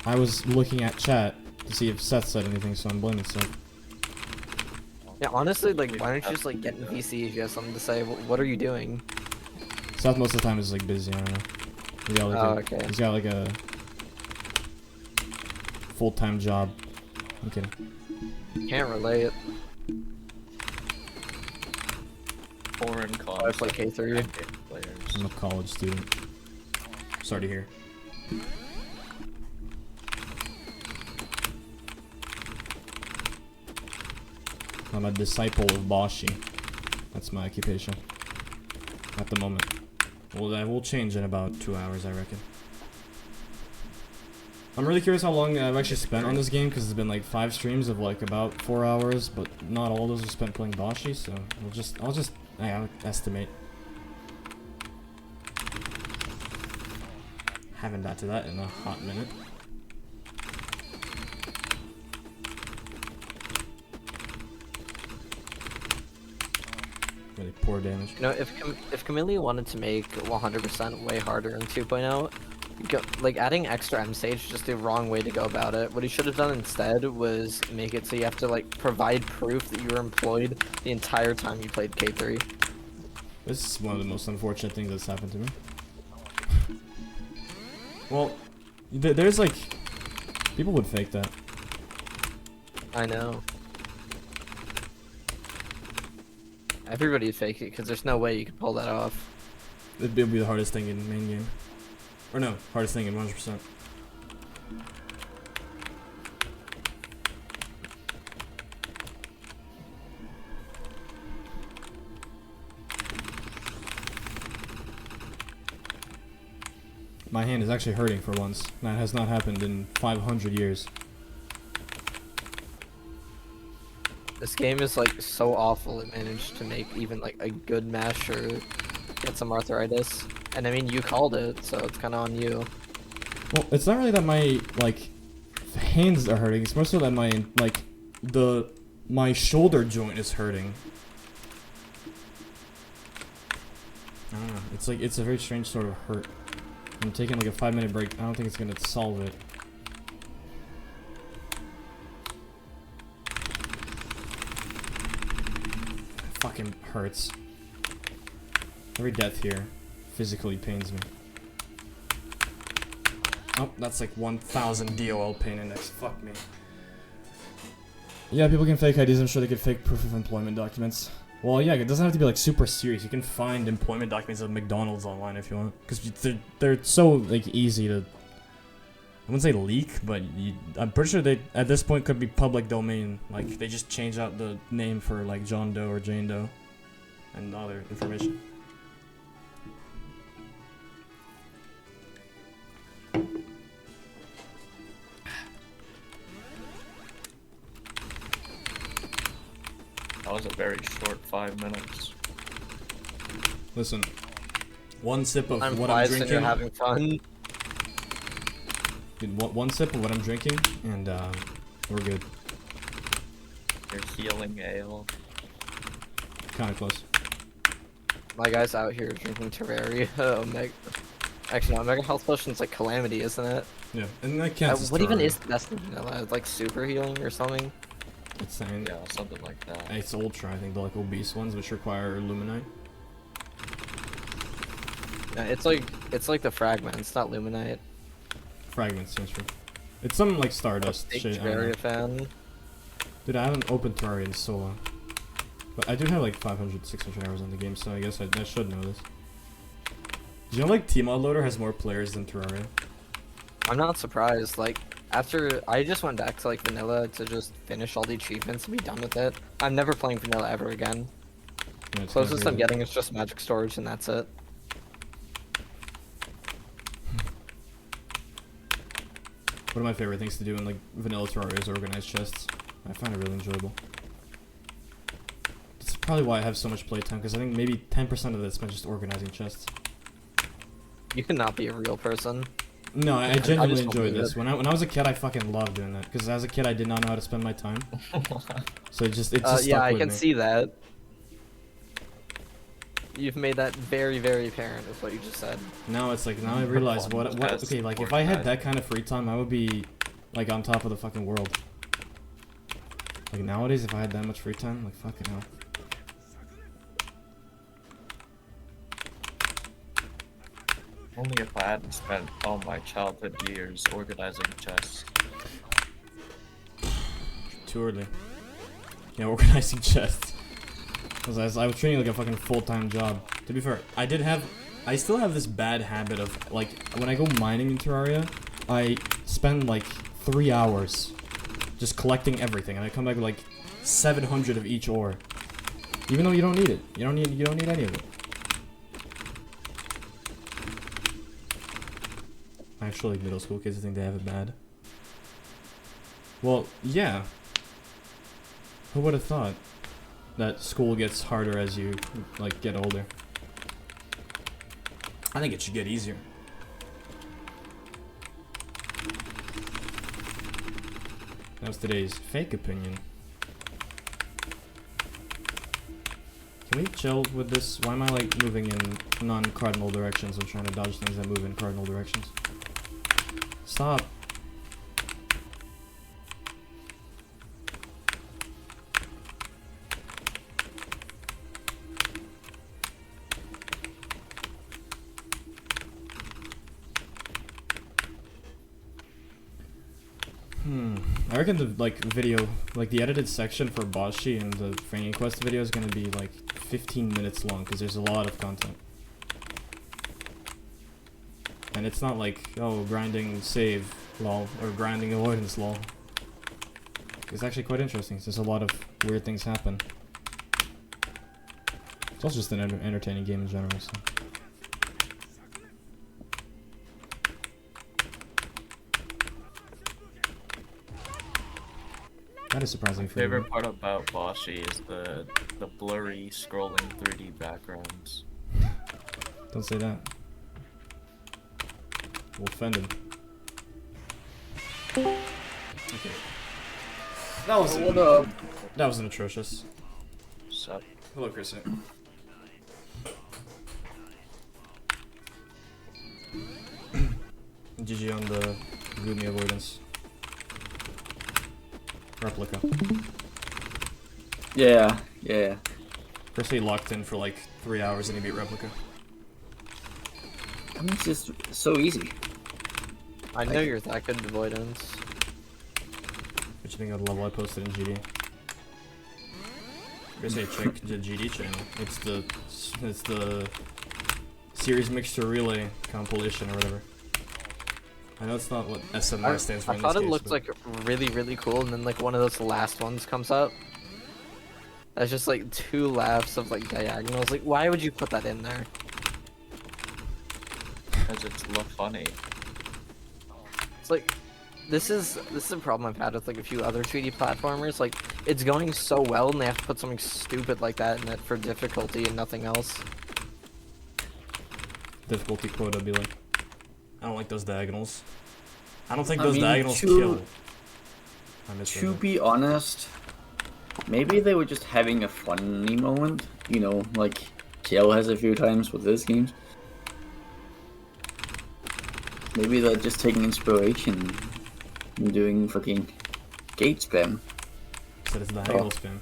I was looking at chat to see if Seth said anything, so I'm blaming Seth. Yeah, honestly, like, why don't you just like get in PC if you have something to say? What are you doing? Seth most of the time is like busy, I don't know. He's got like okay. He's got like a full-time job. I'm kidding. Can't relate. foreign I play K3. players. I'm a college student. Sorry to hear. I'm a disciple of Boshy. That's my occupation. At the moment. Well, that will change in about 2 hours, I reckon. I'm really curious how long I've actually spent on this game, because it's been like 5 streams of like about 4 hours, but not all those are spent playing Boshy, so I'll just estimate. Haven't got to that in a hot minute. Really poor damage. You know, if Camellia wanted to make 100% way harder in 2.0, like adding extra M stage is just the wrong way to go about it. What he should have done instead was make it so you have to like provide proof that you were employed the entire time you played K3. This is one of the most unfortunate things that's happened to me. Well, there's like people would fake that. I know. Everybody would fake it because there's no way you could pull that off. It'd be the hardest thing in main game. Or no, hardest thing in 100%. My hand is actually hurting for once. That has not happened in 500 years. This game is like so awful it managed to make even like a good masher get some arthritis. And I mean, you called it, so it's kind of on you. Well, it's not really that my like hands are hurting. It's more so that my like my shoulder joint is hurting. I don't know. It's like it's a very strange sort of hurt. I'm taking like a 5-minute break. I don't think it's gonna solve it. Fucking hurts. Every death here physically pains me. Oh, that's like 1,000 DOL pain index. Fuck me. Yeah, people can fake IDs. I'm sure they can fake proof of employment documents. Well, yeah, it doesn't have to be like super serious. You can find employment documents at McDonald's online if you want, because they're so like easy to. I wouldn't say leak, but I'm pretty sure they at this point could be public domain. Like they just change out the name for like John Doe or Jane Doe, and other information. That was a very short 5 minutes. Listen, one sip of I'm what I'm biased and drinking. you're having fun. Dude, one sip of what I'm drinking, and we're good. You're healing ale. Kind of close. My guy's out here drinking Terraria. Actually, no, Omega Health Potion's like Calamity, isn't it? Yeah, and that counts as What even Terraria. is the best in vanilla? Like super healing or something? It's saying Yeah, something like that. it's ultra. I think the like obese ones, which require Luminite. Yeah, it's like the fragments, not Luminite. Fragments, that's true. It's some like Stardust Big shit. I don't know. Terraria fan. Dude, I haven't opened Terraria in so long. But I do have like 500, 600 hours on the game, so I guess I should know this. Do you know like T-Mod Loader has more players than Terraria? I'm not surprised. Like after I just went back to like vanilla to just finish all the achievements and be done with it. I'm never playing vanilla ever again. Yeah, it's Closest kinda I'm weird. getting is just magic storage and that's it. One of my favorite things to do in like vanilla Terraria is organize chests. I find it really enjoyable. That's probably why I have so much playtime, because I think maybe 10% of it is spent just organizing chests. You cannot be a real person. No, I just genuinely don't enjoy believe this. it. When I was a kid, I fucking loved doing that, because as a kid, I did not know how to spend my time. So it just Yeah, stuck I with can me. see that. You've made that very, very apparent with what you just said. Now it's like, now I realize what Test okay, like if or I had test. that kind of free time, I would be like on top of the fucking world. Like nowadays, if I had that much free time, like fucking hell. Only if I hadn't spent all my childhood years organizing chests. Too early. Yeah, organizing chests. Cause I was treating it like a fucking full-time job. To be fair, I still have this bad habit of, like, when I go mining in Terraria, I spend like 3 hours just collecting everything, and I come back with like 700 of each ore. Even though you don't need it. You don't need any of it. Actually, middle school kids think they have it bad. Well, yeah. Who would have thought that school gets harder as you, like, get older? I think it should get easier. That was today's fake opinion. Can we chill with this? Why am I, like, moving in non-cardinal directions? I'm trying to dodge things that move in cardinal directions. Stop. I reckon the, like, video, like, the edited section for Boshy and the Training Quest video is gonna be, like, 15 minutes long, because there's a lot of content. And it's not like, oh, grinding save, lol, or grinding avoidance, lol. It's actually quite interesting, there's a lot of weird things happen. It's also just an entertaining game in general, so. That is surprising for me. Favorite part about Boshy is the blurry scrolling 3D backgrounds. Don't say that. We'll offend him. Okay. That was that was an atrocious. Sup? Hello, Chris. GG on the gloomy avoidance. Replica. Yeah, yeah. Chris he locked in for like 3 hours and he beat Replica. I mean, it's just so easy. I know you're that good at avoidance. What you think of the level I posted in GD? Chris hey, check the GD channel. It's the series mixture relay compilation or whatever. I know it's not what SMR stands for I in thought this it case, looked but like really, really cool, and then like one of those last ones comes up. That's just like 2 laps of like diagonals. Like, why would you put that in there? Because it's look funny. It's like, this is a problem I've had with like a few other 3D platformers. Like, it's going so well, and they have to put something stupid like that in it for difficulty and nothing else. difficulty quota be like, I don't like those diagonals. I don't think I those mean, diagonals to- kill. I misread To that. be honest, maybe they were just having a funny moment. You know, like Kale has a few times with his games. Maybe they're just taking inspiration and doing fucking gate spam. Said it's diagonal spam.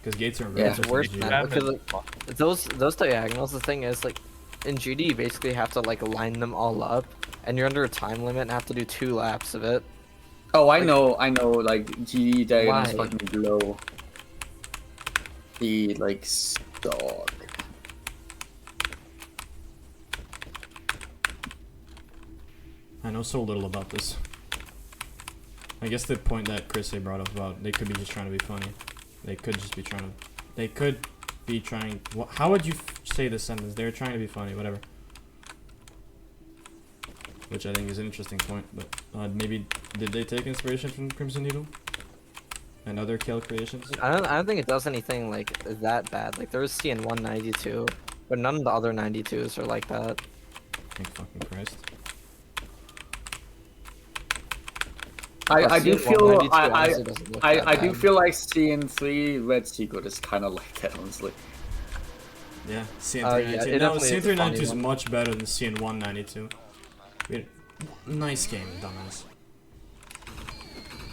Because gates are very Yeah. It's worse interesting than to that, GD. because like, those diagonals, the thing is, like, in GD you basically have to like line them all up, and you're under a time limit and have to do 2 laps of it. Oh, I Like- know, like GD diagonals Why? fucking blow. The like dog. I know so little about this. I guess the point that Chris brought up about they could be just trying to be funny. They could just be trying to. They could be trying. How would you say this sentence? They're trying to be funny, whatever. Which I think is an interesting point, but maybe did they take inspiration from Crimson Needle and other Kale creations? I don't think it does anything like that bad. Like, there was CN 192, but none of the other 92s are like that. Thank fucking Christ. I do CN feel 192 honestly doesn't look that I do bad. feel like CN3 Red Secret is kind of like that, honestly. Yeah, yeah, CN392. it No, definitely is a CN392 funny is one. much better than CN192. Nice game, dumbass.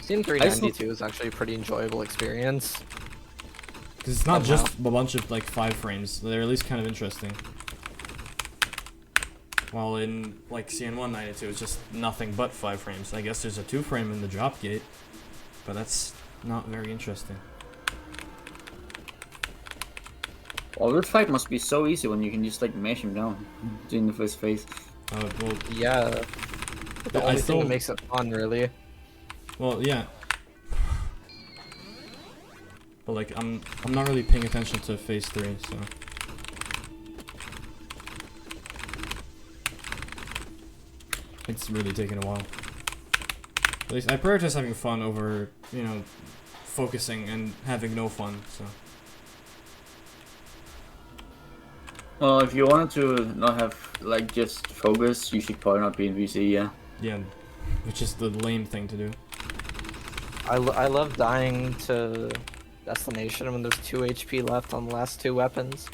CN 392 is actually a pretty enjoyable experience. Because it's not Somehow. just a bunch of like 5 frames, they're at least kind of interesting. While in like CN192 it's just nothing but 5 frames. I guess there's a 2 frame in the drop gate, but that's not very interesting. Oh, this fight must be so easy when you can just like mash him down in the first phase. Well, Yeah. The I only thing still- that makes it fun, really. well, yeah. But like, I'm not really paying attention to phase 3, so. It's really taking a while. At least I prioritize having fun over, you know, focusing and having no fun, so. Well, if you wanted to not have like just focus, you should probably not be in VC. Yeah. Yeah, which is the lame thing to do. I love dying to destination when there's 2 HP left on the last 2 weapons.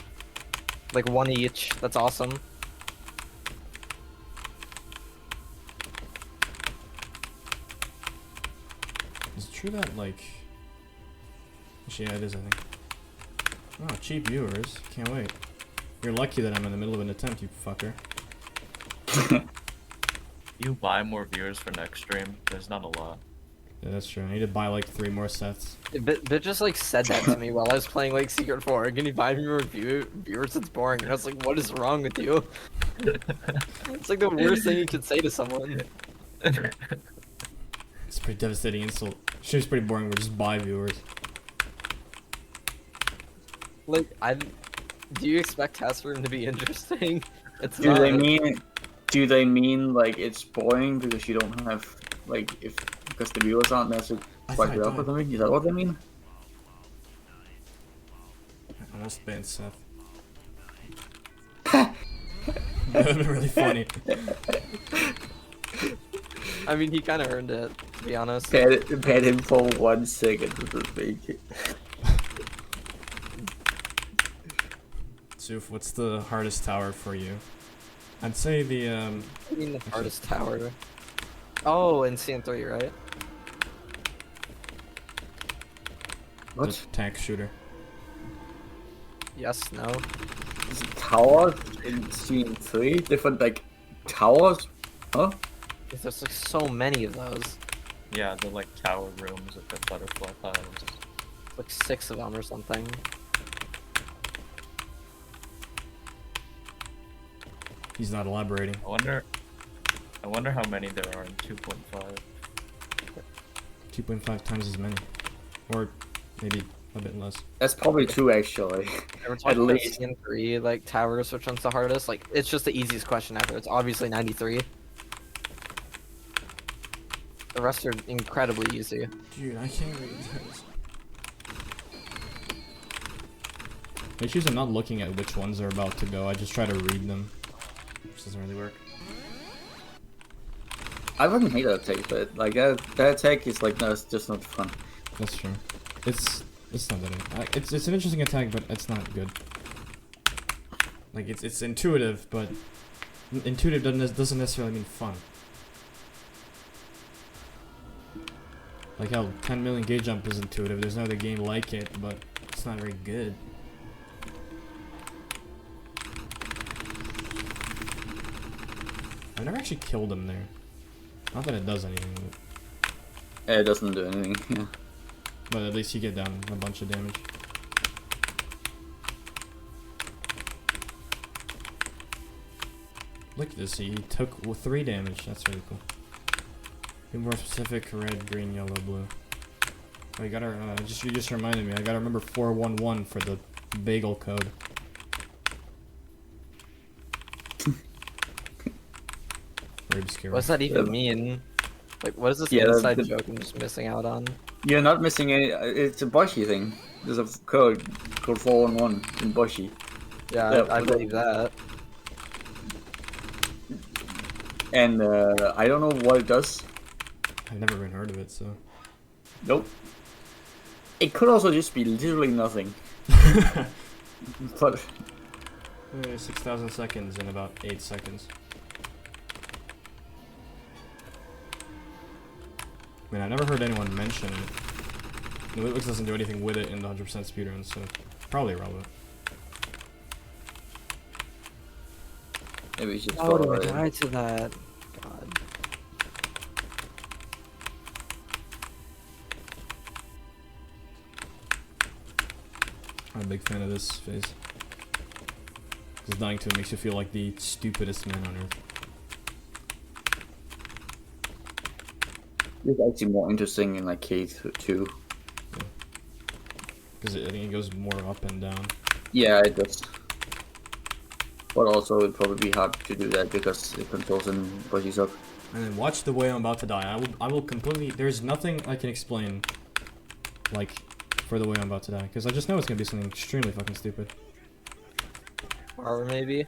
Like 1 each. That's awesome. Is it true that, like... Actually, yeah, it is, I think. Oh, cheap viewers. Can't wait. You're lucky that I'm in the middle of an attempt, you fucker. You buy more viewers for next stream. There's not a lot. Yeah, that's true. I need to buy, like, 3 more sets. Bit just like said that to me while I was playing like Secret 4. Can you buy me more viewers? It's boring. And I was like, what is wrong with you? It's like the worst thing you could say to someone. It's a pretty devastating insult. Stream's pretty boring, we're just buy viewers. Like, do you expect Test Room to be interesting? It's Do not. do they mean like it's boring because you don't have like because the viewers aren't there to I swipe thought it I up or died. something? Is that what they mean? I almost banned Seth. That would've been really funny. I mean, he kind of earned it, to be honest. Paid him for 1 second to speak. Suf, what's the hardest tower for you? I'd say the, I mean, the hardest tower. Oh, in CN3, right? What? the tank shooter. Yes, no. Towers in Scene 3? Different like towers? Huh? There's like so many of those. Yeah, the like tower rooms with the butterfly tiles. Like 6 of them or something. He's not elaborating. I wonder how many there are in 2.5. 2.5 times as many. Or maybe a bit less. That's probably 2 actually. We're At talking about least. CN3, like towers, which one's the hardest? Like, it's just the easiest question ever. It's obviously 93. The rest are incredibly easy. Dude, I can't read this. The issue is I'm not looking at which ones are about to go, I just try to read them. Which doesn't really work. I wouldn't hate that attack, but like that attack is like no, it's just not fun. That's true. It's not that it's an interesting attack, but it's not good. Like it's intuitive, but intuitive doesn't necessarily mean fun. Like how 10 million gauge jump is intuitive. There's no other game like it, but it's not very good. I've never actually killed him there. Not that it does anything, It doesn't do anything. Yeah. but at least you get down a bunch of damage. Look at this, he took 3 damage. That's really cool. Be more specific: red, green, yellow, blue. Oh, you gotta. You just reminded me. I gotta remember 411 for the bagel code. Very obscure. What's that even mean? Like, what is this Yeah, inside the- joke I'm just missing out on? You're not missing any. It's a Boshy thing. There's a code called 411 in Boshy. Yeah, Yeah, I but- believe that. And I don't know what it does. I've never even heard of it, so. Nope. It could also just be literally nothing. But 6,000 seconds in about 8 seconds. I mean, I've never heard anyone mention it. The Witlix doesn't do anything with it in the 100% speedrun, so probably irrelevant. maybe we should How do follow I it. die to that? God. I'm a big fan of this phase. Because dying to it makes you feel like the stupidest man on earth. It's actually more interesting in like K2. Because I think it goes more up and down. Yeah, it does. But also it'd probably be hard to do that because the controls in Boshy suck. And then watch the way I'm about to die. I will completely... There's nothing I can explain, like, for the way I'm about to die. Because I just know it's gonna be something extremely fucking stupid. Or maybe.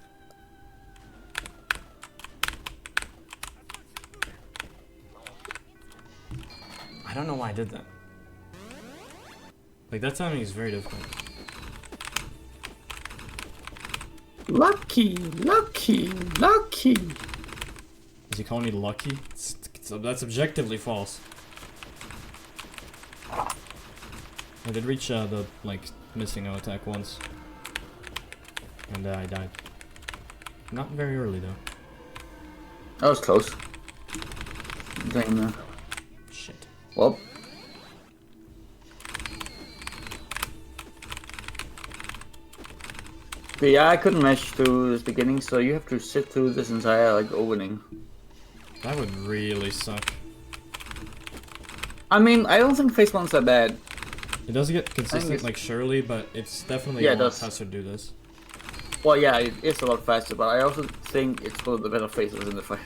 I don't know why I did that. Like, that timing is very difficult. Lucky, lucky, lucky. Is he calling me lucky? That's objectively false. I did reach the, like, missing no attack once. And I died. Not very early, though. That was close. Then, Shit. well. But yeah, I couldn't match through this beginning, so you have to sit through this entire, like, opening. That would really suck. I mean, I don't think phase 1's that bad. It does get consistent, it's- like, surely, but it's definitely Yeah, a it lot does. faster to do this. Well, yeah, it's a lot faster, but I also think it's one of the better phases in the fight.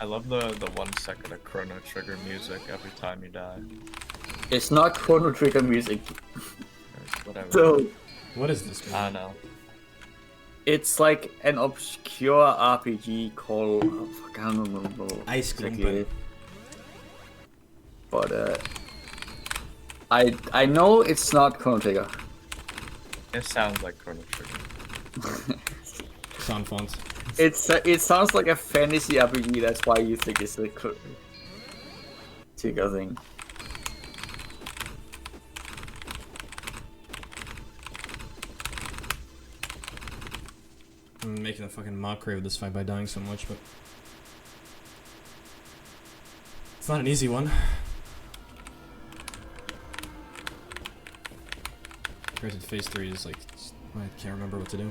I love the 1 second of Chrono Trigger music every time you die. It's not Chrono Trigger music, Or whatever. so What is this, I man? don't know. it's like an obscure RPG called... Oh, fuck, I don't remember Ice cream exactly. Pen. But, I know it's not Chrono Trigger. It sounds like Chrono Trigger. Sound fonts. It sounds like a fantasy RPG, that's why you think it's the Chrono Trigger thing. I'm making a fucking mockery of this fight by dying so much, but... It's not an easy one. Granted, phase 3 is like... I can't remember what to do.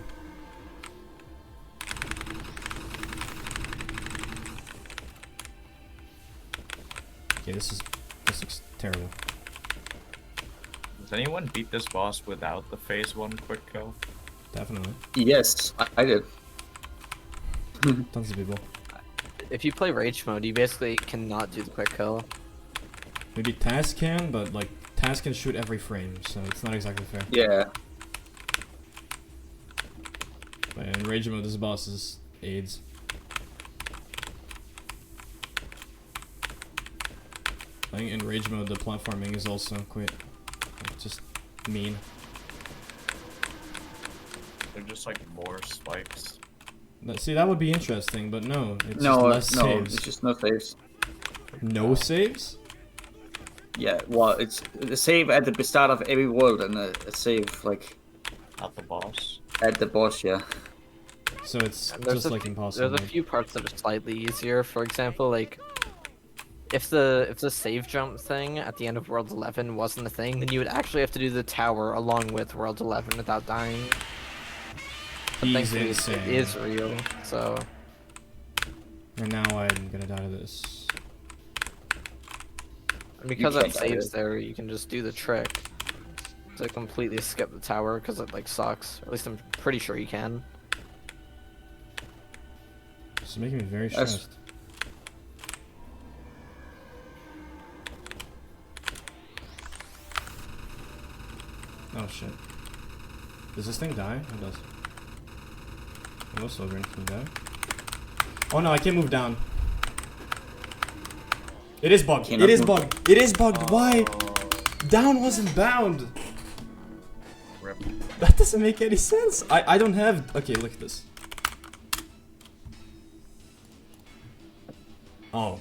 Okay, this looks terrible. Does anyone beat this boss without the phase 1 quick kill? Definitely. Yes, I did. Tons of people. If you play Rage mode, you basically cannot do the quick kill. Maybe Taz can, but like Taz can shoot every frame, so it's not exactly fair. Yeah. But in Rage mode, this boss is AIDS. I think in Rage mode, the platforming is also quite just mean. They're just like more spikes. See, that would be interesting, but no, it's No, just less no, saves. it's just no saves. No saves? Yeah, well, it's a save at the start of every world and a save, like, Not the boss. at the boss, yeah. So it's And just like impossible. There's a few parts that are slightly easier. For example, like if the save jump thing at the end of World 11 wasn't a thing, then you would actually have to do the tower along with World 11 without dying. But He's thankfully insane. it is real, so And now I'm gonna die to this. and because can't that die saves there. there, you can just do the trick to completely skip the tower because it like sucks. Or at least I'm pretty sure you can. This is making me very That's- stressed. Oh shit. Does this thing die? It does. Hello, Sovereign, can you die? Oh no, I can't move down. It is bugged. Cannot It is move. bugged. It is bugged. Why? Down wasn't bound. Rip. That doesn't make any sense. I don't have... Okay, look at this. Oh.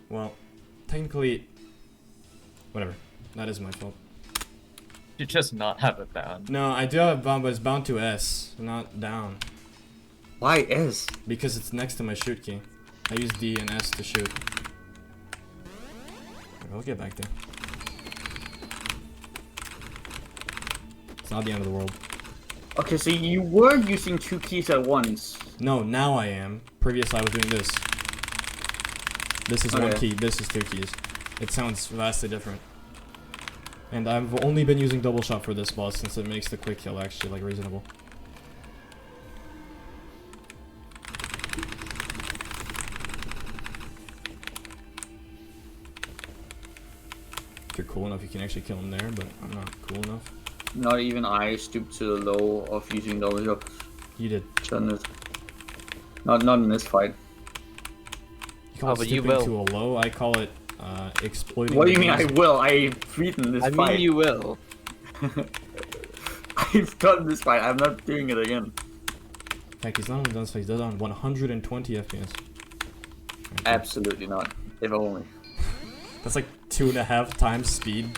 Well, technically... Whatever. That is my fault. You just not have it down. No, I do have it bound, but it's bound to S, not down. Why is? Because it's next to my shoot key. I use D and S to shoot. I'll get back there. It's not the end of the world. Okay, so you were using 2 keys at once. No, now I am. Previously I was doing this. This is 1 Okay. key, this is 2 keys. It sounds vastly different. And I've only been using double shot for this boss since it makes the quick kill actually like reasonable. If you're cool enough, you can actually kill him there, but I'm not cool enough. Not even I stooped to the low of using double shot. You did. Not in this fight. You call it but you stooping will. to a low, I call it exploiting What do the you mean I game's- will? I've beaten this I fight. mean, you will. I've done this fight. I'm not doing it again. Heck, he's not only done this, he's done it on 120 FPS. Right there. Absolutely not. If only. That's like 2.5 times speed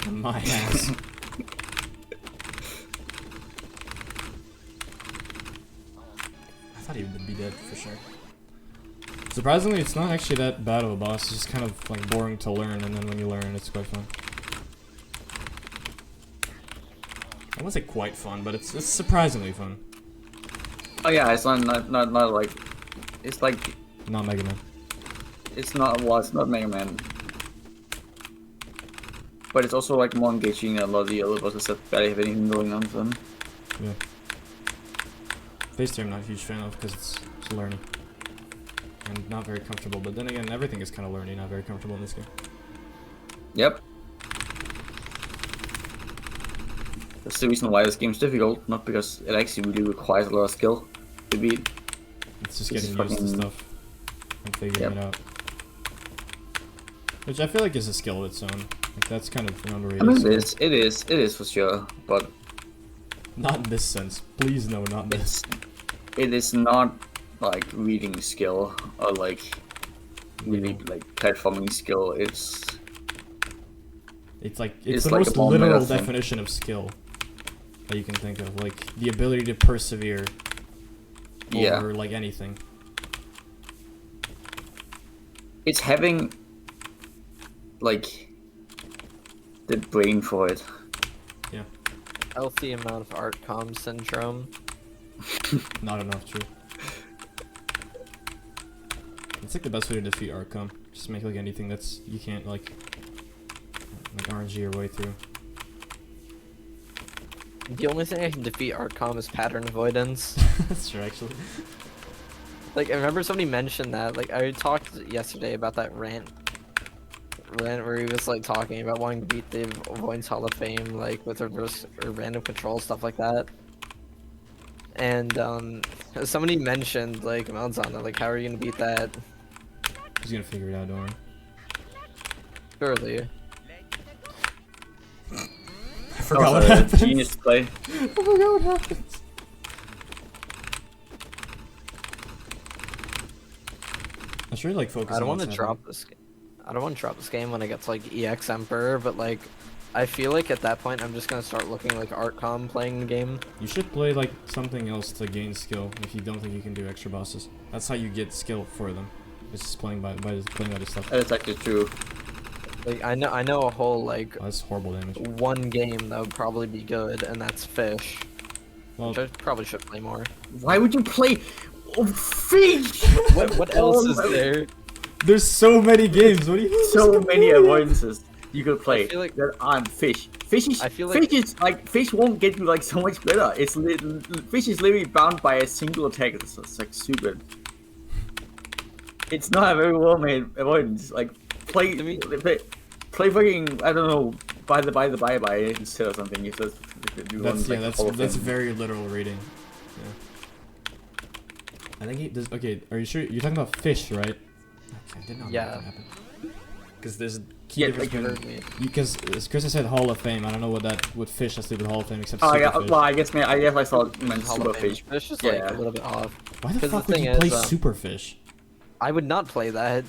on my ass. I thought he would be dead for sure. Surprisingly, it's not actually that bad of a boss. It's just kind of like boring to learn, and then when you learn, it's quite fun. I won't say quite fun, but it's surprisingly fun. Oh yeah, it's not like it's like Not Mega Man. it's not Mega Man. But it's also like more engaging than a lot of the other bosses that barely have anything going on for them. Yeah. Phase 2 I'm not a huge fan of because it's learning. And not very comfortable, but then again, everything is kind of learning, not very comfortable in this game. Yep. That's the reason why this game's difficult, not because it actually really requires a lot of skill to beat. It's just It's getting used to fucking- stuff and figuring it out. Which I feel like is a skill of its own. Like that's kind of an underrated I mean, skill. it is for sure, but Not in this sense. Please no, not this. it is not like reading skill or like really like platforming skill. It's It's like It's the like a most bomb literal meta thing. definition of skill that you can think of. Like the ability to persevere Yeah. over like anything. it's having like the brain for it. Yeah. Healthy amount of art com syndrome. Not enough, true. It's like the best way to defeat Arkham. Just make like anything that's you can't like RNG your way through. The only thing I can defeat Artcom is pattern avoidance. That's true, actually. Like, I remember somebody mentioned that. Like, I talked yesterday about that rant where he was, like, talking about wanting to beat the Avoidance Hall of Fame, like, with reverse or random control, stuff like that. And, somebody mentioned, like, Malzahn, like, how are you gonna beat that? He's gonna figure it out, don't worry. Surely. I forgot what Also, happens. genius play. I forgot what happens. I should really like focus. I don't on want to what's drop this. I don't want to drop this game when I get to like EX Emperor, but like, I feel like at that point I'm just gonna start looking like Artcom playing the game. You should play like something else to gain skill if you don't think you can do extra bosses. That's how you get skill for them. It's just playing by playing other stuff. That's actually true. Like I know a whole like Oh, that's horrible damage. one game that would probably be good, and that's Fish. Well, Which I probably should play more. Why would you play fish? What else is there? there's so many games. What do you mean? So many avoidances you could play I feel like- that aren't fish. Fish is I feel like- fish is like fish won't get you like so much better. Fish is literally bound by a single attack. It's like stupid. It's not a very well made avoidance. Like play To me- play fucking I don't know by instead of something. If that's you want, That's like, yeah. Hall of That's Fame. very literal reading. Yeah. I think he does. Okay, are you sure you're talking about fish, right? Okay, I did not know Yeah. that happened. Because there's a key Yeah, difference Like you between heard me. because as Chris said Hall of Fame. I don't know what fish has to do with Hall of Fame except Oh, super yeah, fish. well, I guess I thought you meant Hall super of Fame. fish. Fish is like Yeah. a little bit off. Why the 'Cause fuck the would you thing play is, super fish? I would not play that.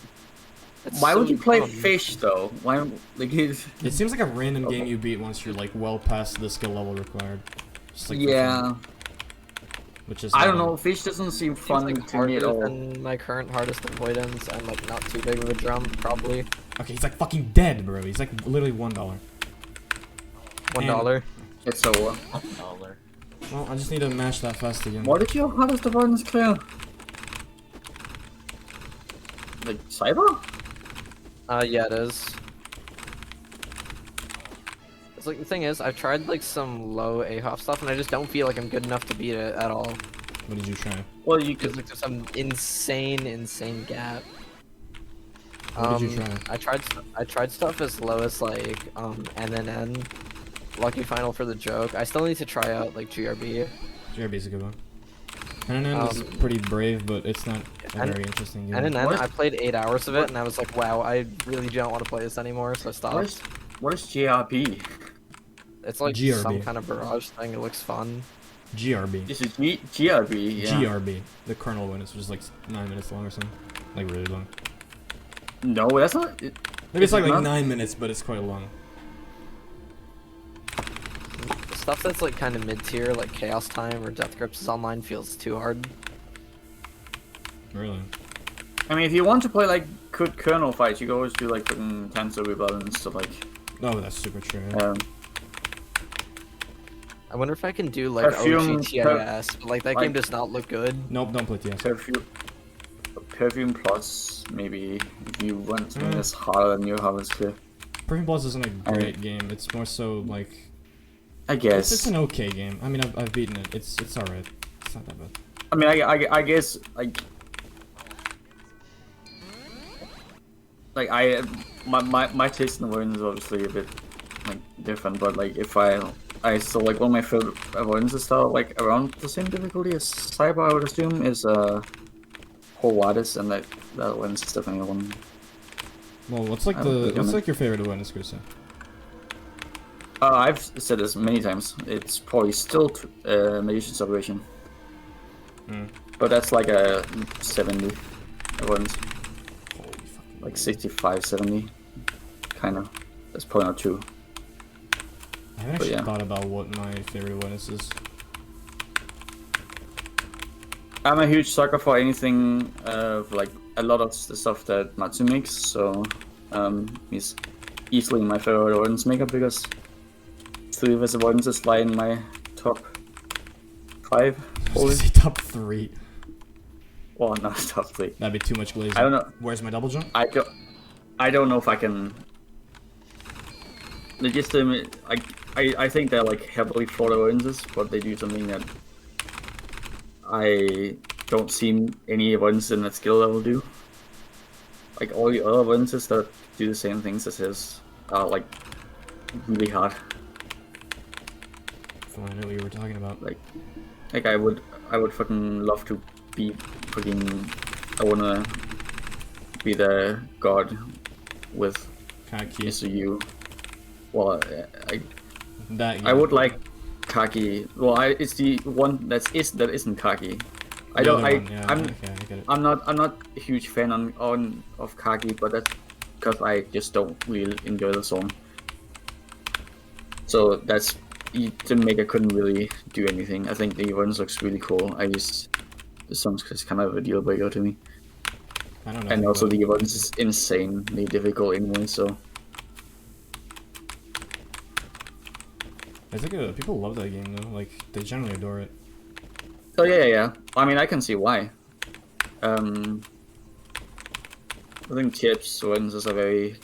It's Why would so you play dumb. fish though? Why like it's It seems like a random Okay. game you beat once you're like well past the skill level required. Just like for yeah. fun, which is I don't not- know. Fish doesn't seem Seems fun like to me at harder all. than my current hardest avoidance, and like not too big of a jump, probably. Okay, he's like fucking dead, bro. He's like literally $1. $1. It's so $1. Well, I just need to mash that fast again. What did your hardest avoidance clear? Like cyber? Yeah, it is. It's like the thing is, I've tried like some low AHOF stuff, and I just don't feel like I'm good enough to beat it at all. What did you try? Well, you Because could. like there's some insane gap. What did you try? I tried stuff as low as like NNN, Lucky Final for the joke. I still need to try out like GRB. GRB's a good one. NNN is pretty brave, but it's not a N- very interesting game. NNN, I played 8 hours of it, and I was like, wow, I really don't want to play this anymore, so I stopped. What is GRP? It's like GRB. some kind of barrage thing. It looks fun. GRB. This is GRB, yeah. GRB. The kernel one is just like 9 minutes long or something. Like really long. No, that's not. Maybe it's like not- 9 minutes, but it's quite long. Stuff that's like kind of mid-tier, like Chaos Time or Death Grips Online, feels too hard. Really? I mean, if you want to play like good kernel fights, you can always do like fucking Tensor Rebel and stuff like. Oh, that's super true. Yeah. I wonder if I can do like Perfume- OG TIS, but like that like- game does not look good. Nope, don't play TS. Perfume Plus, maybe if you want something that's harder than your Harvest Clear. Perfume Plus isn't a great game. It's more so like I guess. it's an okay game. I mean, I've beaten it. It's alright. It's not that bad. I mean, I guess like my taste in avoidance is obviously a bit like different, but like if I still like one of my favorite avoidances style like around the same difficulty as Cyber, I would assume is Horwatis, and that avoidance is definitely one. Well, what's like your favorite awareness, Chris? I've said this many times. It's probably still Magician's Operation. But that's like a 70 avoidance. Holy fucking Like 65, 70. Kind of. That's probably not true. I haven't actually yeah. thought about what my favorite awareness is. I'm a huge sucker for anything, like a lot of the stuff that Matsu makes, so he's easily my favorite avoidance maker because 3 of his avoidances lie in my top 5. I was gonna Holy. say top 3. Well, not top 3. That'd be too much glazing. I don't know. Where's my double jump? I don't know if I can. They just I think they're like heavily flawed avoidances, but they do something that I don't see any avoidance in that skill level do. Like all the other avoidances that do the same things as his are like really hard. If I know what you were talking about. Like I would fucking love to be fucking. I wanna be the god with Kaki. SU. Well, That I would like Kaki. Well, it's the one that isn't Kaki. I The don't. other one, yeah, I'm. okay, I get it. I'm not a huge fan of Kaki, but that's because I just don't really enjoy the song. So the maker couldn't really do anything. I think the ones looks really cool. The song's just kind of a deal breaker to me. I don't know. And also the ones is insanely difficult anyway. So I think people love that game though. Like they generally adore it. oh yeah. I mean, I can see why. I think Chips ones are very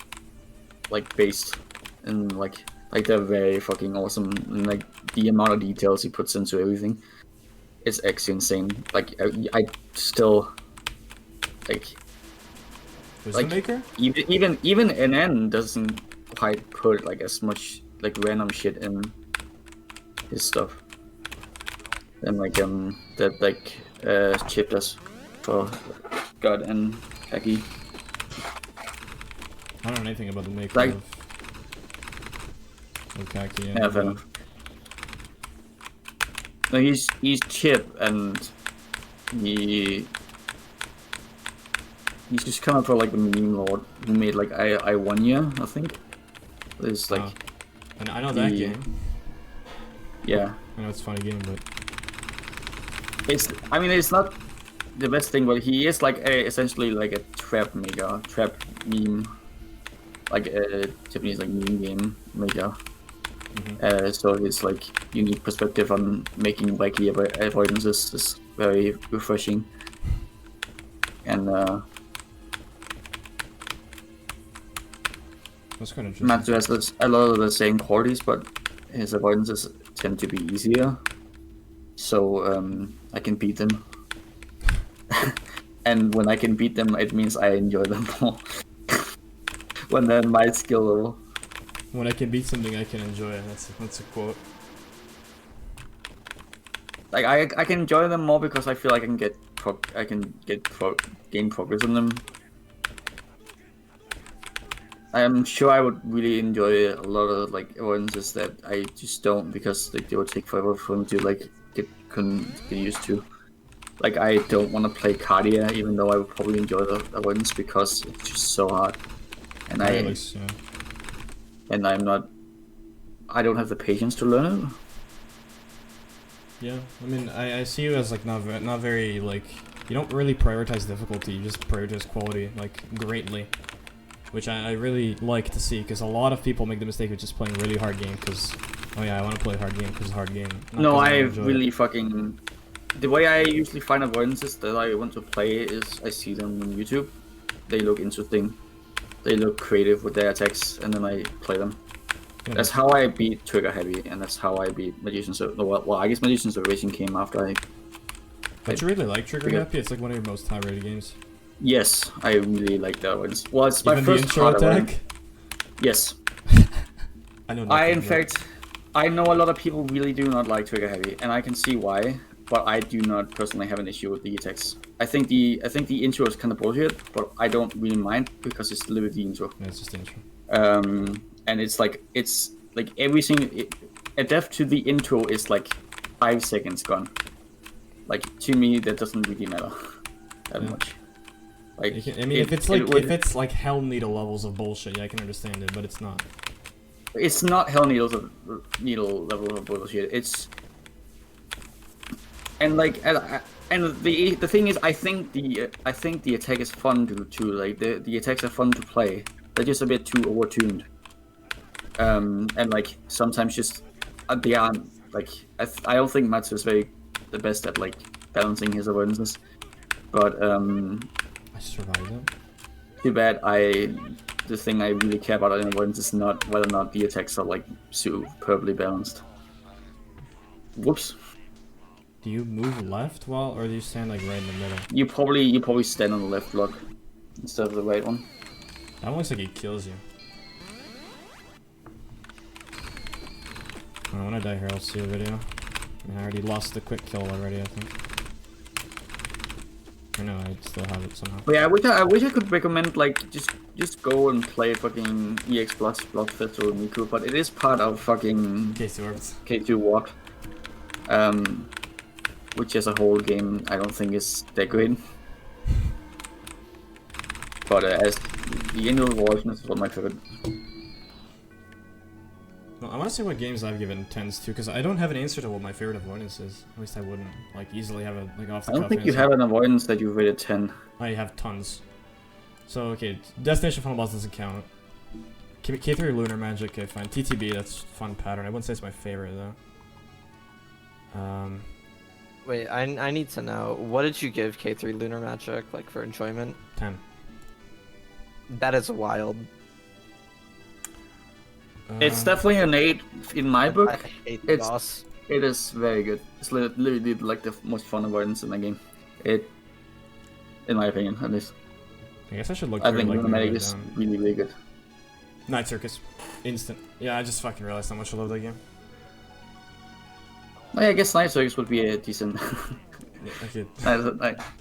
like based and like they're very fucking awesome. And like the amount of details he puts into everything, it's actually insane. Like I still like. Who's Like, the maker? Even NN doesn't quite put like as much like random shit in his stuff. And like that like Chip does for God and Kaki. I don't know anything about the maker Like- of Kaki. Yeah, fair enough. No, he's Chip and he's just kind of for like the meme lord who made like I 1 year, I think. It's like And I know that the- game. yeah. I know it's a funny game, but I mean, it's not the best thing, but he is like essentially like a trap maker, trap meme, like a Japanese like meme game maker. So it's like unique perspective on making wacky avoidances is very refreshing. And That's kind of interesting. Matsu has a lot of the same qualities, but his avoidances tend to be easier. So I can beat them. And when I can beat them, it means I enjoy them more. When they're my skill level. When I can beat something, I can enjoy it. That's a quote. Like I can enjoy them more because I feel like I can gain progress on them. I am sure I would really enjoy a lot of like avoidances that I just don't because like they would take forever for me to like get used to. Like I don't want to play Cardia even though I would probably enjoy the avoidance because it's just so hard. And I don't have the patience to learn it. Yeah, I mean, I see you as like not very like, you don't really prioritize difficulty, you just prioritize quality like greatly, which I really like to see because a lot of people make the mistake of just playing really hard game because, oh yeah, I want to play a hard game because it's a hard game. No, I really fucking, the way I usually find avoidances that I want to play is I see them on YouTube. They look interesting. They look creative with their attacks, and then I play them. Yeah, that's how I beat Trigger Heavy, and that's how I beat Magician's well, I guess Magician's Racing came after I... But you really like Trigger Happy? It's like one of your most high-rated games. Yes, I really like that one. Well, it's my Even first the intro attack? One. Yes. I know. In fact, I know a lot of people really do not like Trigger Heavy, and I can see why. But I do not personally have an issue with the attacks. I think the intro is kind of bullshit, but I don't really mind because it's literally the intro. Yeah, it's just the intro. And it's like every single a death to the intro is like 5 seconds gone. Like to me, that doesn't really matter that much. Like I mean, if it's like Hell Needle levels of bullshit, yeah, I can understand it, but it's not. It's not Hell Needle level of bullshit. It's and the thing is, I think the attack is fun to like the attacks are fun to play. They're just a bit too overtuned. And like sometimes just they aren't like I don't think Matsu is the best at like balancing his avoidances. But I survived them. Too bad. The thing I really care about in avoidance is not whether or not the attacks are like superbly balanced. Whoops. Do you move left or do you stand like right in the middle? You probably stand on the left block instead of the right one. That one looks like it kills you. Oh, when I die here, I'll see a video. I mean, I already lost the quick kill already, I think. Or no, I still have it somehow. But yeah, I wish I could recommend like just go and play fucking EX Plus Bloodfest or Miku, but it is part of fucking K2 What. Which as a whole game I don't think is that great. But as the individual version is one of my favorite. No, I want to see what games I've given 10s to, because I don't have an answer to what my favorite avoidance is. At least I wouldn't like easily have a like off the cuff. I don't think you have an avoidance that you rated 10. I have tons. So okay, Destination Final Boss doesn't count. K3 Lunar Magic, okay, fine. TTB, that's fun pattern. I wouldn't say it's my favorite though. Wait, I need to know, what did you give K3 Lunar Magic, like, for enjoyment? 10. That is wild. It's definitely an 8 in my book. I hate the boss. It is very good. It's literally like the most fun avoidance in the game. In my opinion, at least. I guess I should look. I think Lunar Magic is really, really good. Night Circus, instant. Yeah, I just fucking realized how much I love that game. I guess Night Circus would be a decent.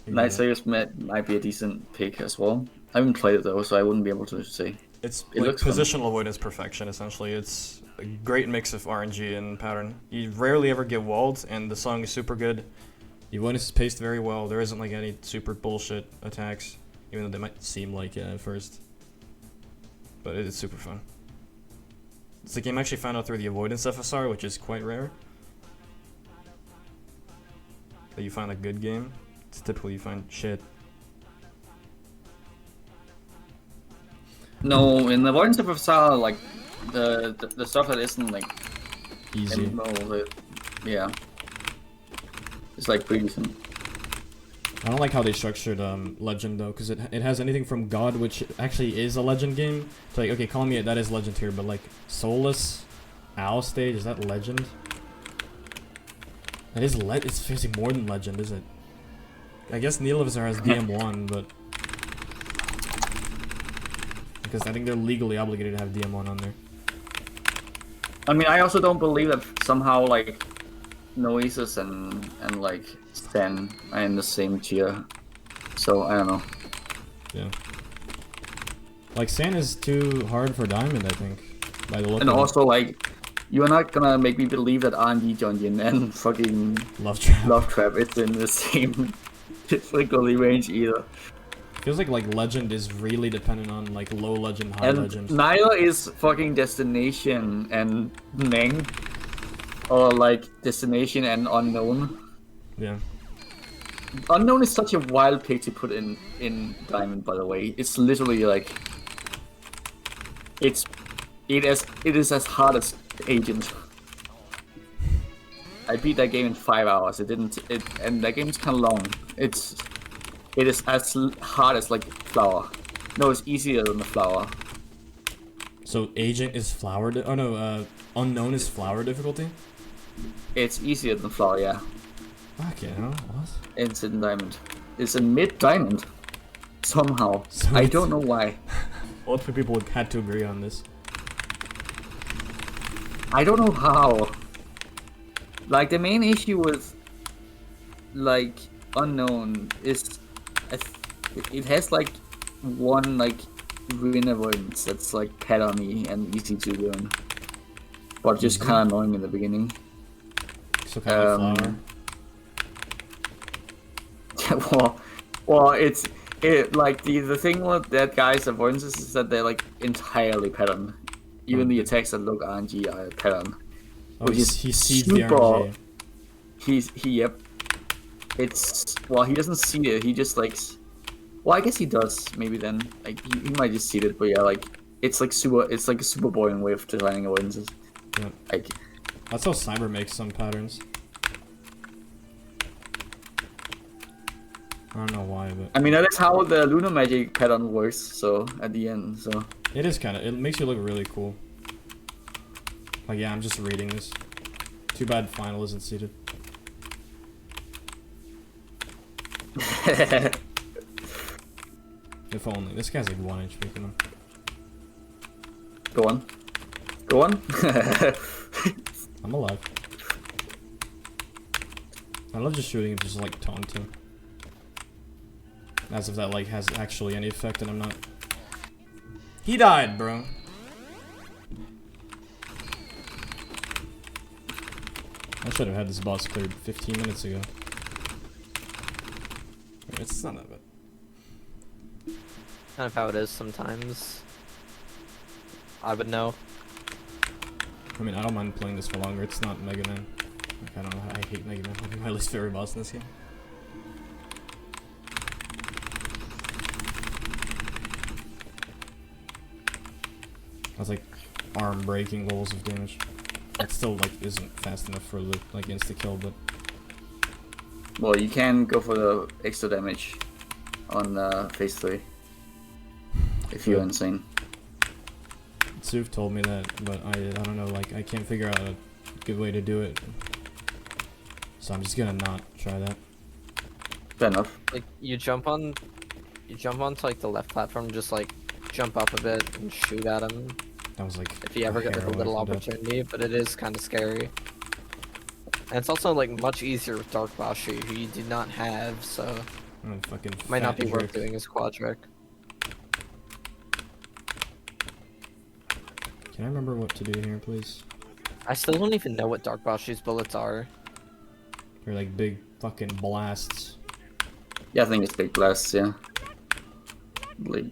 Night Circus might be a decent pick as well. I haven't played it though, so I wouldn't be able to say. It like positional avoidance perfection, essentially. It's a great mix of RNG and pattern. You rarely ever get walled, and the song is super good. The avoidance is paced very well. There isn't like any super bullshit attacks, even though they might seem like it at first. But it's super fun. It's a game I actually found out through the avoidance FSR, which is quite rare. That you find a good game. It's typically you find shit. No, in the avoidance FSR, like the stuff that isn't like Easy. And yeah. It's like pretty decent. I don't like how they structured legend though, because it has anything from God, which actually is a legend game. It's like, okay, call me that is legend here, but like Soulless, Owl Stage, is that legend? That is it's facing more than legend, is it? I guess Neolivisar has DM1, but because I think they're legally obligated to have DM1 on there. I mean, I also don't believe that somehow like Noesis and like Sten are in the same tier. So I don't know. Yeah. Like Sand is too hard for Diamond, I think. By the look And of also like, you're not gonna make me believe that R&D Dungeon and fucking Love Trap. Love Trap is in the same difficulty range either. Feels like legend is really dependent on like low legend, high And legend. neither is fucking Destination and Meng, or like Destination and Unknown. Yeah. Unknown is such a wild pick to put in Diamond, by the way. It's literally like it is as hard as Agent. I beat that game in 5 hours. And that game is kind of long. It is as hard as like Flower. No, it's easier than the Flower. So Agent is flower. Oh no, Unknown is flower difficulty. It's easier than Flower, yeah. Okay, no, what? It's in Diamond. It's in mid Diamond. Somehow. So I it's- don't know why. All three people had to agree on this. I don't know how. Like, the main issue with, like, Unknown is it has, like, one, like, ruin avoidance that's, like, pattern-y and easy to learn. But just kind of annoying in the beginning. So kind of like flower. well, like, the thing with that guy's avoidances is that they're, like, entirely pattern. Even the attacks that look RNG are pattern. Oh, Which is he sees the super- RNG. Yep. It's, well, he doesn't see it, he just, like, well, I guess he does, maybe then. Like, he might just see it, but yeah, like, it's like a super boring way of designing avoidances. Yeah. Like, That's how Cyber makes some patterns. I don't know why, but I mean, that is how the Lunar Magic pattern works, so, at the end, so. it is kind of. It makes you look really cool. Like, yeah, I'm just reading this. Too bad final isn't seated. If only. This guy's like 1 inch making him. Go on. Go on. I'm alive. I love just shooting and just like taunting. As if that like has actually any effect and I'm not. He died, bro. I should have had this boss cleared 15 minutes ago. It's not that bad. Kind of how it is sometimes. I would know. I mean, I don't mind playing this for longer. It's not Mega Man. Like, I don't know. I hate Mega Man. I think my least favorite boss in this game. That's like arm breaking levels of damage. That still like isn't fast enough for the like insta kill, but Well, you can go for the extra damage on phase 3. If you're insane. Suf told me that, but I don't know, like I can't figure out a good way to do it. So I'm just gonna not try that. Fair enough. Like you jump onto like the left platform, just like jump up a bit and shoot at him That was like if you ever get like a hair away little from death. opportunity, but it is kind of scary. And it's also like much easier with Dark Boshy, who you do not have, so I'm gonna fucking might not fat be worth jerk. doing his quad trick. Can I remember what to do here, please? I still don't even know what Dark Boshy's bullets are. They're like big fucking blasts. Yeah, I think it's big blasts, yeah. Like,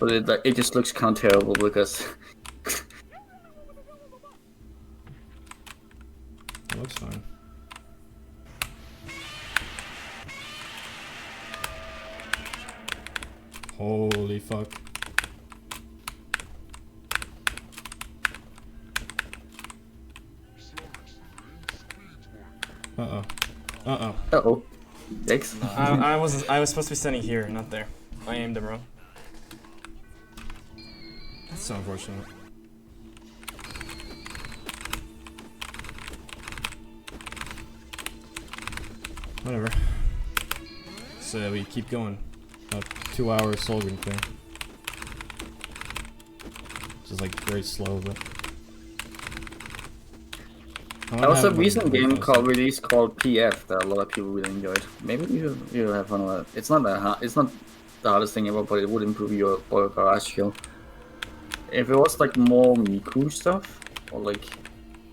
but it just looks kind of terrible because It looks fine. Holy fuck. Uh-oh. Uh-oh. Uh-oh. Thanks. I was supposed to be standing here, not there. I aimed him wrong. That's so unfortunate. Whatever. So we keep going. About 2 hours Solgren thing. Which is like very slow, but. There was a recent game released called PF that a lot of people really enjoyed. Maybe you have fun with it. It's not that hard. It's not the hardest thing ever, but it would improve your garage skill. If it was like more Miku stuff, or like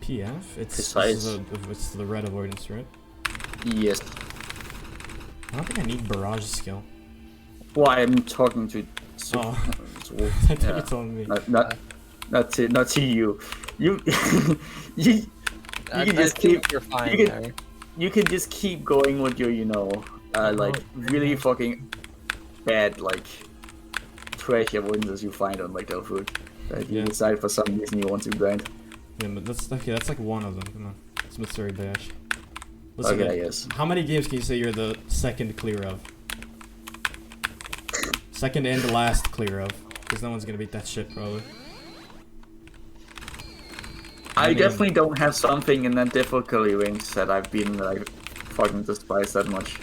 PF, it's the red avoidance, right? Yes. I don't think I need barrage skill. Well, I'm talking to. Oh, I thought you told me. Not to you. You can just keep. You're fine. You can just keep going with your, like really fucking bad like trash avoidances you find on like Delphood. That you decide for some reason you want to grind. Yeah, but that's like one of them. Come on, it's Mystery Bash. Listen, okay, yes. How many games can you say you're the second clear of? Second and the last clear of, because no one's gonna beat that shit probably. I definitely don't have something in that difficulty range that I've been like fucking despised that much.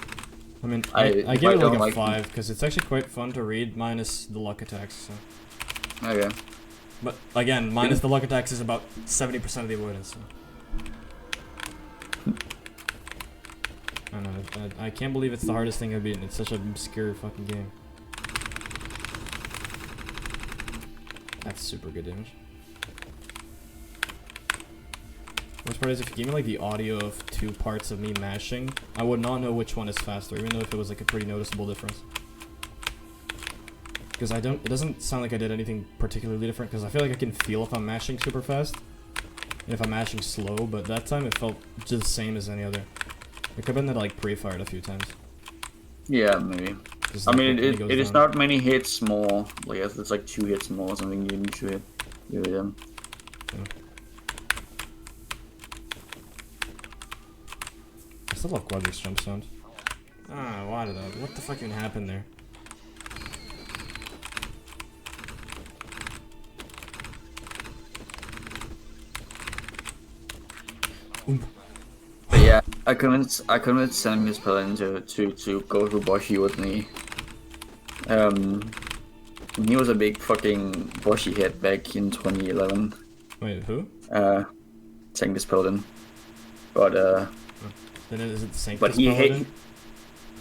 I mean, I give it like a 5 because it's actually quite fun to read minus the luck attacks. So. Okay. But again, minus the luck attacks is about 70% of the avoidance. So. I don't know. I can't believe it's the hardest thing I've beaten. It's such an obscure fucking game. That's super good damage. Worst part is if you gave me like the audio of 2 parts of me mashing, I would not know which one is faster, even though if it was like a pretty noticeable difference. Because it doesn't sound like I did anything particularly different, because I feel like I can feel if I'm mashing super fast, and if I'm mashing slow, but that time it felt just the same as any other. It could have been that I like pre-fired a few times. Yeah, maybe. I mean, it is not many hits more, like it's like 2 hits more or something you need to hit. Yeah. I still love Quadrix jump sound. Ah, what the fuck even happened there? But yeah, I convinced sending this person to go to Boshy with me. He was a big fucking Boshy hit back in 2011. Wait, who? Sanctus Paladin. But Then is it Sanctus but he Paladin?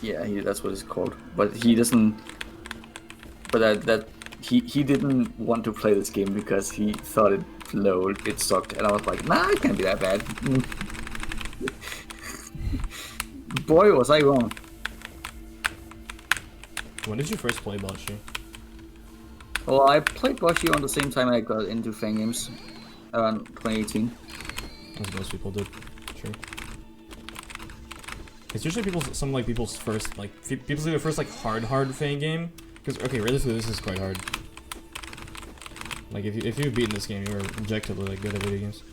Yeah, that's what it's called. But he doesn't. But he didn't want to play this game because he thought it sucked, and I was like, nah, it can't be that bad. Boy, was I wrong. When did you first play Boshy? Well, I played Boshy around the same time I got into fan games, around 2018. As most people did. True. It's usually people's first people's either first hard fan game, because okay, realistically this is quite hard. Like if you've beaten this game, you're objectively like good at video games.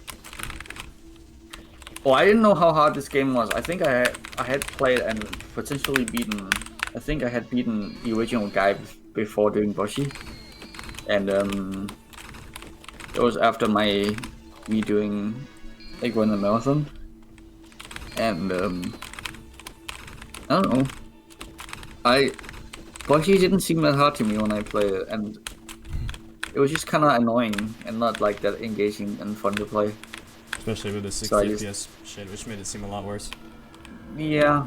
Well, I didn't know how hard this game was. I think I had played and potentially beaten. I think I had beaten the original guy before doing Boshy, and it was after me doing like running a marathon, and I don't know. Boshy didn't seem that hard to me when I played it, and it was just kind of annoying and not like that engaging and fun to play. Especially with the 60 FPS shit, which made it seem a lot worse. Yeah.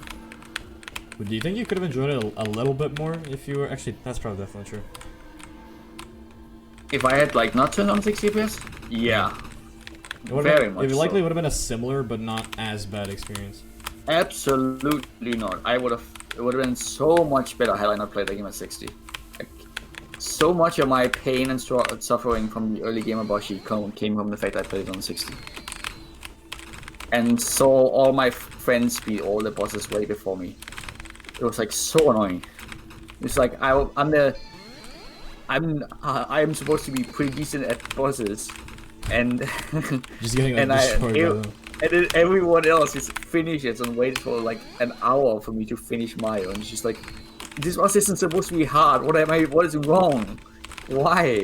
But do you think you could have enjoyed it a little bit more if you were actually? That's probably definitely true. If I had like not turned on 60 FPS, yeah. Very much. It likely would have been a similar but not as bad experience. Absolutely not. It would have been so much better had I not played the game at 60. Like, so much of my pain and suffering from the early game of Boshy came from the fact I played it on 60. And saw all my friends beat all the bosses way before me. It was like so annoying. It's like I'm supposed to be pretty decent at bosses, and just getting like destroyed by them. And then everyone else just finishes and waits for like an hour for me to finish Mario, and it's just like, this isn't supposed to be hard. What is wrong? Why?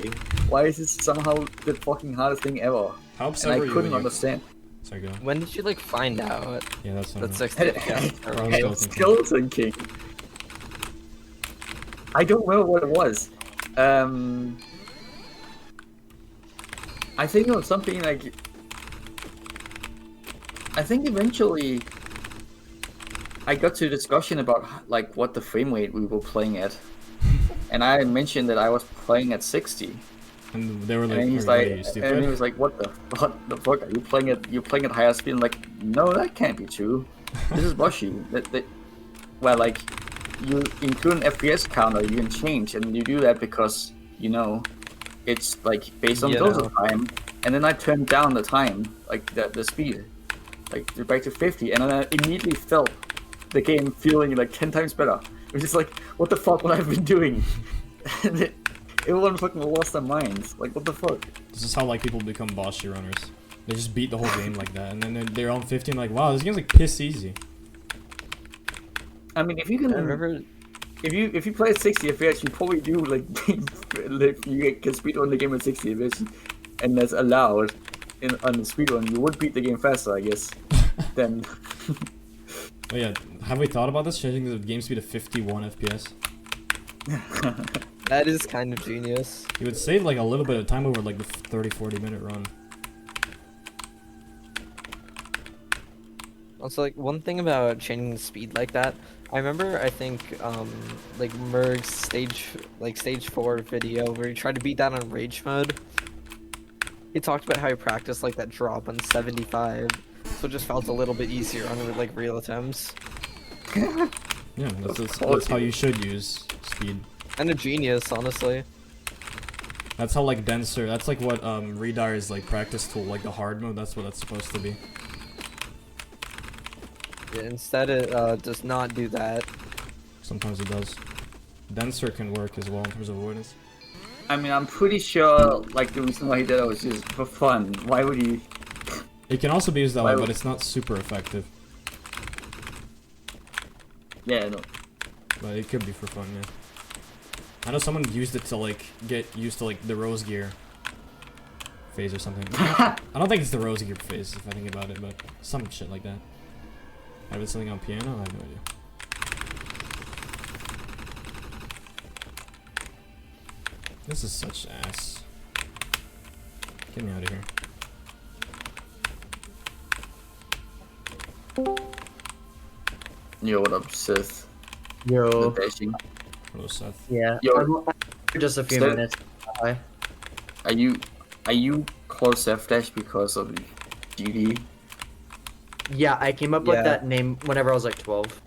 Why is this somehow the fucking hardest thing ever? How And upset I were you couldn't when you... understand. Sorry, go. When did you like find out Yeah, that's what I that mean. 60 FPS? Skeleton King. Skeleton King. I don't remember what it was. I think it was something like. I think eventually I got to a discussion about like what the frame rate we were playing at, and I mentioned that I was playing at 60. And they were like, And he's "Are like, you and stupid?" he was like, what the fuck? Are you playing at higher speed? I'm like, no, that can't be true. This is Boshy. Well, like, you include an FPS counter, you can change, and you do that because you know it's like based on dose of time. And then I turned down the time, like the speed, like back to 50, and then I immediately felt the game feeling like 10 times better. It was just like, what the fuck? What I've been doing? And everyone fucking lost their minds. Like, what the fuck? This is how like people become Boshy runners. They just beat the whole game like that, and then they're on 50 and like, wow, this game's like piss easy. I mean, if you can, I remember. if you play at 60 FPS, you probably do like, if you can speedrun the game at 60 FPS, and that's allowed on the speedrun, you would beat the game faster, I guess. Then. Oh yeah, have we thought about this? Changing the game speed to 51 FPS? That is kind of genius. You would save like a little bit of time over like the 30-40 minute run. Also, like one thing about changing the speed like that, I remember I think like Merg's stage 4 video where he tried to beat that on rage mode. He talked about how he practiced like that drop on 75, so it just felt a little bit easier on like real attempts. Yeah, that's how you should use speed. And a genius, honestly. That's how like denser. That's like what Redire's like practice tool, like the hard mode. That's what that's supposed to be. Yeah, instead, it does not do that. Sometimes it does. Denser can work as well in terms of avoidance. I mean, I'm pretty sure like the reason why he did it was just for fun. Why would he? It can also be used that Why way, would- but it's not super effective. Yeah, no. But it could be for fun, yeah. I know someone used it to like get used to like the rose gear phase or something. I don't think it's the rose gear phase if I think about it, but some shit like that. Have it something on piano? I have no idea. This is such ass. Get me out of here. Yo, what up, Sith? Yo. Dashing. Hello, Seth. Yeah. Yo. I'm for just a few Stay- minutes. Hi. Are you called Seth Dash because of GD? Yeah, I came up Yeah. with that name whenever I was like 12.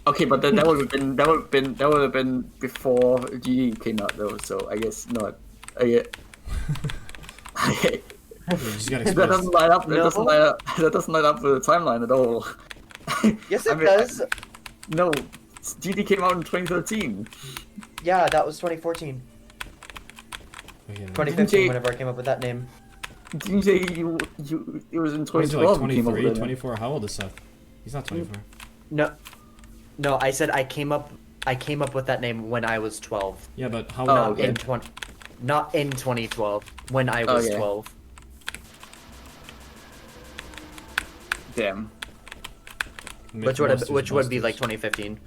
Okay, but then that would have been before GD came out though, so I guess not. You just got That exposed. doesn't line up. That No. doesn't line up. That doesn't line up with the timeline at all. Yes, I it mean, does. No, GD came out in 2013. Yeah, that was 2014. Okay, then. 2015, DJ whenever I came up with that name. Didn't you say it was in What is he, 2012? like you came up with 23, it? 24? How old is Seth? He's not 24. No, I said I came up with that name when I was 12. Yeah, but how Oh, old? okay. Not in 2012, when I was Okay. 12. Damn. Which would be like 2015.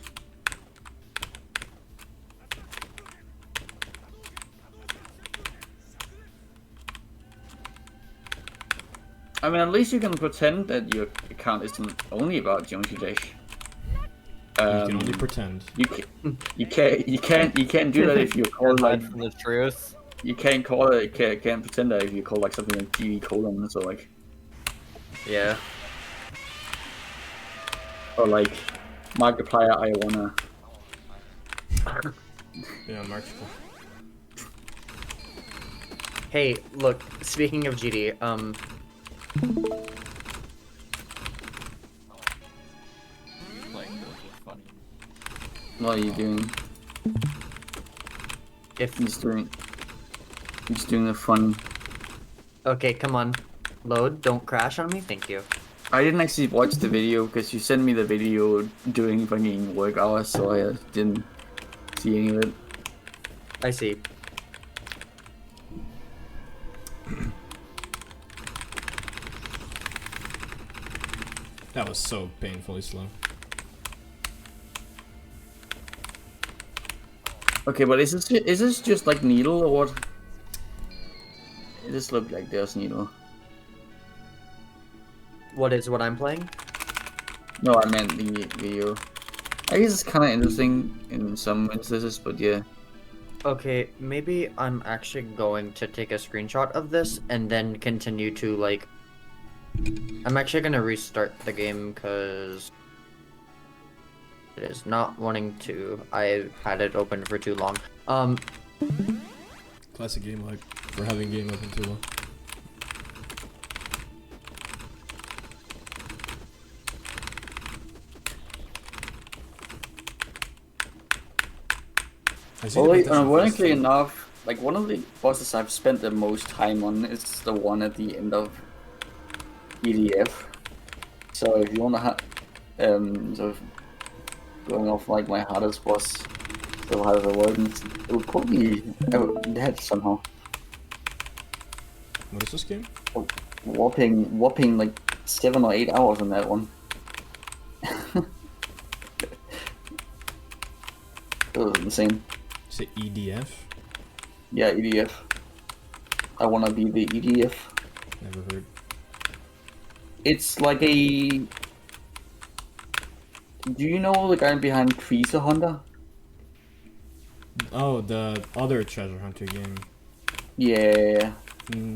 I mean, at least you can pretend that your account isn't only about Geometry Dash. You can only pretend. You can't do that if you call like Hide from the truth. you can't call it can't pretend that if you call like something like GD colon or like Yeah. or like Markiplier I wanna. Yeah, Mark. Hey, look, speaking of GD, Playing those was funny. What are you doing? if He's doing the fun. okay, come on. Load, don't crash on me, thank you. I didn't actually watch the video because you sent me the video during fucking work hours, so I didn't see any of it. I see. That was so painfully slow. Okay, but is this just like needle or what? It just looked like there's needle. What is what I'm playing? No, I meant the video. I guess it's kind of interesting in some instances, but yeah. Okay, maybe I'm actually going to take a screenshot of this and then continue to like. I'm actually gonna restart the game because it is not wanting to. I had it open for too long. Classic game lag for having game open too long. I see the Well, potential for this ironically thing. enough, like one of the bosses I've spent the most time on is the one at the end of EDF. So if you wanna sort of going off like my hardest boss, still has avoidance, it would probably dead somehow. What is this game? Whopping like 7 or 8 hours on that one. It was insane. Is it EDF? Yeah, EDF. I wanna be the EDF. Never heard. It's like a. Do you know the guy behind Treasure Hunter? Oh, the other treasure hunter game. Yeah.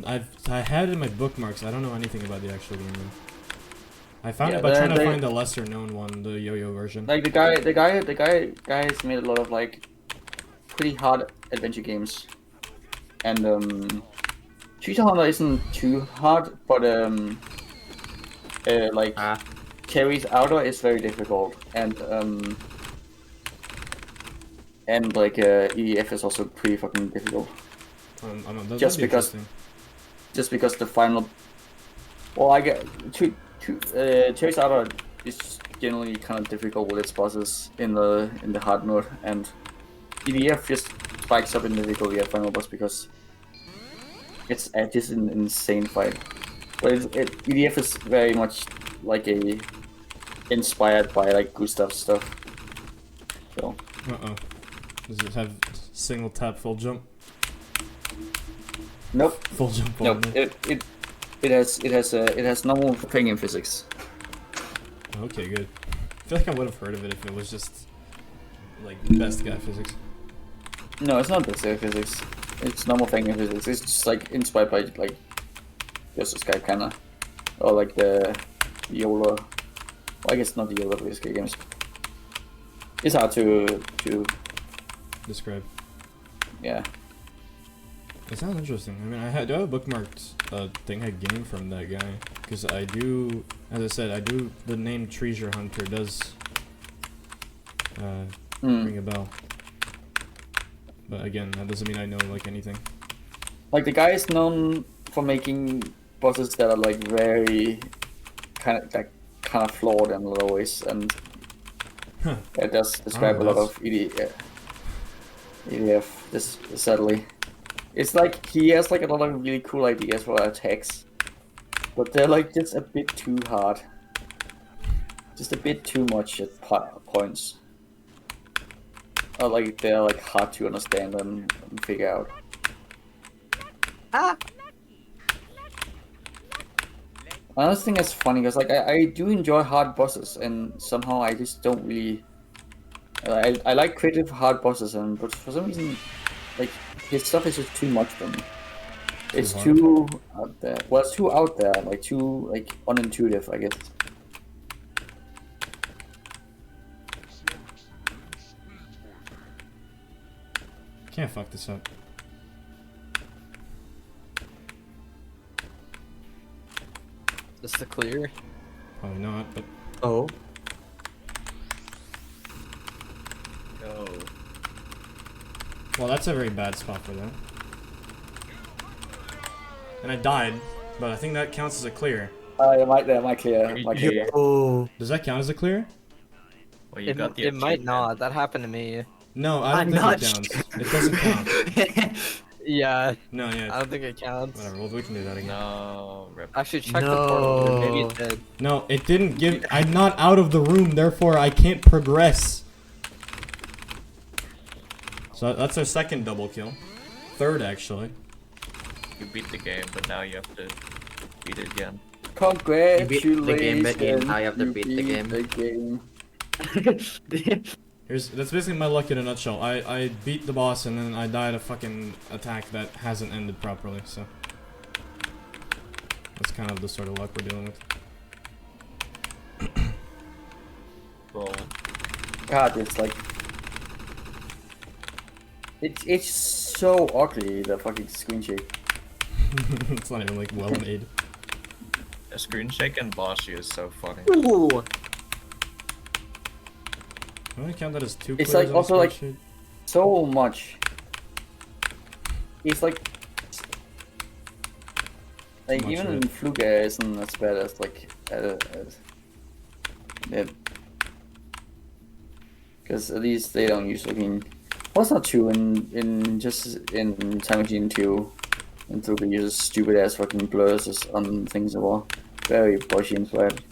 I had it in my bookmarks. I don't know anything about the actual game. I found Yeah, it by trying to they- find the lesser known one, the yo-yo version. Like the guy has made a lot of like pretty hard adventure games, and Treasure Hunter isn't too hard, but like Terry's Outer is very difficult, and like EDF is also pretty fucking difficult. That'd Just be because- interesting. Just because the final. Well, I get Terry's Outer is generally kind of difficult with its bosses in the hard mode, and EDF just spikes up in difficulty at final boss because it's just an insane fight. But EDF is very much like a inspired by like Gustav's stuff. So Uh-oh. Does it have single tap full jump? nope, Full jump on nope. there. It has normal penguin physics. Okay, good. I feel like I would have heard of it if it was just like best guy physics. No, it's not best physics. It's normal penguin physics. It's just like inspired by like just Sky kinda, or like the YOLO. Well, I guess not the YOLO VSK games. It's hard to Describe. yeah. It sounds interesting. I mean, do have a bookmarked thing I gained from that guy, because I do, as I said, the name Treasure Hunter does ring a bell. But again, that doesn't mean I know like anything. Like the guy is known for making bosses that are like very kind of flawed in a lot of ways, and Huh. that does describe a lot of EDF. This sadly, it's like he has like a lot of really cool ideas for attacks, but they're like just a bit too hard, just a bit too much at points. Or like they're like hard to understand and figure out. Another thing that's funny because like I do enjoy hard bosses, and somehow I just don't really. I like creative hard bosses, but for some reason, like his stuff is just too much for me. It's hard? too out there. Well, it's too out there, like too like unintuitive, I guess. Can't fuck this up. Is this the clear? Probably not, but Oh. Go. well, that's a very bad spot for that. And I died but I think that counts as a clear. It might clear. Might clear. Oh, Does that count as a clear? Well, you it, got the it might achievement. not. That happened to me. No, I don't I'm think not it counts. sure. It doesn't count. Yeah, No, I yeah. don't think it counts. Whatever. Well, we can do that again. No, rip. Actually, check the portal. Maybe No. it did. No, it didn't give. I'm not out of the room, therefore I can't progress. So that's our second double kill. Third, actually. You beat the game, but now you have to beat it again. Congratulations. You beat the game, but now you have to beat the game. That's basically my luck in a nutshell. I beat the boss and then I died a fucking attack that hasn't ended properly, so. That's kind of the sort of luck we're dealing with. Roll. God, it's like it's so ugly, the fucking screen shake. It's not even like well made. A screen shake and Boshy is so funny. Ooh. I'm gonna count that as two It's clears like on also the like spreadsheet. so much. It's like much even of in it. Fluke isn't as bad as like because at least they don't use looking. Well, it's not true in Time Machine 2. And Fluke uses stupid ass fucking blurs on things as well. Very Boshy inspired.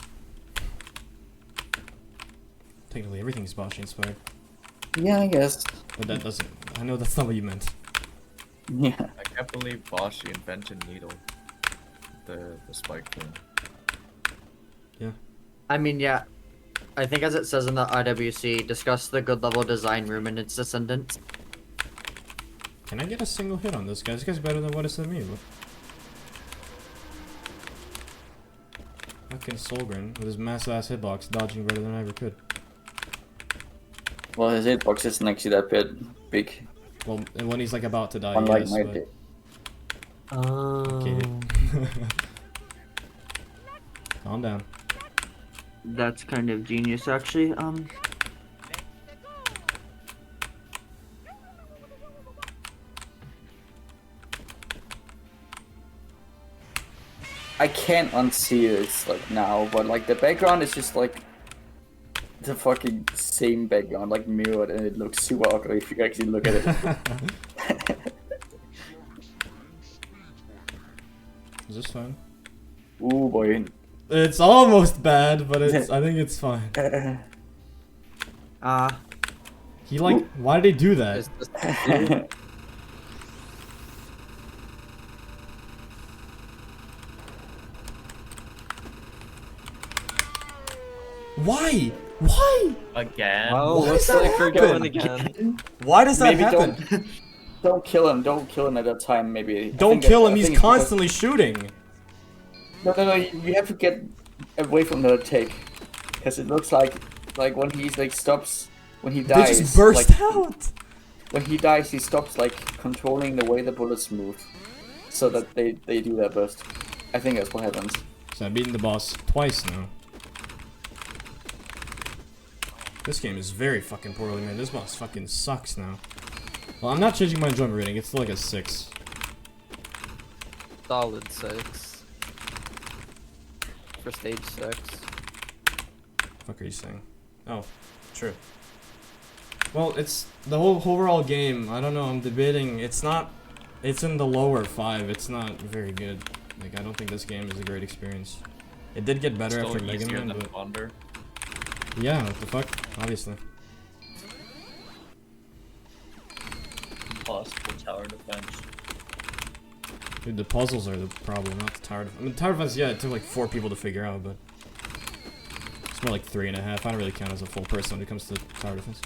Technically, everything's Boshy inspired. Yeah, I guess. But that doesn't. I know that's not what you meant. Yeah. I can't believe Boshy invented Needle. The spike thing. I mean, yeah. I think as it says in the IWC, discuss the good level design room and its descendants. Can I get a single hit on this guy? This guy's better than what it's than me. Fucking Solgren with his massive ass hitbox dodging better than I ever could. Well, his hitbox isn't actually that big. Well, and when he's like about to die, Unlike yes, my but... Oh. Okay. Calm down. That's kind of genius, actually. I can't unsee this like now, but like the background is just like the fucking same background, like mirrored, and it looks super ugly if you actually look at it. Is this fine? Ooh boy. It's almost bad, but it's. I think it's fine. He like. Why did he do that? Is this Why? Why? Again? Oh, Why looks does that like we're going happen? again. Why does that Maybe happen? don't kill him. Don't kill him at that time. Maybe. Don't kill him. He's constantly shooting. No. You have to get away from the take, because it looks like when he's like stops when he They dies. just burst like, out. When he dies, he stops like controlling the way the bullets move, so that they do their burst. I think that's what happens. So I've beaten the boss twice now. This game is very fucking poorly made. This boss fucking sucks now. Well, I'm not changing my enjoyment rating. It's still like a 6. Solid 6. For stage 6. Fuck are you saying? Oh, true. Well, it's the whole overall game. I don't know. I'm debating. It's not. It's in the lower 5. It's not very good. Like I don't think this game is a great experience. It did get better Still after Mega easier Man, than but Wonder. yeah, what the fuck? Obviously. Possible tower defense. Dude, the puzzles are the problem, not the tower defense. I mean, tower defense, yeah, it took like 4 people to figure out, but it's more like 3.5. I don't really count as a full person when it comes to tower defense.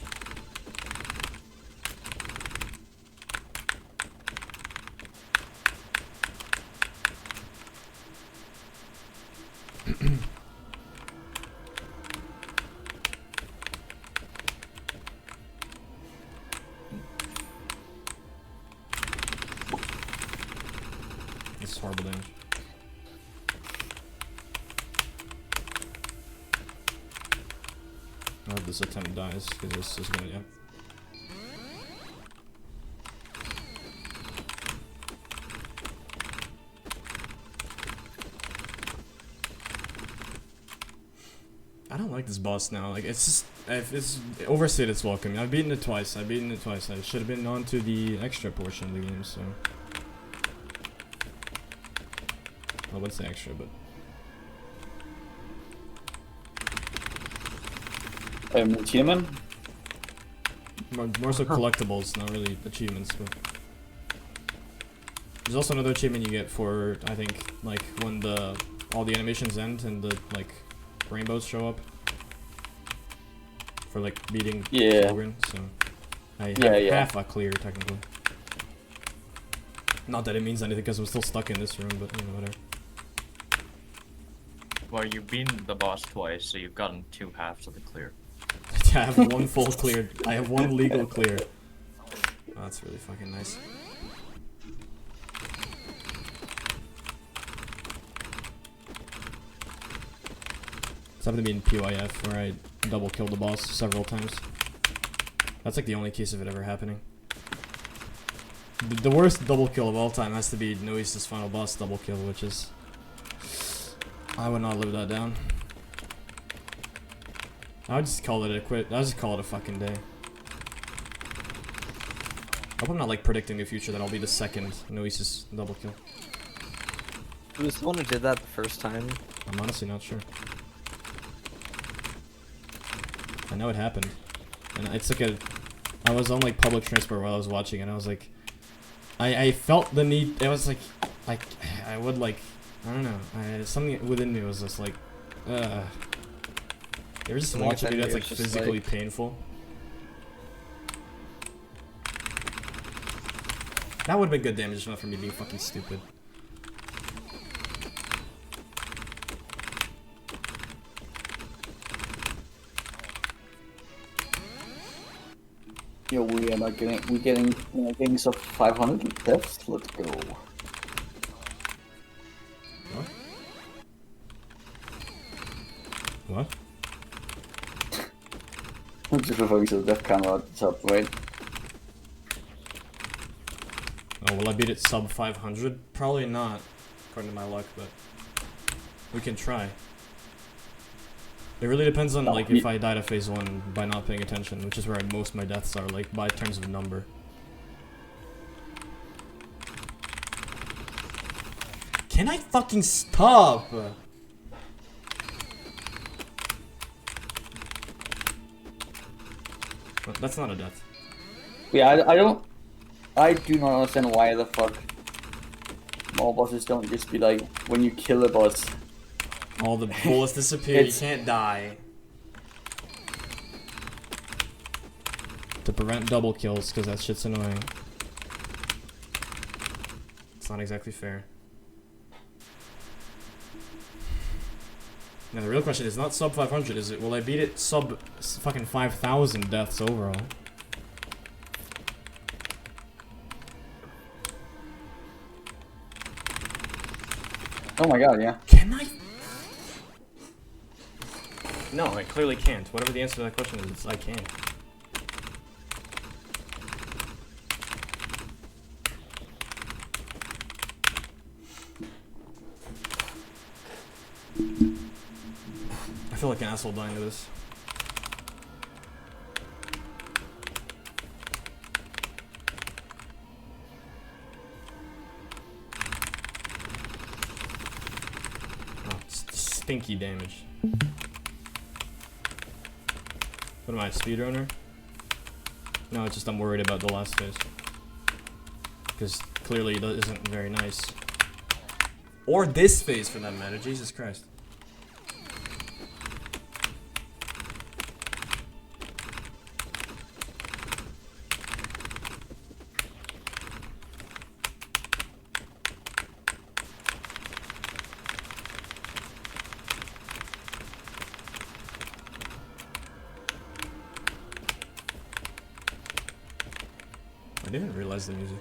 This is horrible damage. I hope this attempt dies, because this is gonna, yeah. I don't like this boss now. Like, it's just, it's overstayed its welcome. I've beaten it twice. I should have been on to the extra portion of the game, so. Well, what's the extra, but. Achievement? More so collectibles, not really achievements, but. There's also another achievement you get for, I think, like, when all the animations end and the, like, rainbows show up. For, like, beating children, so. I have half a clear, technically. Not that it means anything, because I'm still stuck in this room, but, you know, whatever. Well, you've beaten the boss twice, so you've gotten 2 halves of the clear. I have one full clear. I have one legal clear. Oh, that's really fucking nice. It's happened to be in PYF where I double killed the boss several times. That's like the only case of it ever happening. The worst double kill of all time has to be Nois's final boss double kill, which is... I would not live that down. I would just call it a quit. I would just call it a fucking day. I hope I'm not like predicting the future that I'll be the second Nois's double kill. Who was the one who did that the first time? I'm honestly not sure. I know it happened. And it's like I was on like public transport while I was watching and I was like... I felt the need... It was like... I would like... I don't know. Something within me was just like... You ever just Something watch a video that's like within you is just physically like- painful? That would have been good damage enough for me being fucking stupid. Yo, we are not getting, we're getting sub 500 deaths. Let's go. What? What? I'm just referring to the death camera at the top, right? Oh, will I beat it sub 500? Probably not, according to my luck, but we can try. It really depends on like if I died at phase 1 by not paying attention, which is where most of my deaths are, like by terms of number. Can I fucking stop? Well, that's not a death. Yeah, I do not understand why the fuck more bosses don't just be like, when you kill a boss. All the bullets disappear, you can't die. To prevent double kills, because that shit's annoying. It's not exactly fair. Now the real question is not sub 500, is it? Will I beat it sub fucking 5,000 deaths overall? Oh my god, yeah. Can I? No, I clearly can't. Whatever the answer to that question is, I can't. I feel like an asshole dying to this. Oh, stinky damage. What am I, a speedrunner? No, it's just I'm worried about the last phase. Because clearly it isn't very nice. Or this phase for that matter, Jesus Christ. I didn't realize the music.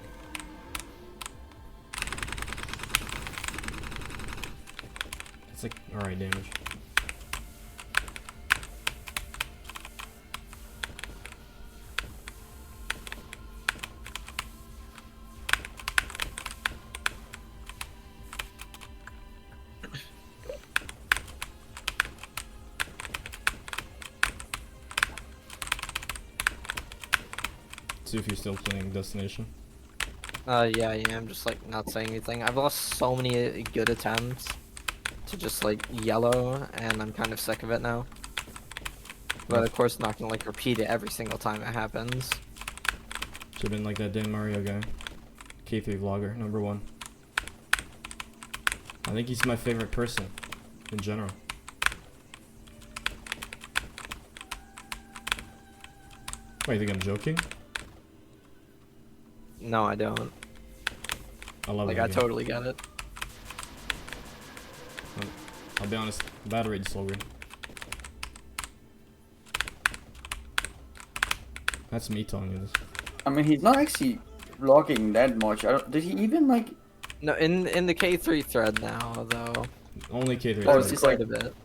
It's like alright damage. see if you're still playing Destination. Yeah, I'm just like not saying anything. I've lost so many good attempts to just like yellow, and I'm kind of sick of it now. But of course, not gonna like repeat it every single time it happens. Should've been like that Dan Mario guy. K3 vlogger, #1. I think he's my favorite person in general. Wait, you think I'm joking? No, I don't. I love Like, that I game. totally get it. I'll be honest, battery is slower. That's me telling you this. I mean, he's not actually vlogging that much. Did he even like? No, in the K3 thread now, though. Only K3. Oh, It's it's quite like- a bit.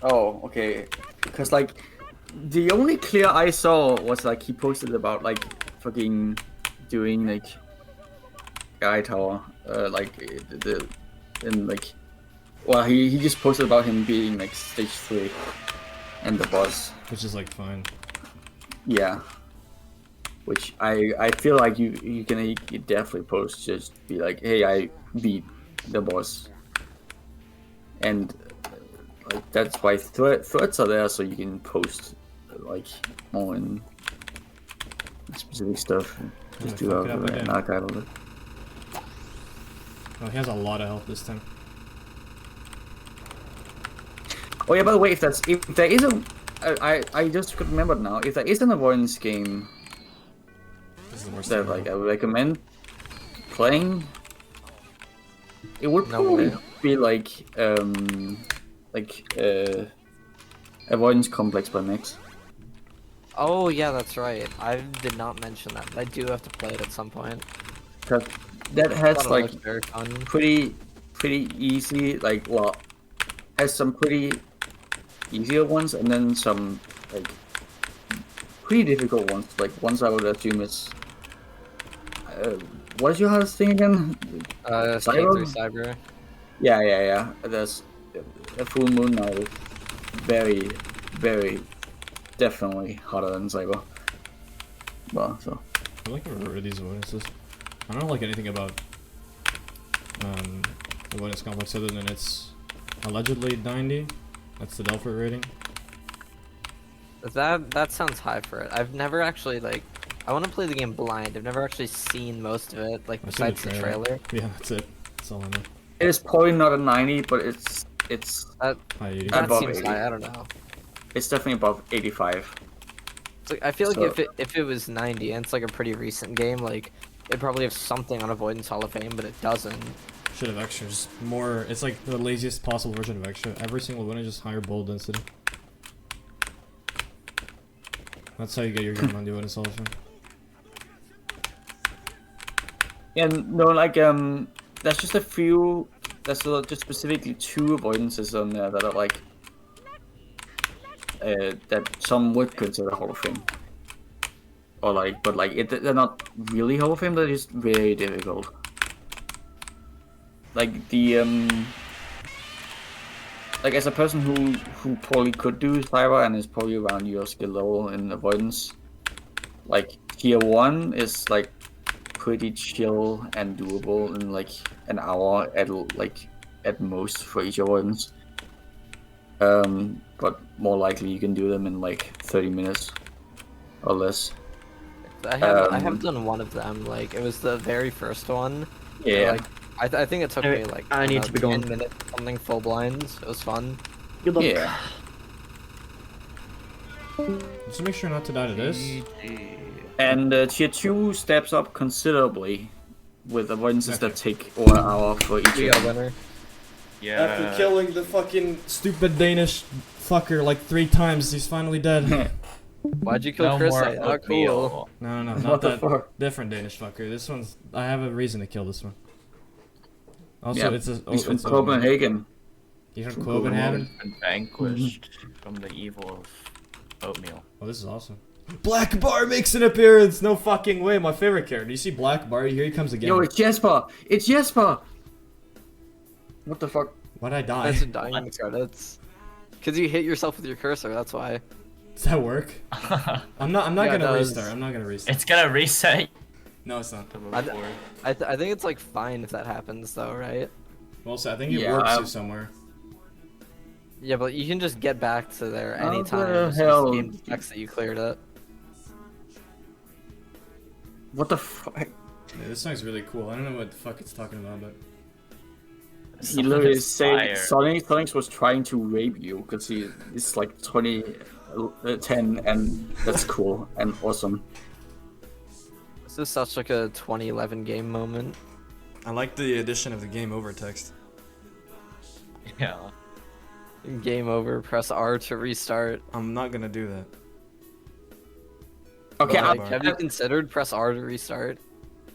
Oh, okay. Because like, the only clear I saw was like he posted about like fucking doing like Guy Tower, like and like, well, he just posted about him being like stage 3 and the boss. Which is like fine. Yeah. Which I feel like you definitely post, just be like, hey, I beat the boss. And like that's why threads are there, so you can post like more in specific stuff. Just Yeah, do fuck it up an again. archive of it. Oh, he has a lot of health this time. Oh yeah, by the way, if there is a, I just could remember now, if there is an avoidance game This is the worst that thing like I ever. would recommend playing, it would No probably way. be like Avoidance Complex by Max. Oh, yeah, that's right. I did not mention that, but I do have to play it at some point. Cause that has Thought it like looked very fun. pretty easy, like, well, has some pretty easier ones and then some like pretty difficult ones. Like ones I would assume is what is your hardest thing again? K3 Cyber. Yeah. There's a full moon now is very definitely harder than Cyber. Well, so I like these avoidances. I don't know like anything about avoidance complex other than it's allegedly 90. That's the Delphi rating. That sounds high for it. I've never actually like. I want to play the game blind. I've never actually seen most of it, like I've seen besides the trailer. Yeah, that's it. That's all I know. it is probably not a 90, but it's High 80. That Above seems 80. high. I don't know. it's definitely above 85. It's like, I feel like So- if it was 90 and it's like a pretty recent game, like it'd probably have something on Avoidance Hall of Fame, but it doesn't. Should have extras. More. It's like the laziest possible version of extra. Every single one is just higher bold density. That's how you get your game on the avoidance Hall of Fame. Yeah, no, like there's just a few. There's just specifically 2 avoidances on there that are like that some would consider Hall of Fame, or like, but like they're not really Hall of Fame. They're just very difficult. Like the like as a person who probably could do cyber and is probably around your skill level in avoidance, like tier 1 is like pretty chill and doable in like an hour at most for each avoidance. But more likely you can do them in like 30 minutes or less. I have done one of them. Like it was the very first one. Yeah. Like I think it took me like I need to be 10 going. minutes or something full blinds. It was fun. Good luck. Yeah. Just make sure not to die to this. And tier 2 steps up considerably with avoidances that take over an hour for each We of got them. winner. Yeah. After killing the fucking stupid Danish fucker like 3 times, he's finally dead. Why'd you kill No Chris? more Oh, cool. oatmeal. No, What not the that fuck? different Danish fucker. This one's. I have a reason to kill this one. Also, Yeah, it's a. He's from it's Copenhagen. He's from From Copenhagen. Been vanquished from the evil of oatmeal. Oh, this is awesome. Black Bar makes an appearance. No fucking way. My favorite character. You see Black Bar? Here he comes again. Yo, it's Jesper! It's Jesper! What the fuck? Why'd I die? That's a dying in the credits. Cause you hit yourself with your cursor. That's why. Does that work? I'm not Yeah, it gonna does. restart. I'm not gonna restart. It's gonna reset. No, it's not. To move I- forward. I think it's like fine if that happens though, right? Well, so I think it Yeah, warps you I'm- somewhere. Yeah, but you can just get back to there How anytime. the as hell- the game detects that you cleared it. What the fuck? Yeah, this song's really cool. I don't know what the fuck it's talking about, but He literally It's said fire. Sonic was trying to rape you because he is like 2010 and that's cool and awesome. This is such like a 2011 game moment. I like the addition of the game over text. Yeah. Game over. Press R to restart. I'm not gonna do that. Okay, Well, Like, have you considered press R to restart?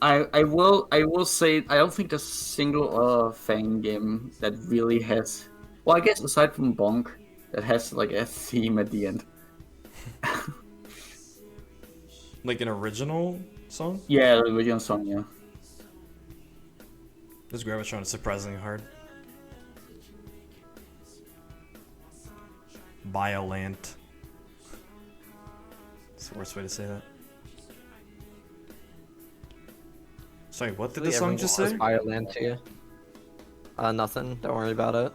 I will say I don't think there's a single other fan game that really has, well, I guess aside from Bonk, that has like a theme at the end. Like an original song? Yeah, the original song, yeah. This Gravitron is surprisingly hard. Biolant. That's the worst way to say that. Sorry, what did the song just say? Bioland to you. Nothing. Don't worry about it.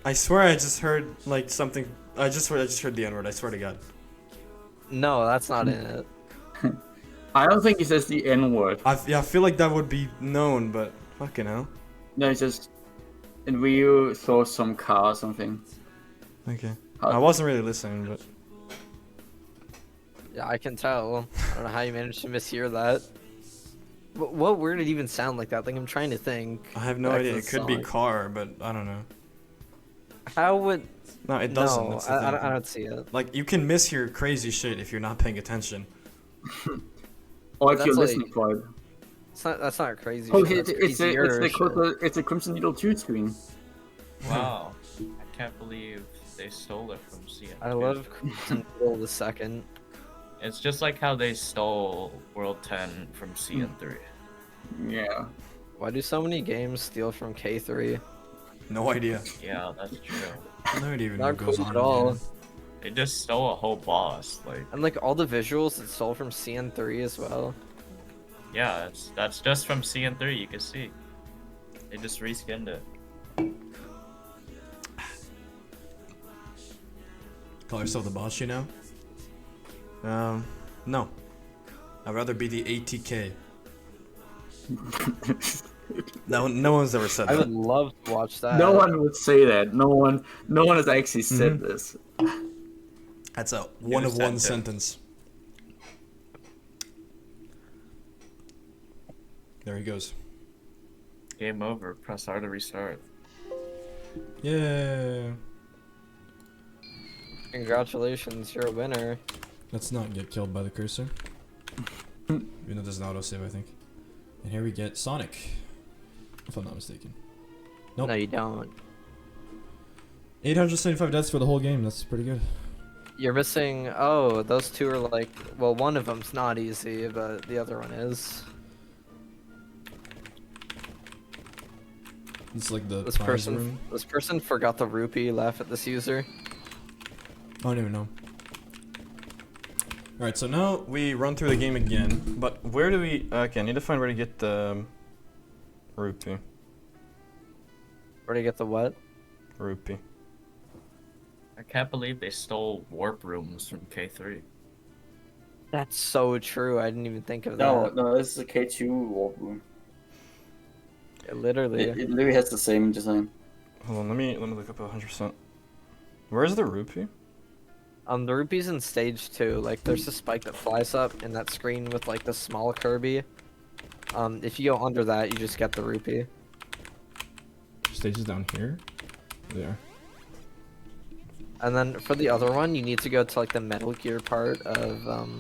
I swear I just heard like something. I just heard the N-word. I swear to God. No, that's not in it. I don't think it says the N word. I feel like that would be known, but fucking hell. No, it's just in Ryu saw some car or something. Okay. How- I wasn't really listening, but Yeah, I can tell. I don't know how you managed to mishear that. What word did it even sound like that? Like, I'm trying to think. I have no back to idea. the It could be song. car, but I don't know. How would... No, it doesn't. No, That's the I thing. don't see it. Like you can mishear crazy shit if you're not paying attention. Or if That's you're like- listening for it. That's not crazy. Oh, shit, that's crazier shit. it's a Crimson Needle 2 screen. Wow. I can't believe they stole it from CN. I love Crimson Needle the second. It's just like how they stole World 10 from CN3. Yeah. Why do so many games steal from K3? No idea. Yeah, that's true. I don't even know Not what goes cool on at in all. there. They just stole a whole boss. Like, And like all the visuals, it stole from CN3 as well. yeah, that's just from CN3. You can see. They just reskinned it. Call yourself the Boshy now? No. I'd rather be the ATK. No one's ever said I would that. love to watch that. No one would say that. No one has actually said this. That's a one of one sentence. sentence. There he goes. Game over. Press R to restart. Yeah. Congratulations, you're a winner. Let's not get killed by the cursor. Even though there's an autosave, I think. And here we get Sonic. If I'm not mistaken. Nope. No, you don't. 875 deaths for the whole game. That's pretty good. You're missing. Oh, those two are like. Well, one of them's not easy, but the other one is. It's like the This prize room. person forgot the rupee. Laugh at this user. I don't even know. Alright, so now we run through the game again, but where do we... Okay, I need to find where to get the... rupee. Where do you get the what? Rupee. I can't believe they stole warp rooms from K3. That's so true. I didn't even think of No, that. no, this is a K2 warp room. It literally. It literally has the same design. Hold on, let me look up 100%. Where's the rupee? The rupee's in stage 2. Like, there's a spike that flies up in that screen with like the small Kirby. If you go under that, you just get the rupee. Stages down here? There. And then for the other one, you need to go to like the Metal Gear part of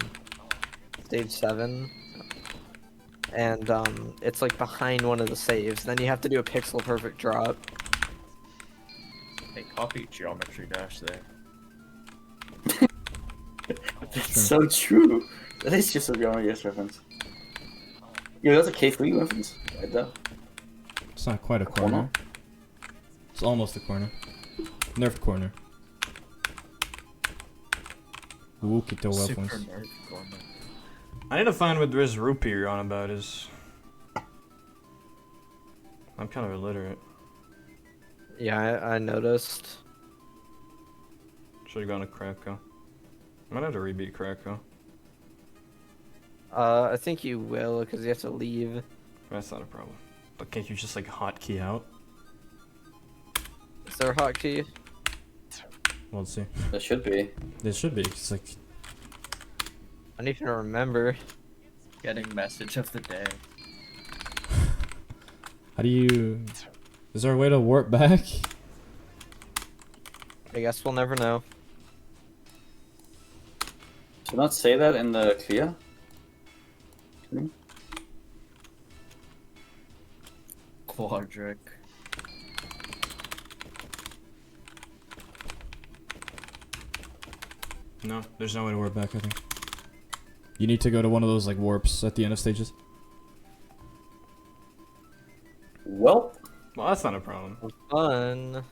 stage 7. And it's like behind one of the saves. Then you have to do a pixel perfect drop. They copied Geometry Dash there. That's so true. That is just a Beyond Yes reference. Yo, that's a K3 reference. Right there. It's not quite a corner. It's almost a corner. Nerf corner. Wukito Super weapons. nerd Gorman. I need to find what this rupee you're on about is. I'm kind of illiterate. Yeah, I noticed. Should have gone to Krakow. I might have to rebeat Krakow. I think you will, because you have to leave. That's not a problem. But can't you just like hotkey out? Is there a hotkey? Well, let's see. There should be. There should be. It's like I don't even remember. Getting message of the day. how do you? Is there a way to warp back? I guess we'll never know. Should not say that in the clear. Quadric. No, there's no way to warp back. I think. You need to go to one of those like warps at the end of stages. Well, Well, that's not a problem. Fun.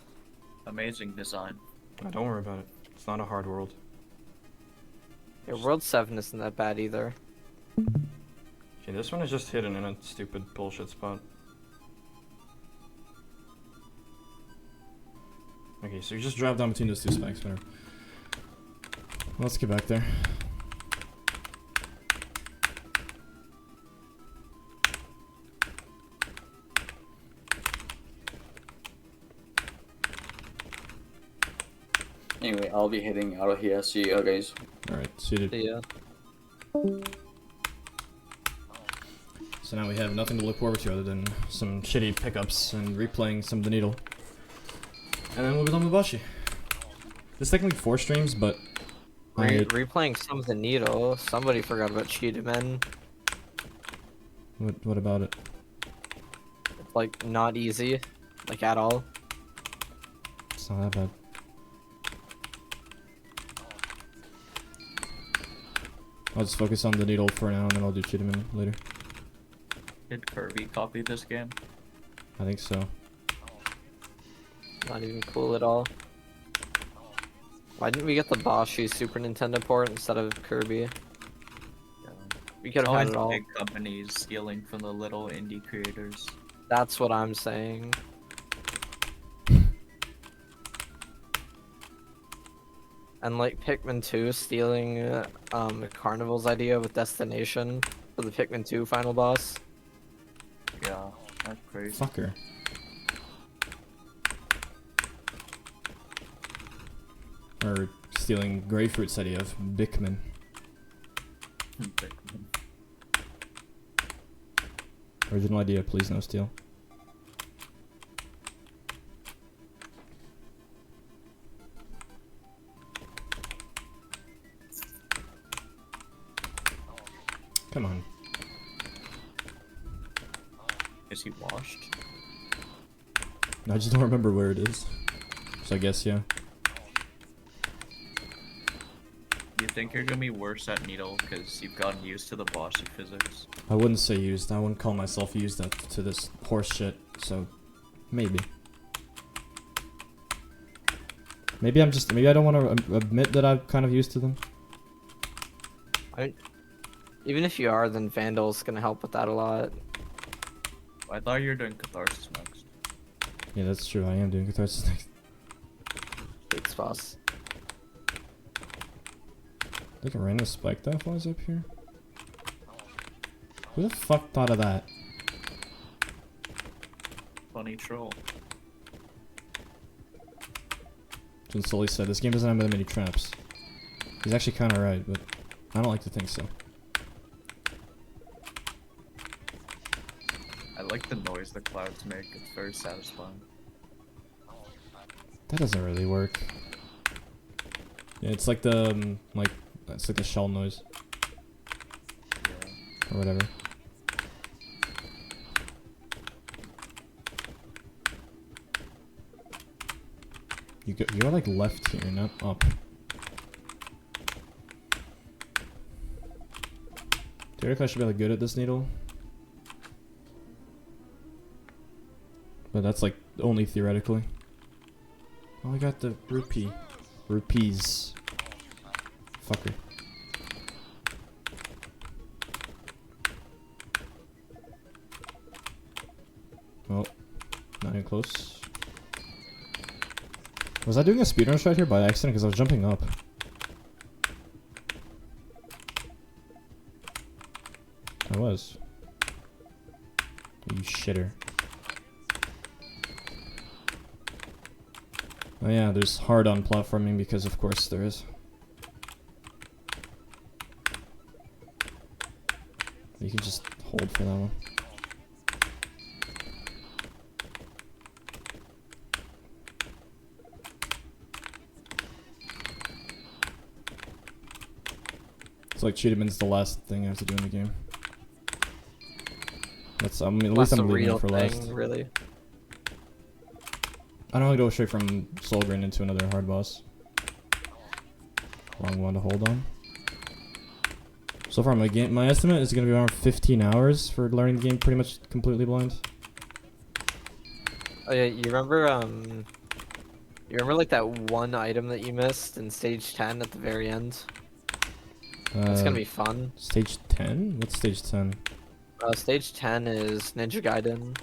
Amazing design. No, don't worry about it. It's not a hard world. Yeah, World 7 isn't that bad either. Okay, this one is just hidden in a stupid bullshit spot. Okay, so you just drop down between those two spikes, whatever. Let's get back there. anyway, I'll be heading out of here. See you guys. Alright, suited. Yeah. So now we have nothing to look forward to other than some shitty pickups and replaying some of the needle. And then we'll be done with Boshy. There's technically 4 streams, but Replaying some of the needle. Somebody forgot about Cheetah Men. What about it? It's like not easy, like at all. It's not that bad. I'll just focus on the needle for now, and then I'll do Cheetahman later. Did Kirby copy this game? I think so. Not even cool at all. Why didn't we get the Boshy Super Nintendo port instead of Kirby? Yeah. We could have had Always it all. big companies stealing from the little indie creators. That's what I'm saying. And like Pikmin 2 stealing Carnival's idea with Destination for the Pikmin 2 final boss. Yeah, that's crazy. Fucker. Or stealing Grapefruit's idea of Bickman. Pikmin. Original idea, please no steal. Come on. Is he washed? I just don't remember where it is. So I guess, yeah. Do you think you're gonna be worse at Needle because you've gotten used to the Boshy physics? I wouldn't say used. I wouldn't call myself used to this horse shit, so maybe. Maybe I don't want to admit that I'm kind of used to them. Even if you are, then Vandal's gonna help with that a lot. I thought you were doing Catharsis next. Yeah, that's true. I am doing Catharsis next. Thanks, boss. Like a random spike that flies up here? Who the fuck thought of that? Funny troll. Jin Sully said, this game doesn't have that many traps. He's actually kind of right, but I don't like to think so. I like the noise the clouds make. It's very satisfying. That doesn't really work. Yeah, it's like the, it's like the shell noise. Yeah. Or whatever. You're like left here, not up. Theoretically, I should be like good at this needle. But that's like only theoretically. Oh, I got the rupee. Rupees. fucker. Oh, not even close. Was I doing a speedrun shot here by accident? Because I was jumping up. I was. You shitter. Oh yeah, there's hard on platforming because of course there is. You can just hold for that one. It's like Cheetahman's the last thing I have to do in the game. That's I mean, at least That's I'm a leaving real it for thing, last. really. I don't want to go straight from Solgren into another hard boss. Long one to hold on. So far, my estimate is going to be around 15 hours for learning the game pretty much completely blind. Oh yeah, you remember like that one item that you missed in stage 10 at the very end? It's gonna be fun. Stage 10? What's stage 10? Stage 10 is Ninja Gaiden.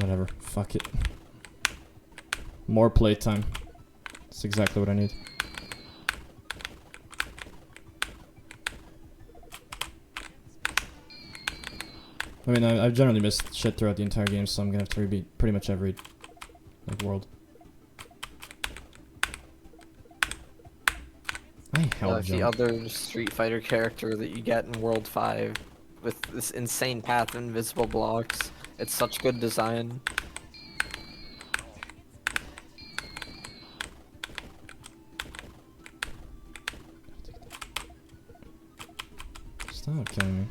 Whatever. Fuck it. More playtime. That's exactly what I need. I mean, I've generally missed shit throughout the entire game, so I'm gonna have to rebeat pretty much every world. I held Like the jump. other Street Fighter character that you get in World 5 with this insane path of invisible blocks. It's such good design. Stop killing me.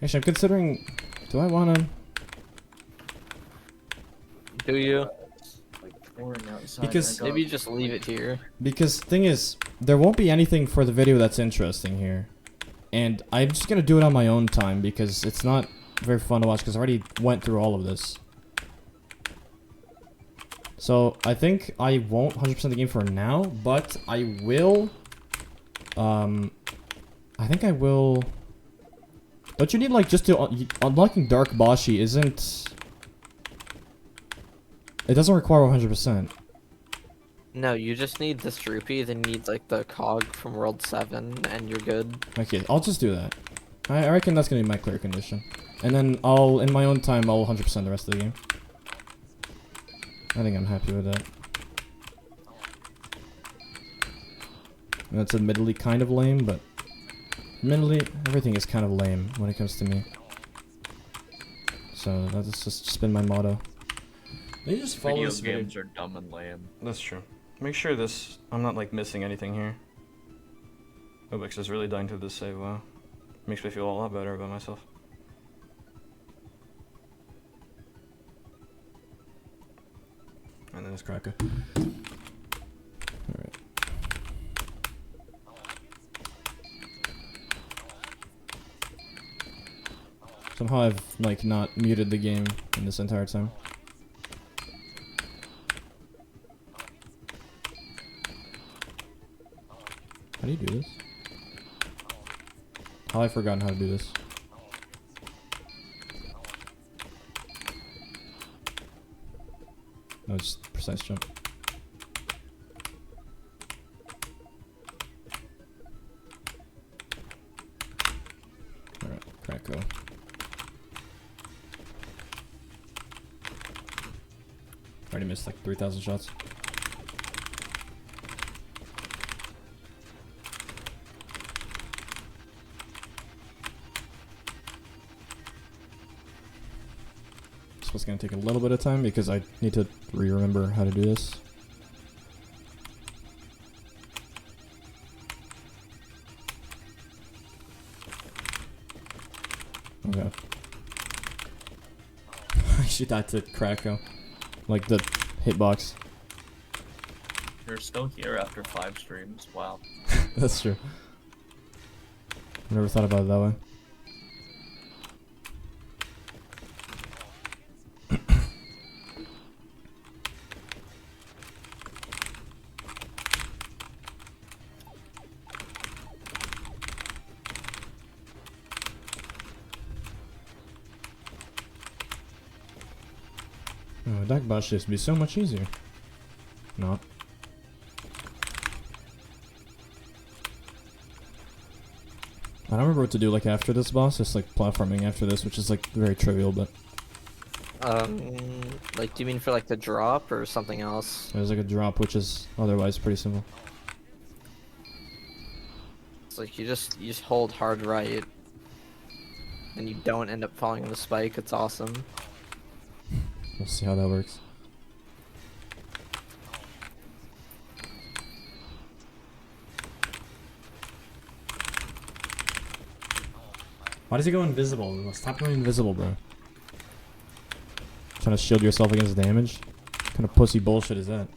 Actually, I'm considering... Do I wanna... Do you? Like pouring outside. Because- Maybe you just leave it here. Because thing is, there won't be anything for the video that's interesting here. And I'm just gonna do it on my own time because it's not very fun to watch because I already went through all of this. So I think I won't 100% the game for now, but I will... I think I will... Don't you need like just to... unlocking Dark Boshy isn't... It doesn't require 100%. No, you just need this rupee, then you need like the cog from World 7, and you're good. Okay, I'll just do that. I reckon that's gonna be my clear condition. And then I'll, in my own time, I'll 100% the rest of the game. I think I'm happy with that. And that's admittedly kind of lame, but... Admittedly, everything is kind of lame when it comes to me. So that's just been my motto. They just follow Video this video. games are dumb and lame. That's true. Make sure this... I'm not like missing anything here. Obix is really dying to this save, wow. Makes me feel a lot better about myself. And then it's Cracker. Alright. Somehow I've like not muted the game in this entire time. How do you do this? How I've forgotten how to do this. No, it's precise jump. Alright, Cracko. Already missed like 3,000 shots. It's gonna take a little bit of time because I need to remember how to do this. Okay. I should died to Kracko. Like the hitbox. You're still here after 5 streams. Wow. That's true. I never thought about it that way. Oh, Dark Boshy used to be so much easier. Not. I don't remember what to do like after this boss, just like platforming after this, which is like very trivial, but Like, do you mean for like the drop or something else? there's like a drop which is otherwise pretty simple. It's like you just hold hard right, and you don't end up falling on the spike. It's awesome. We'll see how that works. Why does he go invisible? Stop going invisible, bro. Trying to shield yourself against damage? What kind of pussy bullshit is that?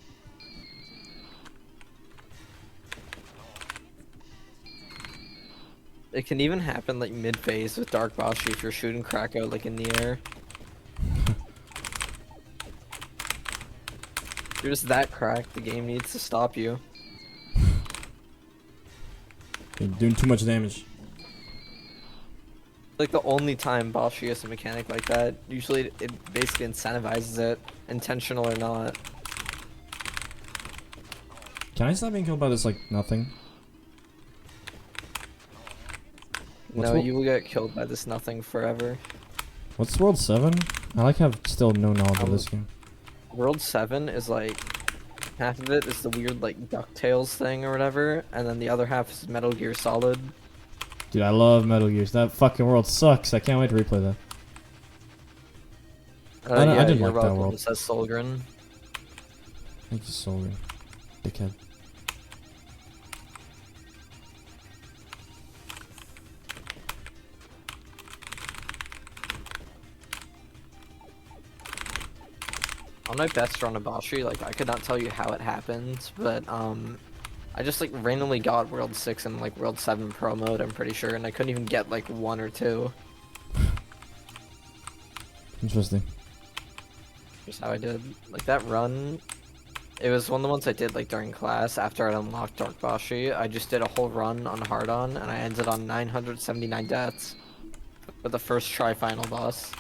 It can even happen like mid-phase with Dark Boshy if you're shooting Krakow like in the air. You're just that cracked, the game needs to stop you. You're doing too much damage. Like the only time Boshy has a mechanic like that, usually it basically incentivizes it, intentional or not. Can I stop being killed by this, like, nothing? What's No, what- you will get killed by this nothing forever. What's World 7? I like have still no knowledge of this game. World 7 is like, half of it is the weird like DuckTales thing or whatever, and then the other half is Metal Gear Solid. Dude, I love Metal Gears. That fucking world sucks. I can't wait to replay that. I Yeah, didn't you're like that welcome, world. says Solgren. Thank you, Solry. Dickhead. On my best run of Boshy, like I could not tell you how it happened, but I just like randomly got World 6 and like World 7 Pro mode, I'm pretty sure, and I couldn't even get like 1 or 2. Interesting. Just how I did. Like that run, it was one of the ones I did like during class after I unlocked Dark Boshy. I just did a whole run on hard on, and I ended on 979 deaths for the first try final boss.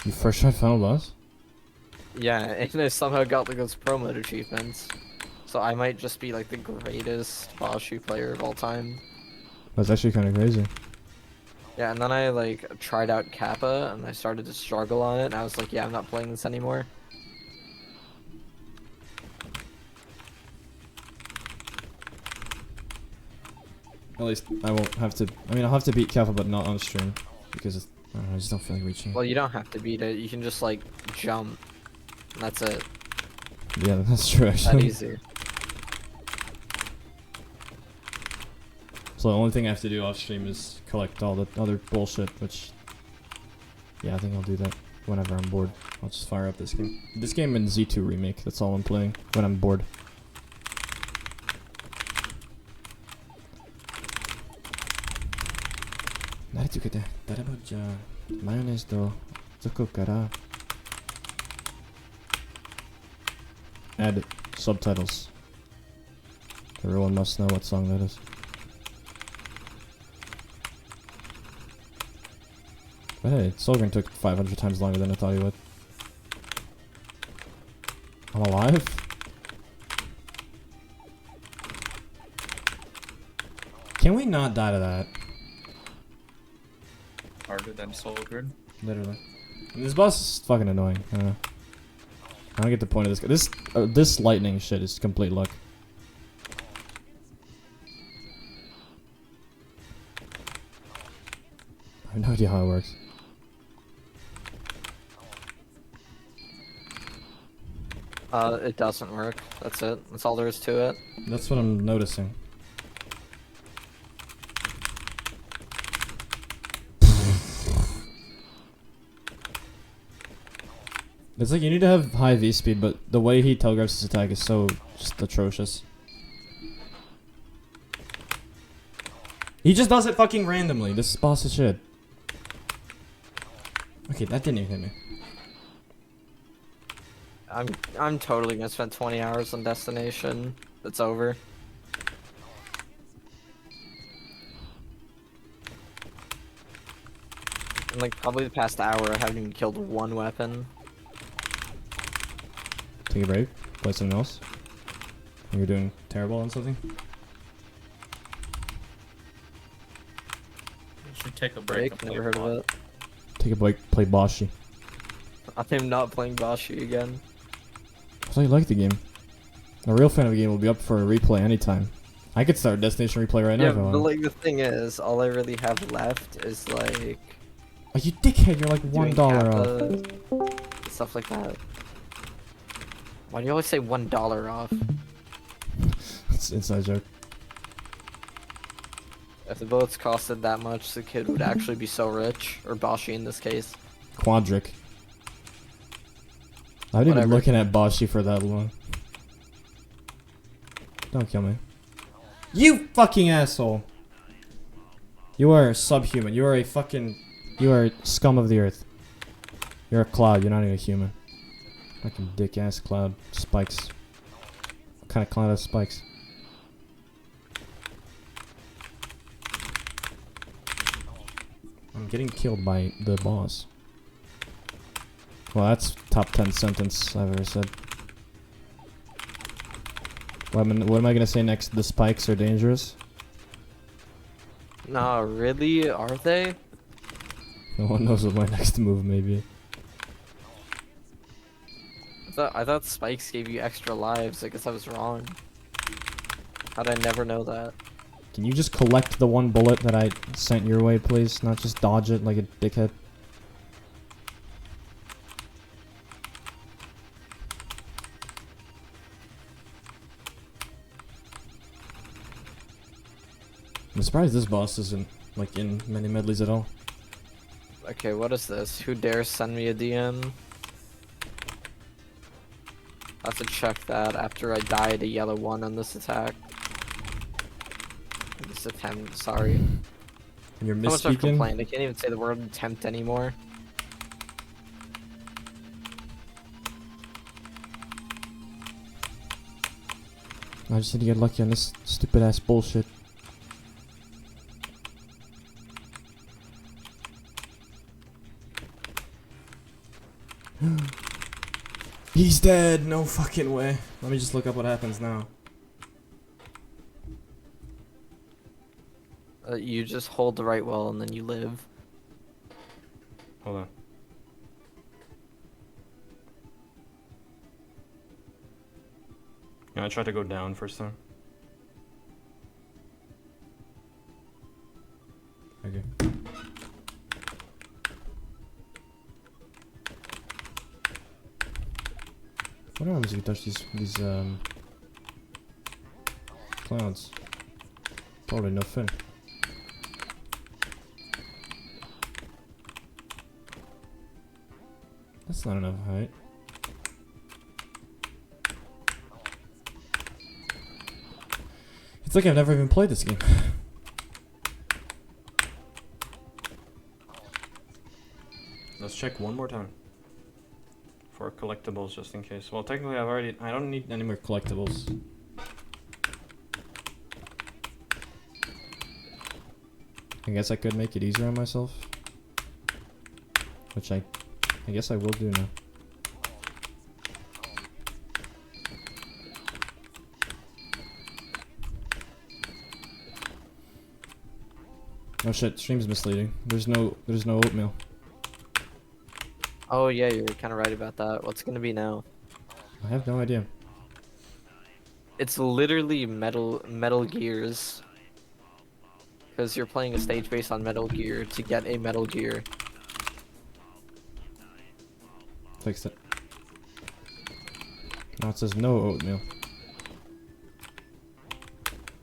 You first tried Final Boss? Yeah, and I somehow got like those pro mode achievements. So I might just be like the greatest Boshy player of all time. That's actually kind of crazy. Yeah, and then I like tried out Kappa and I started to struggle on it, and I was like, yeah, I'm not playing this anymore. At least I won't have to. I mean, I'll have to beat Kappa, but not on stream because it's, I don't know, I just don't feel like reaching. Well, you don't have to beat it. You can just like jump. And that's it. Yeah, that's true. That Actually, easy. so the only thing I have to do off stream is collect all the other bullshit. Which, yeah, I think I'll do that whenever I'm bored. I'll just fire up this game. This game and Z2 remake. That's all I'm playing when I'm bored. Add subtitles. Everyone must know what song that is. But hey, Solgren took 500 times longer than I thought he would. I'm alive? Can we not die to that? Harder than Solgren. Literally. And this boss is fucking annoying. I don't know. I don't get the point of this guy. This lightning shit is complete luck. I have no idea how it works. It doesn't work. That's it. That's all there is to it. That's what I'm noticing. It's like you need to have high V speed, but the way he telegraphs his attack is so just atrocious. He just does it fucking randomly. This boss is shit. Okay, that didn't even hit me. I'm totally gonna spend 20 hours on Destination. It's over. In like probably the past hour, I haven't even killed one weapon. Take a break. Play something else. You're doing terrible on something. You should take a break. and Never play heard Bot. of it. Take a break. Play Boshy. I'm not playing Boshy again. I thought you liked the game. A real fan of the game will be up for a replay anytime. I could start Destination Replay right now Yeah, if I but want. like the thing is, all I really have left is like Oh, you dickhead! You're like doing $1 off. kappas, stuff like that. Why do you always say $1 off? It's an inside joke. If the bullets costed that much, the kid would actually be so rich, or Boshy in this case. Quadric. I haven't even been Whatever. looking at Boshy for that long. Don't kill me. You fucking asshole! You are subhuman. You are a fucking... You are scum of the earth. You're a cloud. You're not even a human. Fucking dick ass cloud. Spikes. What kind of cloud has spikes? I'm getting killed by the boss. Well, that's top 10 sentence I've ever said. What am I gonna say next? The spikes are dangerous? Nah, really? Are they? No one knows what my next move may be. I thought spikes gave you extra lives. I guess I was wrong. How'd I never know that? Can you just collect the one bullet that I sent your way, please? Not just dodge it like a dickhead. I'm surprised this boss isn't, like, in many medleys at all. Okay, what is this? Who dares send me a DM? I have to check that after I died a yellow 1 on this attack. This attempt, sorry. And you're How much I've misspeaking? complained, I can't even say the word attempt anymore. I just need to get lucky on this stupid ass bullshit. He's dead! No fucking way. Let me just look up what happens now. You just hold the right wall and then you live. Hold on. Yeah, I tried to go down first time. Okay. What happens if you touch these clouds? Probably nothing. That's not enough height. It's like I've never even played this game. Let's check one more time. For collectibles, just in case. Well, technically I don't need any more collectibles. I guess I could make it easier on myself. Which I guess I will do now. Oh shit, stream's misleading. There's no oatmeal. Oh yeah, you're kind of right about that. What's it gonna be now? I have no idea. It's literally Metal Gears. Because you're playing a stage based on Metal Gear to get a Metal Gear. Fixed it. Now it says no oatmeal.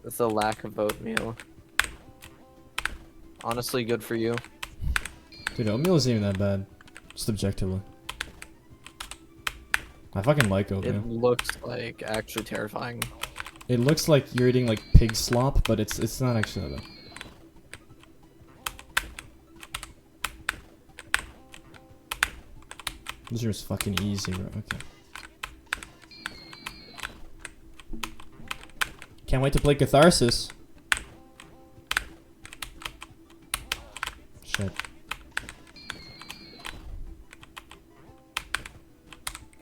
It's a lack of oatmeal. Honestly, good for you. Dude, oatmeal isn't even that bad. Just objectively. I fucking like oatmeal. It looks like actually terrifying. It looks like you're eating like pig slop, but it's not actually that bad. This is fucking easy, bro. Okay. Can't wait to play Catharsis. Shit.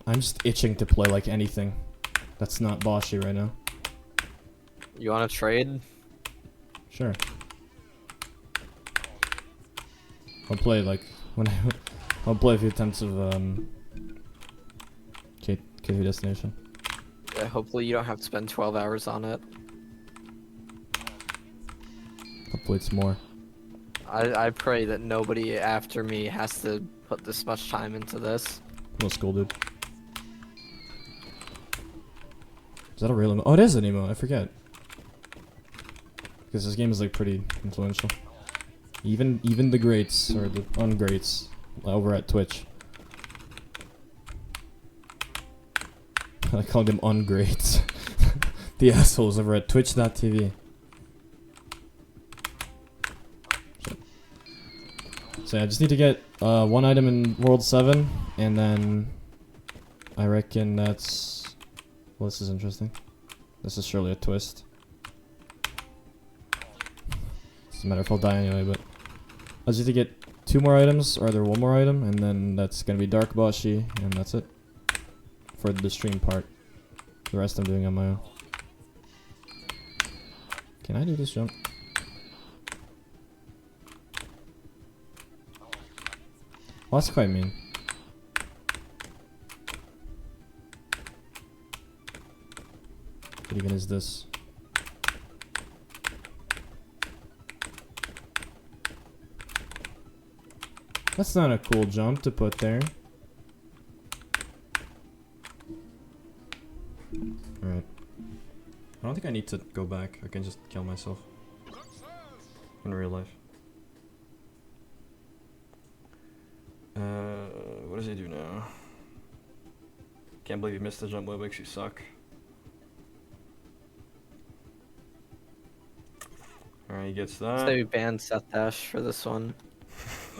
I'm just itching to play like anything. That's not Boshy right now. You want to trade? Sure. I'll play like when I'll play a few attempts of KV Destination. Yeah, hopefully you don't have to spend 12 hours on it. Hopefully it's more. I pray that nobody after me has to put this much time into this. Let's go, dude. Is that a real emo? Oh, it is an emo. I forget. Because this game is like pretty influential. Even the greats or the ungreats over at Twitch. I called them ungreats. The assholes over at Twitch.tv. So yeah, I just need to get one item in World 7, and then I reckon that's... Well, this is interesting. This is surely a twist. Doesn't matter if I'll die anyway, but... I just need to get 2 more items, or either 1 more item, and then that's gonna be Dark Boshy, and that's it. For the stream part. The rest I'm doing on my own. Can I do this jump? Well, that's quite mean. What even is this? That's not a cool jump to put there. Alright. I don't think I need to go back. I can just kill myself. In real life. What does he do now? Can't believe you missed the jump. What makes you suck? Alright, he gets that. Say we ban Seth Dash for this one.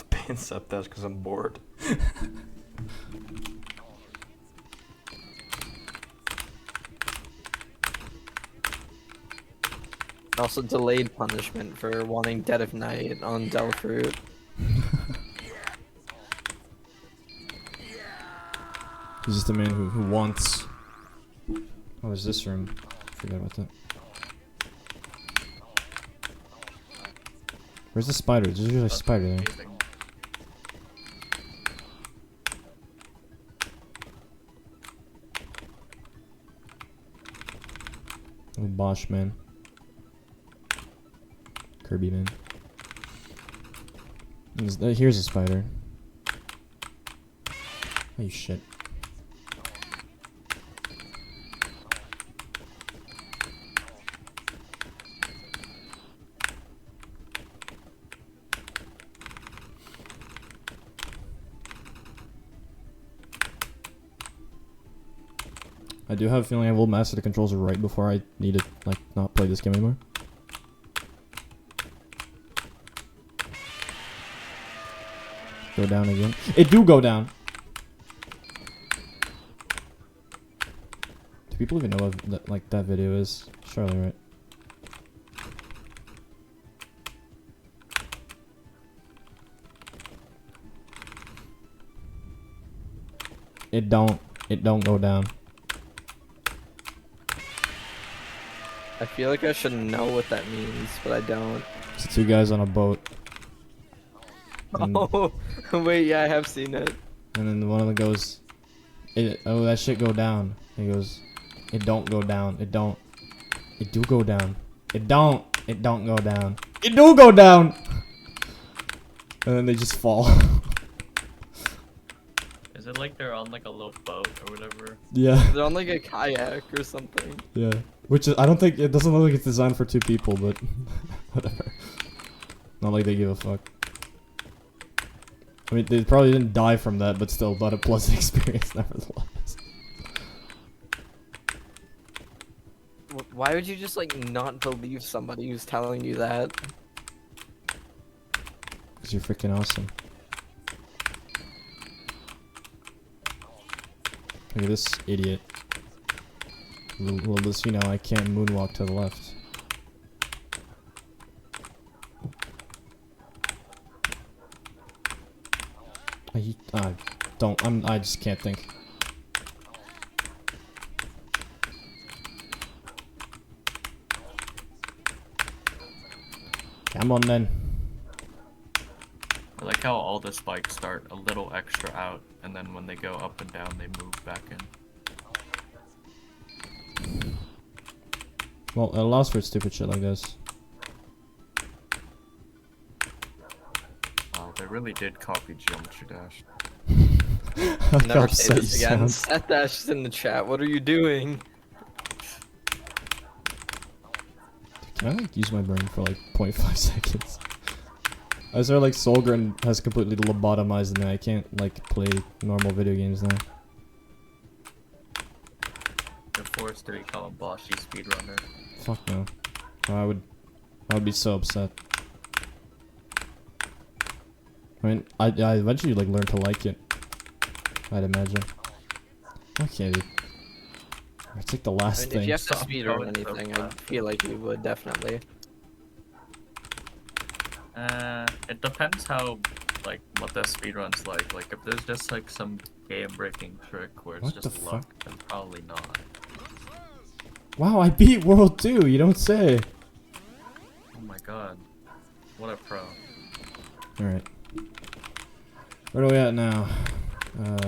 Ban Seth Dash because I'm bored. Also delayed punishment for wanting Dead of Night on Delfruit. He's just a man who wants... Oh, there's this room. Forgot about that. Where's the spider? There's usually a spider there. Amazing. Oh, Bosch, man. Kirby, man. Here's a spider. Oh, shit. I do have a feeling I will master the controls right before I need to, like, not play this game anymore. Go down again. It do go down! Do people even know what that, like, that video is? Surely, right? It don't go down. I feel like I should know what that means, but I don't. It's 2 guys on a boat. And, Oh, wait, yeah, I have seen it. and then one of them goes, oh, that shit go down. He goes, it don't go down. It don't. It do go down. It don't go down. It do go down! And then they just fall. Is it like they're on like a little boat or whatever? Yeah, They're on like a kayak or something. yeah. Which is, I don't think, it doesn't look like it's designed for 2 people, but whatever. Not like they give a fuck. I mean, they probably didn't die from that, but still, not a pleasant experience nevertheless. Why would you just like not believe somebody who's telling you that? Because you're freaking awesome. Look at this idiot. Well, this, you know, I can't moonwalk to the left. I just can't think. Come on then. I like how all the spikes start a little extra out, and then when they go up and down, they move back in. Well, it allows for stupid shit like this. Wow, they really did copy Geometry Dash. Look how Never say upset this you again. sound. Seth Dash is in the chat. What are you doing? Can I like use my brain for like 0.5 seconds? I swear like Solgren has completely lobotomized me. I can't like play normal video games now. You're forced to become a Boshy speedrunner. Fuck no. I would be so upset. I mean, I eventually like learn to like it. I'd imagine. Okay, dude. It's like the last If you thing. have to Stop speedrun going so anything, I feel like you would definitely. It depends how, like, what the speedrun's like. Like, if there's just, like, some game-breaking trick where it's What the just fuck? luck, then probably not. Wow, I beat World 2, you don't say. Oh my god. What a pro. Alright. Where are we at now?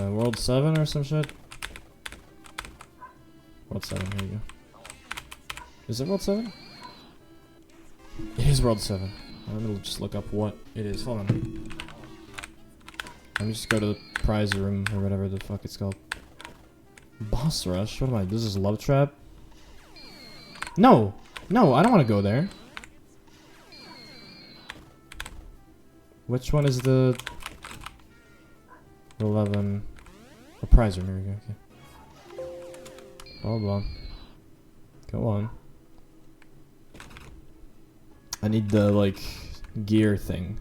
World 7 or some shit? World 7, here you go. Is it World 7? It is World 7. I'm gonna just look up what it is. Hold on. Let me just go to the prize room or whatever the fuck it's called. Boss Rush? What am I? This is Love Trap? No! No, I don't want to go there. Which one is the 11? A prize room, here we go, okay. Hold on. Go on. I need the, like, gear thing.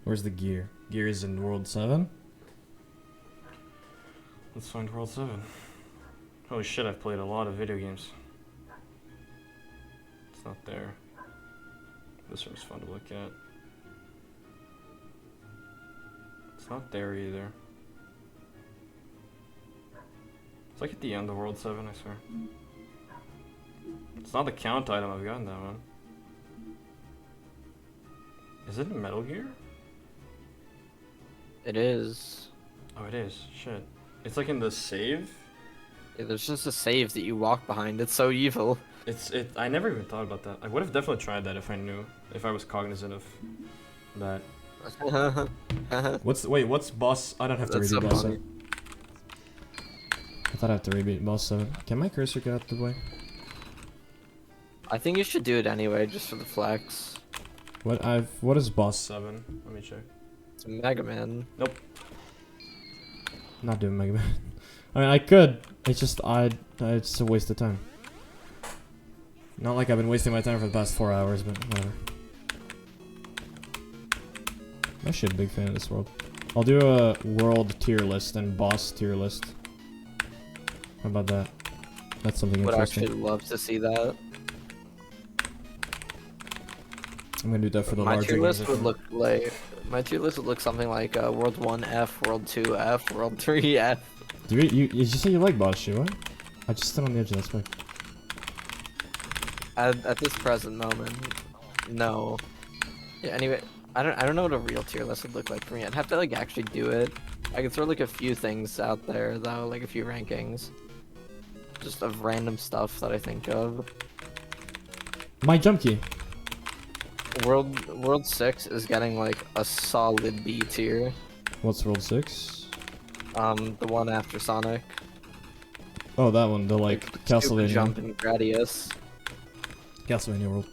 Where's the gear? Gear is in World 7? Let's find World 7. Holy shit, I've played a lot of video games. It's not there. This one's fun to look at. It's not there either. It's like at the end of World 7, I swear. It's not the count item, I've gotten that one. Is it in Metal Gear? It is. Oh, it is. Shit. It's like in the save? Yeah, there's just a save that you walk behind. It's so evil. I never even thought about that. I would have definitely tried that if I knew, if I was cognizant of that. What's boss? I don't have to That's read so boss funny. 7. I thought I have to read boss 7. Can my cursor get out the way? I think you should do it anyway, just for the flex. What is boss 7? Let me check. It's Mega Man. Nope. Not doing Mega Man. I mean, I could. It's just it's a waste of time. Not like I've been wasting my time for the past 4 hours, but whatever. I'm actually a big fan of this world. I'll do a world tier list and boss tier list. How about that? That's something Would interesting. actually love to see that. I'm gonna do that for the My larger tier list organization. would look like something like World 1F, World 2F, World 3F. Did you say you like Boshy? What? I just stood on the edge of that spike. At this present moment, no. Yeah, anyway, I don't know what a real tier list would look like for me. I'd have to like actually do it. I could throw like a few things out there though, like a few rankings, just of random stuff that I think of. My jump key. World 6 is getting like a solid B tier. What's World 6? The one after Sonic. Oh, that one. The like Stupid Castlevania. jump in Gradius. Castlevania world.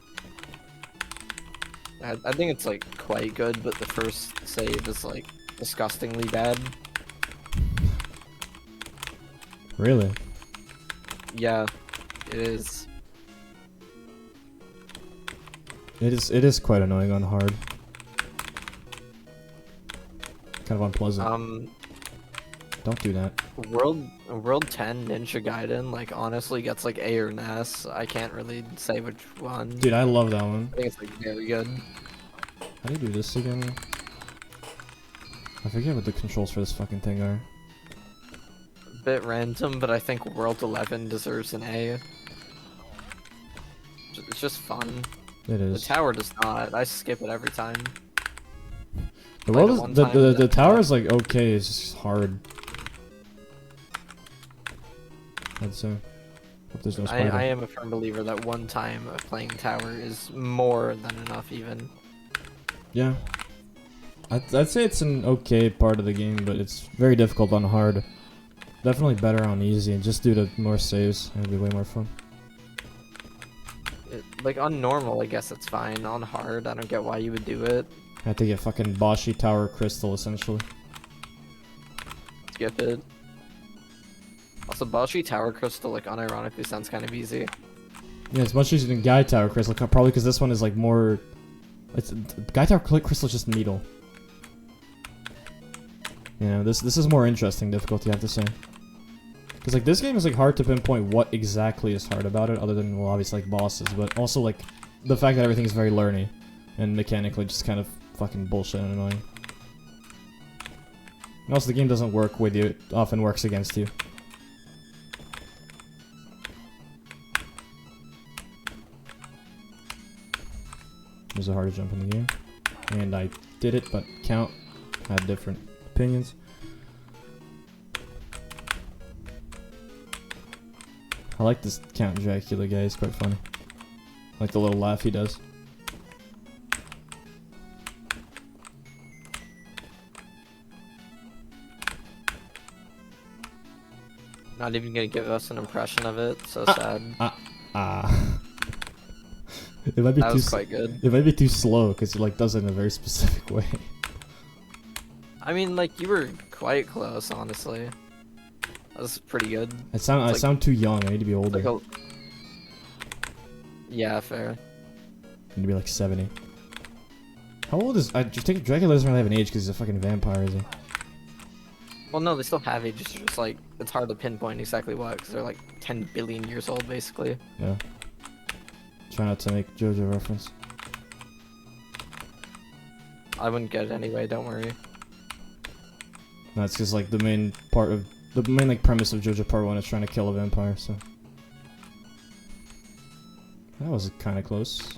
I think it's like quite good, but the first save is like disgustingly bad. Really? Yeah, it is. It is quite annoying on hard. Kind of unpleasant. Don't do that. World 10 Ninja Gaiden like honestly gets like A or an S. I can't really say which one. Dude, I love that one. I think it's like very good. How do you do this again? I forget what the controls for this fucking thing are. Bit random, but I think World 11 deserves an A. It's just fun. It The is. tower does not. I skip it every time. The played world it is, one the, time the, and the then- tower is like okay, it's just hard. I'd say. Hope there's no spider. I am a firm believer that one time of playing tower is more than enough even. Yeah. I'd say it's an okay part of the game, but it's very difficult on hard. Definitely better on easy, and just due to more saves, it'd be way more fun. Like on normal, I guess it's fine. On hard, I don't get why you would do it. I had to get fucking Boshy Tower Crystal, essentially. Skip it. Also, Boshy Tower Crystal, like, unironically sounds kind of easy. Yeah, it's much easier than Guy Tower Crystal, probably because this one is like more... Guy Tower Crystal is just needle. Yeah, this is more interesting difficulty, I have to say. Because like this game is like hard to pinpoint what exactly is hard about it, other than, well, obviously like bosses, but also like the fact that everything is very learny and mechanically just kind of fucking bullshit and annoying. And also the game doesn't work with you, it often works against you. There's a harder jump in the game. And I did it, but Count had different opinions. I like this Count Dracula guy, he's quite funny. I like the little laugh he does. Not even gonna give us an impression of it, so sad. It might be That too was quite good. It might be too slow because it like does it in a very specific way. I mean, like, you were quite close, honestly. That was pretty good. I sound too young. I need to be older. Like a... Yeah, fair. I need to be like 70. How old is... just think Dracula doesn't really have an age because he's a fucking vampire, is he? Well, no, they still have age, it's just like, it's hard to pinpoint exactly what, because they're like 10 billion years old, basically. Yeah. Try not to make JoJo reference. I wouldn't get it anyway, don't worry. That's because like the main part of... The main like premise of JoJo Part 1 is trying to kill a vampire, so... That was kind of close.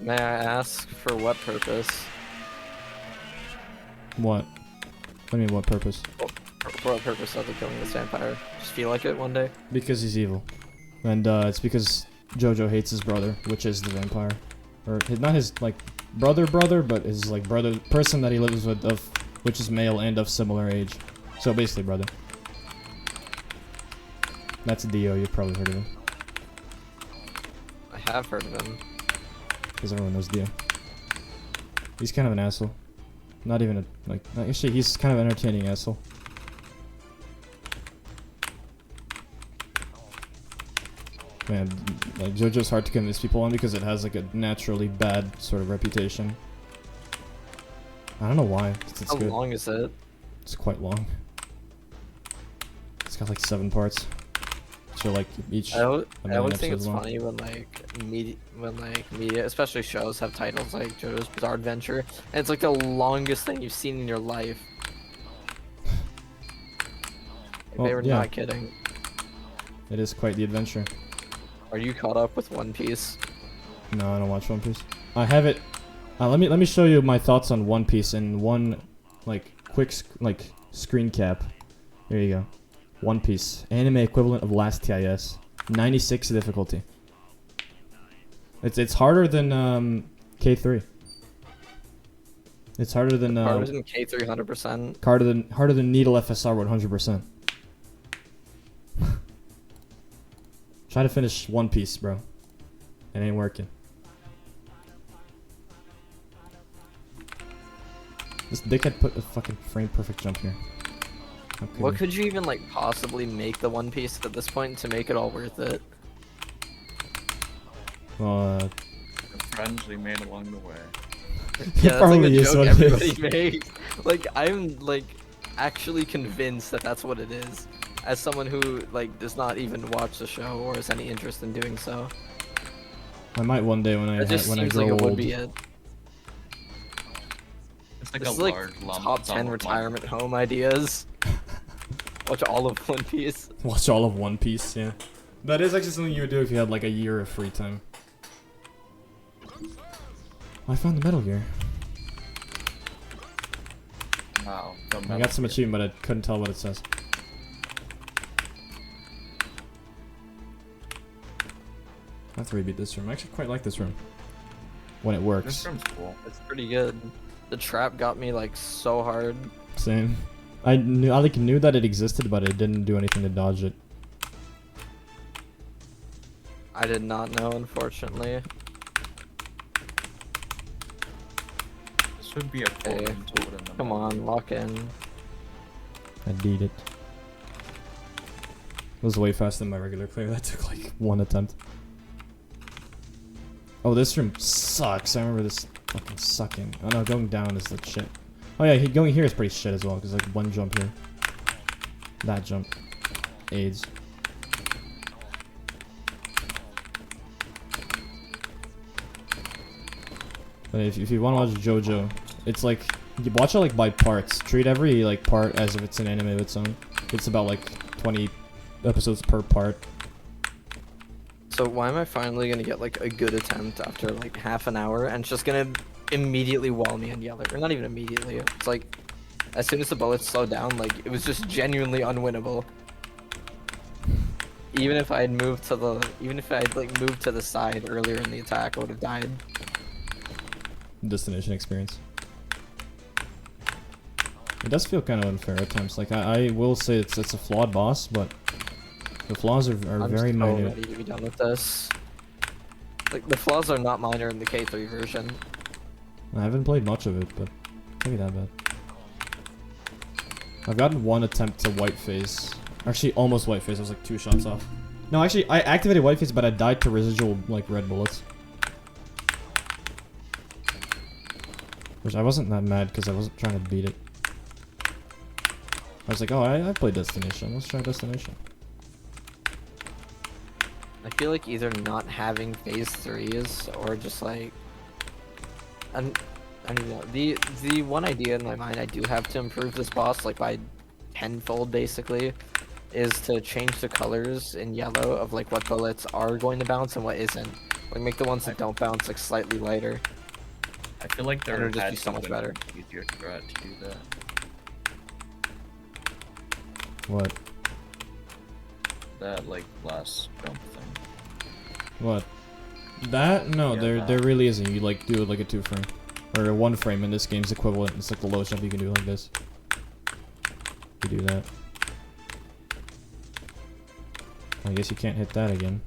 May I ask, for what purpose? What? I mean, what purpose? For what purpose are they killing this vampire? Just feel like it one day? Because he's evil. And it's because JoJo hates his brother, which is the vampire. Or not his like brother, but his like brother person that he lives with, of which is male and of similar age. So basically, brother. That's Dio. You've probably heard of him I have heard of him. because everyone knows Dio. He's kind of an asshole. Not even a like. Actually, he's kind of an entertaining asshole. Man, like JoJo's hard to convince people on because it has like a naturally bad sort of reputation. I don't know why. It's How good. long is it? It's quite long. It's got like 7 parts. So like each. I always million think episodes it's long. funny when media, especially shows, have titles like JoJo's Bizarre Adventure, and it's like the longest thing you've seen in your life. Like, Well, they were yeah. not kidding. It is quite the adventure. Are you caught up with One Piece? No, I don't watch One Piece. I have it. Let me show you my thoughts on One Piece in one like quick screen cap. There you go. One Piece, anime equivalent of last TIS, 96 difficulty. It's harder than K3. It's harder than Harder than K3 100%. harder than Needle FSR 100%. Try to finish One Piece, bro. It ain't working. This dickhead put a fucking frame perfect jump here. How could What he? could you even like possibly make the One Piece at this point to make it all worth it? Well, The friends we made along the way. Yeah, that's probably like a is joke what it everybody is. makes. Like, I'm like actually convinced that that's what it is. As someone who like does not even watch the show or has any interest in doing so, I might one day when I it just when I seems grow like it would old. be it. It's like This a is like large lump top sum 10 of retirement home ideas. Watch all of One Piece. Watch all of One Piece, yeah. That is actually something you would do if you had like a year of free time. I found the Metal Gear. Wow. I got some achievement, but I couldn't tell what it says. I have to rebeat this room. I actually quite like this room. When it works. This room's cool. It's pretty good. The trap got me like so hard. Same. I knew that it existed, but I didn't do anything to dodge it. I did not know, unfortunately. This would be a Hey, golden toad in the come on, lock in. I did it. It was way faster than my regular clear. That took like 1 attempt. Oh, this room sucks. I remember this fucking sucking. Oh no, going down is like shit. Oh yeah, going here is pretty shit as well, because like one jump here. That jump. AIDS. But if you want to watch JoJo, it's like, you watch it like by parts. Treat every like part as if it's an anime of its own. It's about like 20 episodes per part. So why am I finally gonna get like a good attempt after like half an hour and it's just gonna immediately wall me and yell it? Or not even immediately. It's like as soon as the bullets slowed down, like it was just genuinely unwinnable. Even if I had moved to the side earlier in the attack, I would have died. Destination experience. It does feel kind of unfair at times. Like I will say it's a flawed boss, but the flaws are I'm very so minute. ready to be done with this. Like the flaws are not minor in the K3 version. I haven't played much of it, but it can't be that bad. I've gotten 1 attempt to white phase. Actually, almost white phase. I was like 2 shots off. No, actually, I activated white phase, but I died to residual like red bullets. Which I wasn't that mad because I wasn't trying to beat it. I was like, oh, I played Destination. Let's try Destination. I feel like either not having phase 3s or just like I don't even know. The one idea in my mind I do have to improve this boss like by tenfold basically is to change the colors in yellow of like what bullets are going to bounce and what isn't. Like make the ones that don't bounce like slightly lighter. I feel like there It'll just had be so to much have better. been easier threat to do that. What? That like last jump thing. What? That? No, Yeah, there really isn't. You like do it like a 2 frame. Or a 1 frame in this game's equivalent. It's like the lowest jump you can do like this. You do that. I guess you can't hit that again.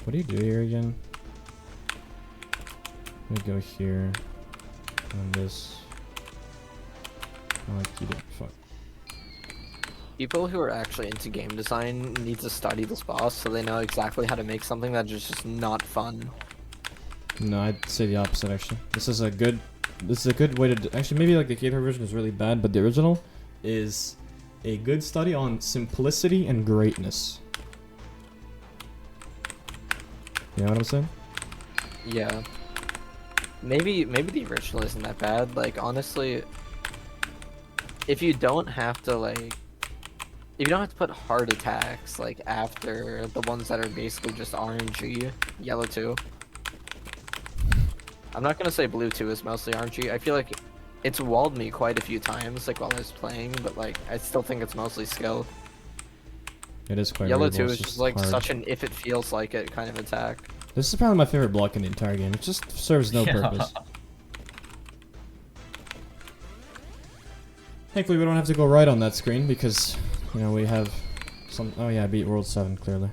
What do you do here again? Let me go here. On this. I like you do. Fuck. People who are actually into game design need to study this boss so they know exactly how to make something that is just not fun. No, I'd say the opposite actually. This is a good way to actually maybe like the K3 version is really bad, but the original is a good study on simplicity and greatness. You know what I'm saying? Yeah. Maybe the original isn't that bad. Like honestly, if you don't have to put hard attacks like after the ones that are basically just RNG, yellow 2. I'm not gonna say blue 2 is mostly RNG. I feel like it's walled me quite a few times like while I was playing, but like I still think it's mostly skill. It is quite Yellow readable, 2 it's is just just like hard. such an if it feels like it kind of attack. This is probably my favorite block in the entire game. It just serves no purpose. Thankfully, we don't have to go right on that screen because, you know, we have some. Oh yeah, I beat World 7 clearly.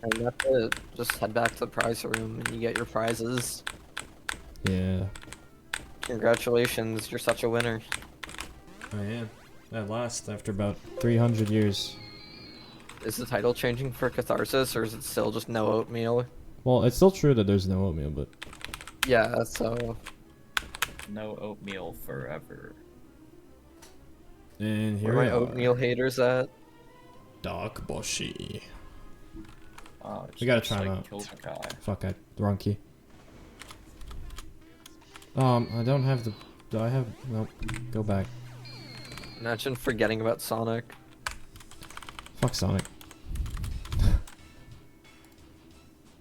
And that's it. Just head back to the prize room and you get your prizes. Yeah, Congratulations, you're such a winner. I am. At last, after about 300 years. Is the title changing for Catharsis or is it still just no oatmeal? Well, it's still true that there's no oatmeal, but Yeah, so No oatmeal forever. and here where we my are. oatmeal haters at? Dark Boshy. Oh, We gotta just, try him like, out. kill the guy. Fuck, wrong key. I don't have the Do I have... Nope. Go back. Imagine forgetting about Sonic. Fuck Sonic.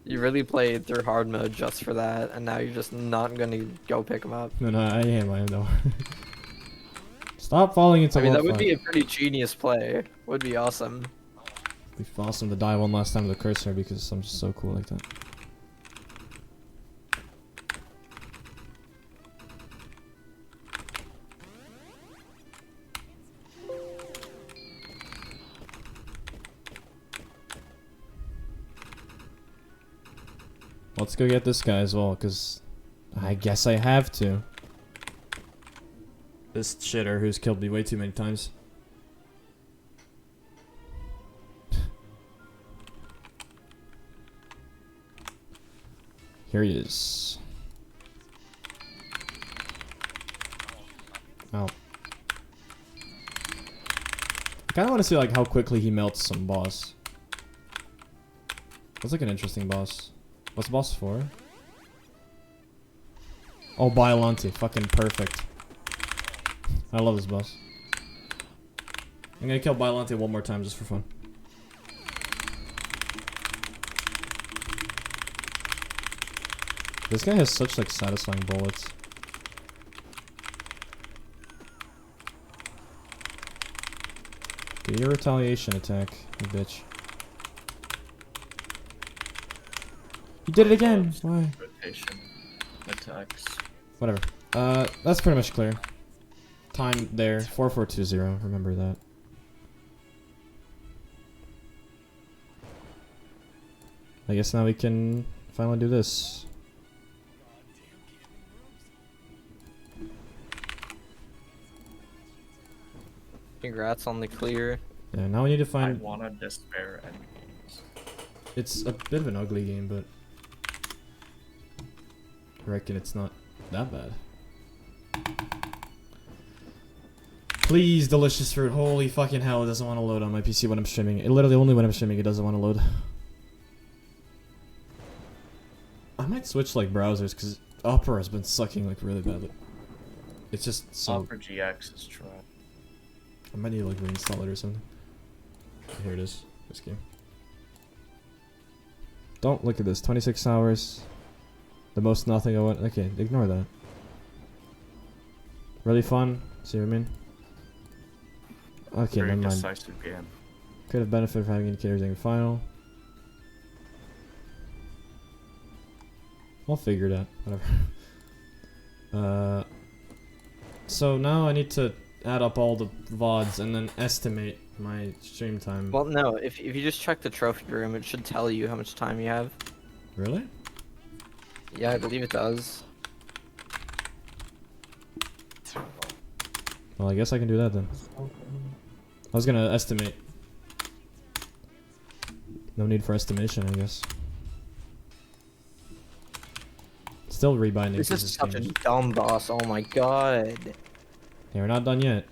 You really played through hard mode just for that, and now you're just not gonna go pick him up. No, I am though. Stop falling into I mean, that wildfire. would be a pretty genius play. Would be awesome. It'd be awesome to die one last time with the cursor because I'm just so cool like that. Let's go get this guy as well, because I guess I have to. This shitter who's killed me way too many times. Here he is. Oh. I kinda wanna see like how quickly he melts some boss. That's like an interesting boss. What's the boss for? Oh, Biollante. Fucking perfect. I love this boss. I'm gonna kill Biollante one more time just for fun. This guy has such like satisfying bullets. Do your retaliation attack, you bitch. You did it again! Why? Rotation attacks. Whatever. That's pretty much clear. Time there. 4420. Remember that. I guess now we can finally do this. Congrats on the clear. Yeah, now we need to I find... wanna despair enemies. It's a bit of an ugly game, but... I reckon it's not that bad. Please, delicious fruit. Holy fucking hell, it doesn't want to load on my PC when I'm streaming. It literally only when I'm streaming it doesn't want to load. I might switch like browsers because Opera has been sucking like really badly. It's just so... Opera GX is trash. I might need to like reinstall it or something. Here it is. This game. Don't look at this. 26 hours. The most nothing I want. Okay, ignore that. Really fun. See what I mean? Okay, Very never mind. decisive game. Could have benefited from having indicators in the final. I'll figure it out. Whatever. So now I need to add up all the VODs and then estimate my stream time. Well, no, if you just check the trophy room, it should tell you how much time you have. Really? Yeah, I believe it does. Well, I guess I can do that then. I was gonna estimate. No need for estimation, I guess. Still rebinding. This is such a dumb boss, oh my god. Yeah, we're not done yet.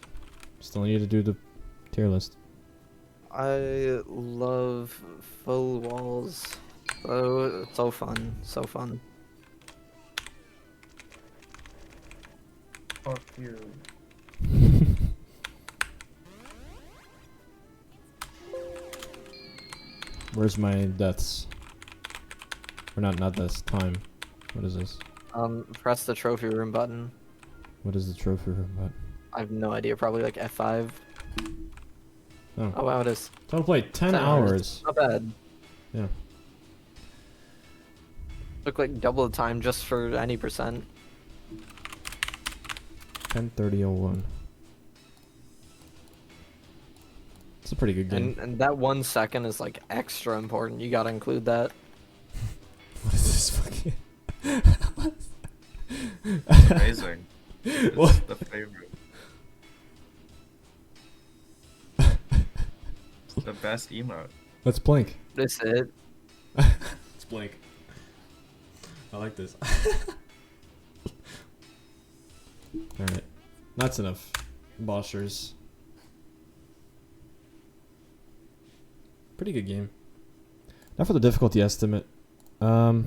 Still need to do the tier list. I love full walls. So fun, so fun. Fuck you. Where's my deaths? Or not deaths, time. What is this? Press the trophy room button. What is the trophy room button? I have no idea, probably like F5. Oh. Oh wow, it is. Total play, 10 hours. Not bad. Yeah. Look like double the time just for any percent. 10:30:01. It's a pretty good game. And that 1 second is like extra important. You gotta include that. What is this fucking... Amazing. It's What? the favorite. It's the best emote. Let's blink. This it. Let's blink. I like this. Alright. That's enough. Boshers. Pretty good game. Now for the difficulty estimate. Well,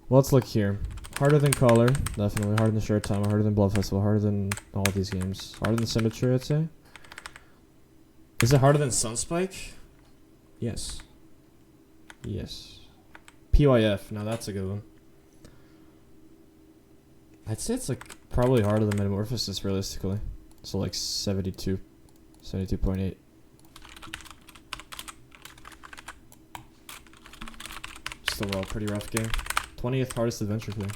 let's look here. Harder than Color, definitely. Harder than Short Time, harder than Blood Festival, harder than all these games. Harder than Symmetry, I'd say. Is it harder than Sunspike? Yes. Yes. PYF, now that's a good one. I'd say it's like probably harder than Metamorphosis realistically. So like 72. 72.8. Just overall pretty rough game. 20th hardest adventure play.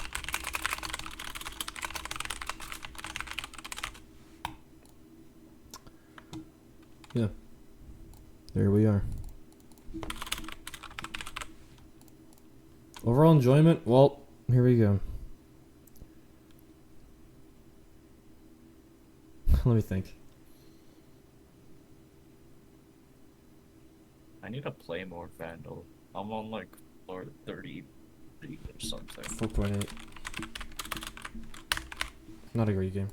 Yeah. There we are. Overall enjoyment? Well, here we go. Let me think. I need to play more Vandal. I'm on like floor 33 or something. 4.8. Not a great game.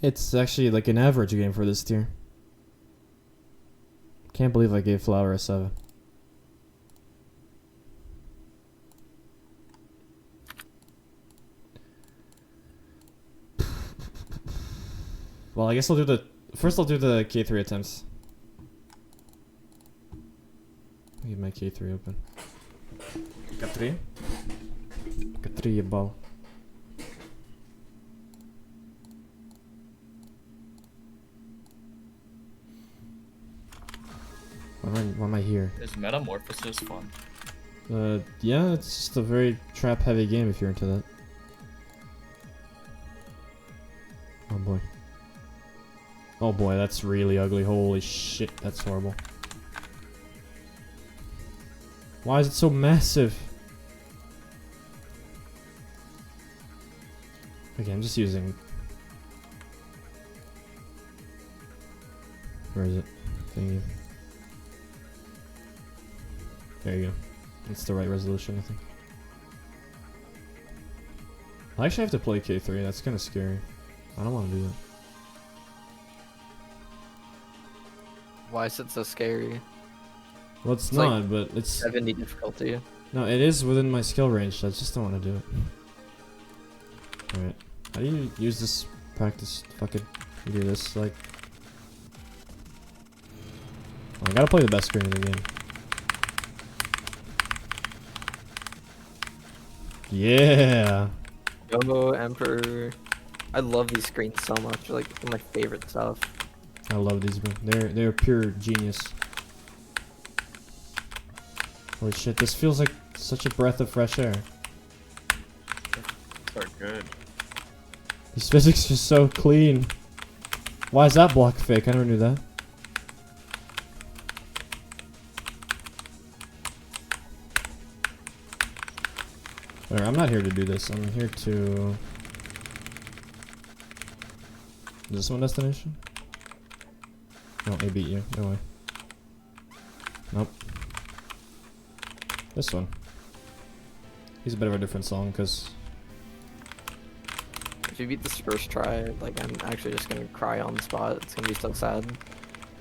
It's actually like an average game for this tier. Can't believe I gave Flower a 7. Well, I guess I'll do the... First I'll do the K3 attempts. Let me get my K3 open. K3? K3 yall. Why am I here? Is Metamorphosis fun? Yeah, it's just a very trap-heavy game if you're into that. Oh boy. Oh boy, that's really ugly. Holy shit, that's horrible. Why is it so massive? Okay, I'm just using... Where is it? Thank you. There you go. It's the right resolution, I think. I actually have to play K3, that's kind of scary. I don't want to do that. Why is it so scary? Well, it's It's not, like but it's... 70 difficulty. No, it is within my skill range, I just don't want to do it. Alright. How do you use this practice? Fucking do this, like... Oh, I gotta play the best screen in the game. Yeah! Yo, Emperor. I love these screens so much. Like, they're my favorite stuff. I love these, bro. They're pure genius. Holy shit, this feels like such a breath of fresh air. They're good. These physics are so clean. Why is that block fake? I never knew that. Whatever, I'm not here to do this. I'm here to... Is this one destination? No, they beat you. No way. Nope. This one. He's a bit of a different song, because... If you beat this first try, like, I'm actually just gonna cry on the spot. It's gonna be so sad.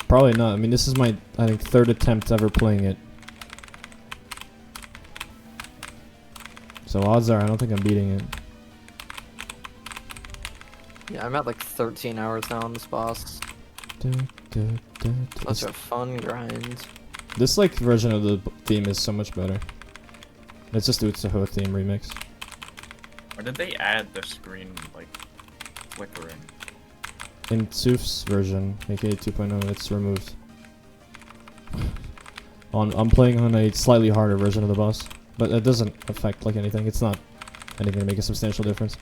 Probably not. I mean, this is my, I think, 3rd attempt ever playing it. So odds are, I don't think I'm beating it. Yeah, I'm at like 13 hours now on this boss. Such a fun grind. This like version of the theme is so much better. Let's just do it to Ho theme remix. Or did they add the screen like flickering? In Soof's version, aka 2.0, it's removed. I'm playing on a slightly harder version of the boss, but it doesn't affect like anything. It's not anything to make a substantial difference.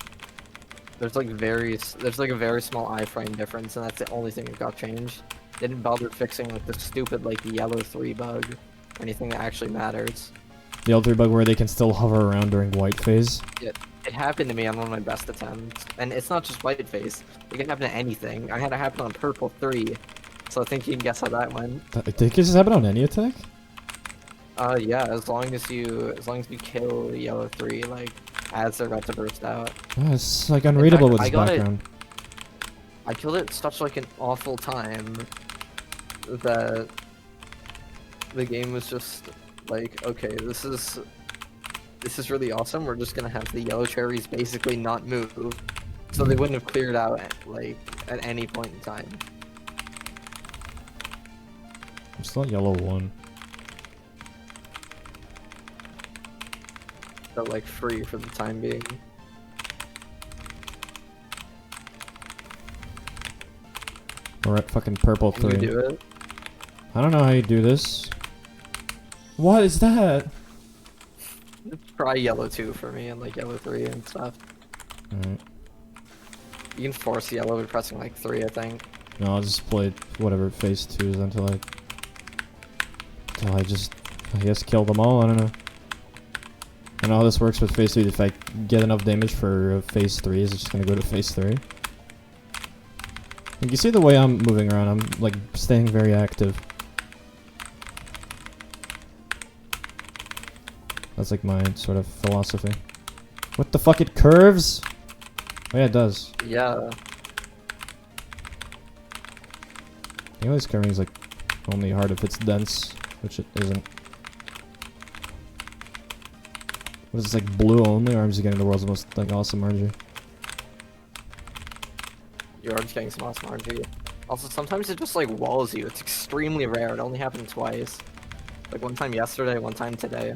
There's like a very small iframe difference, and that's the only thing that got changed. They didn't bother fixing like the stupid like yellow 3 bug, or anything that actually matters. The L3 bug where they can still hover around during white phase. It happened to me on one of my best attempts, and it's not just white phase. It can happen to anything. I had it happen on purple 3, so I think you can guess how that went. I think it just happen on any attack? Yeah, as long as you kill yellow 3, like as they're about to burst out. Oh, it's like unreadable with I this got background. I killed it such like an awful time that the game was just like, okay, this is This is really awesome. We're just gonna have the yellow cherries basically not move, so they wouldn't have cleared out at any point in time. I'm still at yellow 1. They're like free for the time being. We're at fucking purple Can 3. you do it? I don't know how you do this. What is that? Try yellow 2 for me and like yellow 3 and stuff. Alright. You can force yellow by pressing like 3, I think. No, I'll just play whatever phase 2 is until I just, I guess, kill them all. I don't know. I know how this works with phase 2. If I get enough damage for phase 3, it's just gonna go to phase 3. Like, you see the way I'm moving around, I'm like staying very active. That's like my sort of philosophy. What the fuck, it curves? Oh yeah, it does. Yeah. I think this curving is like only hard if it's dense, which it isn't. What is this, like blue only, or am I just getting the world's most like awesome RNG? You are just getting some awesome RNG. Also, sometimes it just like walls you. It's extremely rare. It only happened twice. Like one time yesterday, one time today.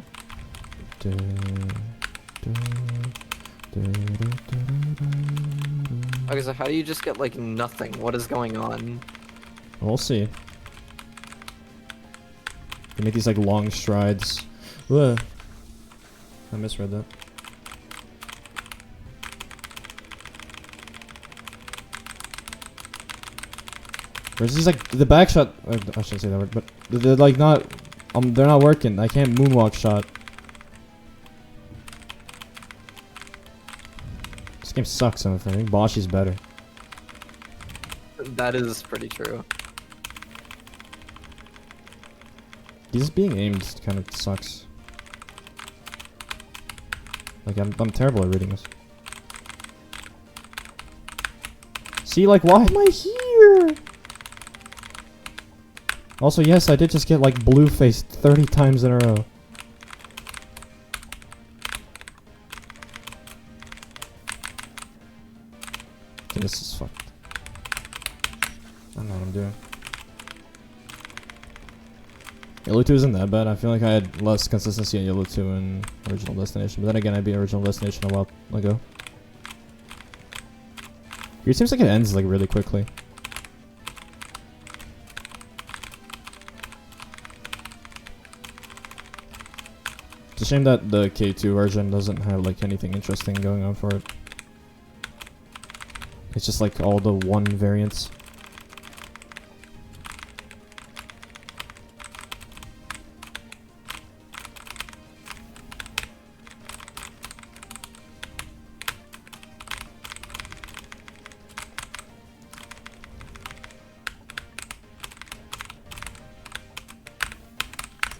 Okay, so how do you just get like nothing? What is going on? We'll see. They make these like long strides. Ugh. I misread that. Whereas these like the back shot. I shouldn't say that word, but they're like not. They're not working. I can't moonwalk shot. This game sucks. I think Boshy's better. That is pretty true. He's being aimed kind of sucks. Like I'm terrible at reading this. See, like, why am I here? Also, yes, I did just get like blue faced 30 times in a row. Okay, this is fucked. I don't know what I'm doing. Yellow 2 isn't that bad. I feel like I had less consistency in Yellow 2 and Original Destination. But then again, I beat Original Destination a while ago. It seems like it ends like really quickly. It's a shame that the K2 version doesn't have like anything interesting going on for it. It's just like all the one variants.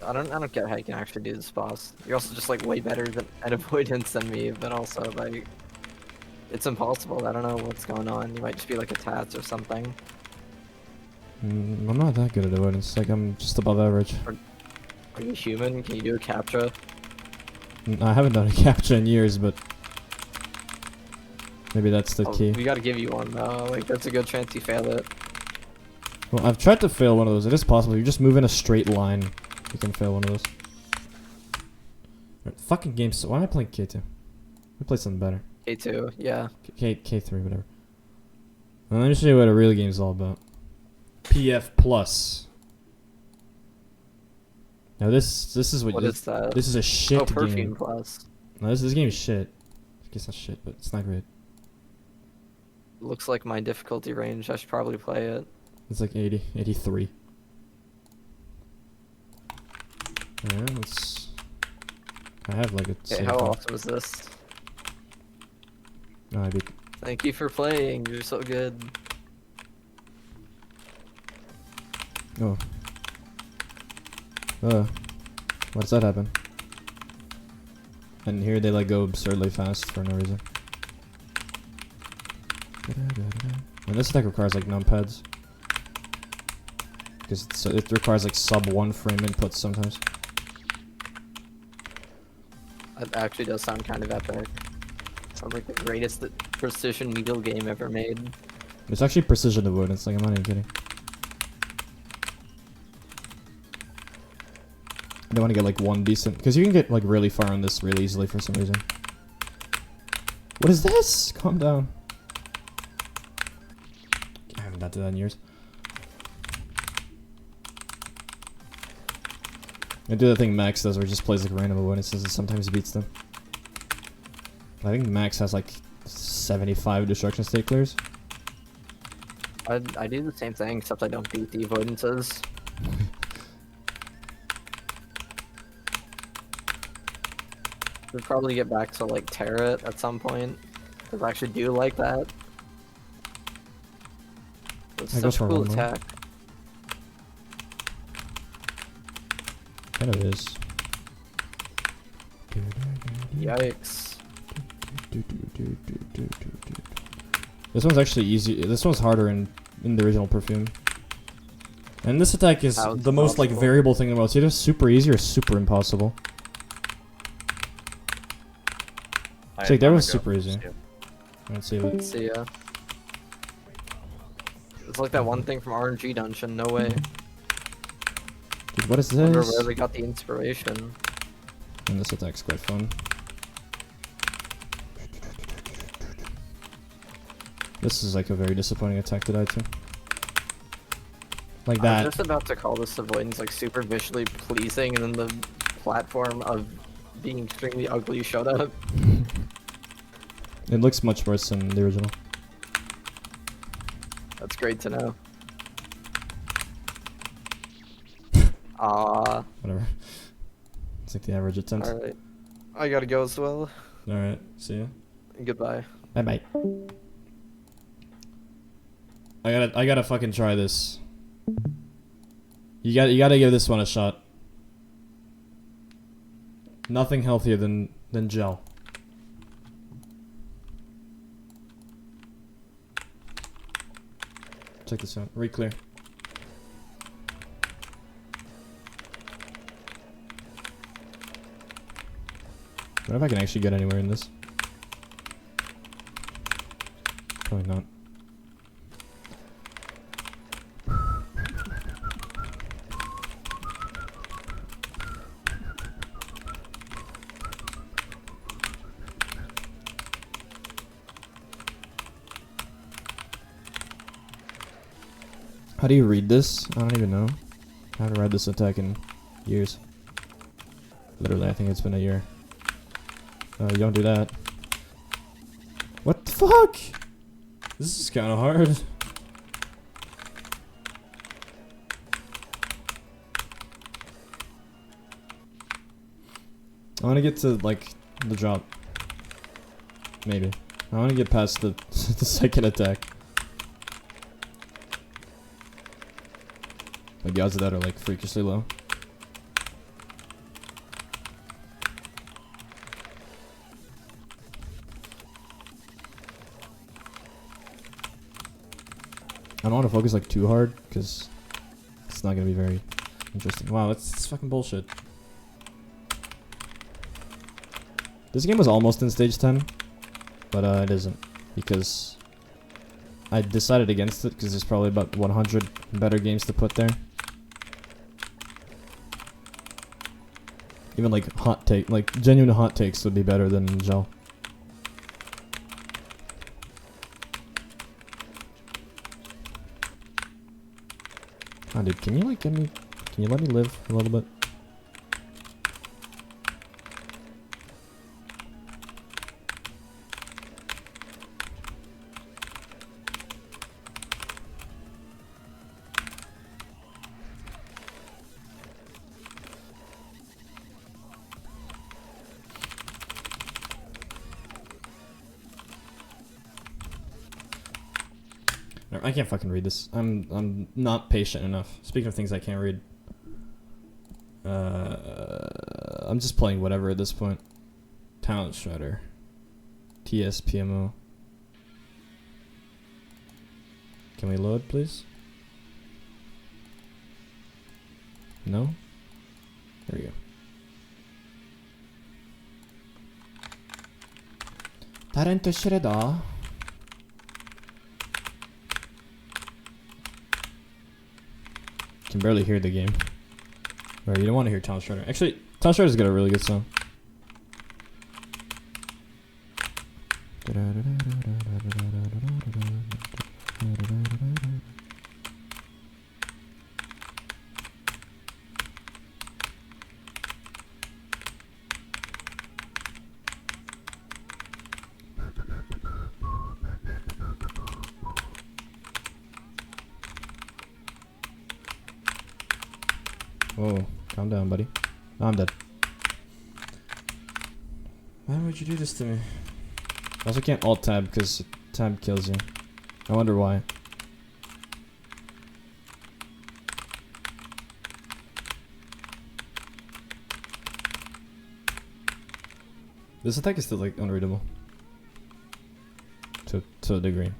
I don't get how you can actually do this boss. You're also just like way better at avoidance than me, but also like it's impossible. I don't know what's going on. You might just be like a tats or something. I'm not that good at avoidance. Like I'm just above average. Are you human? Can you do a captcha? I haven't done a capture in years, but maybe that's the key. We gotta give you one though. Like that's a good chance you fail it. Well, I've tried to fail one of those. It is possible. You just move in a straight line. You can fail one of those. Right, fucking game. So why am I playing K2? We play something better. K2, yeah. K3, whatever. Well, let me show you what a real game is all about. PF Plus. Now this is what. What is that? This is a shit Oh, Perfume game. Plus. No, this game is shit. I guess not shit, but it's not great. Looks like my difficulty range. I should probably play it. It's like 80, 83. Yeah, let's. I have like a. Okay, how awesome is this? No, I beat. Thank you for playing. You're so good. Oh. Why does that happen? And here they like go absurdly fast for no reason. And this attack requires like numpads. Because it requires like sub 1 frame inputs sometimes. That actually does sound kind of epic. Sounds like the greatest precision needle game ever made. It's actually precision avoidance, like I'm not even kidding. I don't want to get like one decent, because you can get like really far on this really easily for some reason. What is this? Calm down. I haven't done that in years. I do the thing Max does where he just plays like random avoidances and sometimes he beats them. I think Max has like 75 destruction state clears. I do the same thing, except I don't beat the avoidances. We'll probably get back to like Terra at some point, because I actually do like that. It's I go such a for cool one more. attack. Kind of is. Yikes. This one's actually easy. This one's harder in the original Perfume. And this attack is How it's the most like possible. variable thing in the world. It's either super easy or super impossible. I Jake, that wanna was go. super easy. See ya. Let's see it. See ya. It's like that one thing from RNG Dungeon, no way. Dude, what is Wonder this? where they got the inspiration. And this attack's quite fun. This is like a very disappointing attack to die to. Like I that. was just about to call this avoidance like super visually pleasing, and then the platform of being extremely ugly showed up. It looks much worse than the original. That's great to know. Whatever. It's like the average attempt. Alright. I gotta go as well. Alright, see ya. Goodbye. Bye bye. I gotta fucking try this. You gotta give this one a shot. Nothing healthier than gel. Check this out. Re-clear. I wonder if I can actually get anywhere in this. Probably not. How do you read this? I don't even know. I haven't read this attack in years. Literally, I think it's been a year. Oh, you don't do that. What the fuck? This is kind of hard. I want to get to, like, the drop. Maybe. I want to get past the, the second attack. But the odds of that are, like, freakishly low. I don't want to focus like too hard because it's not gonna be very interesting. Wow, it's fucking bullshit. This game was almost in stage 10, but it isn't because I decided against it because there's probably about 100 better games to put there. Even like genuine hot takes would be better than gel. Oh, dude, can you like can you let me live a little bit? I can't fucking read this. I'm not patient enough. Speaking of things I can't read. I'm just playing whatever at this point. Talent Shredder. TSPMO. Can we load, please? No? There we go. 다른 뜻이래다. Can barely hear the game. Right, you don't want to hear Town Shredder. Actually, Town Shredder's got a really good song. Whoa, calm down, buddy. I'm dead. Why would you do this to me? I also can't alt tab because tab kills you. I wonder why. This attack is still like unreadable. To a degree.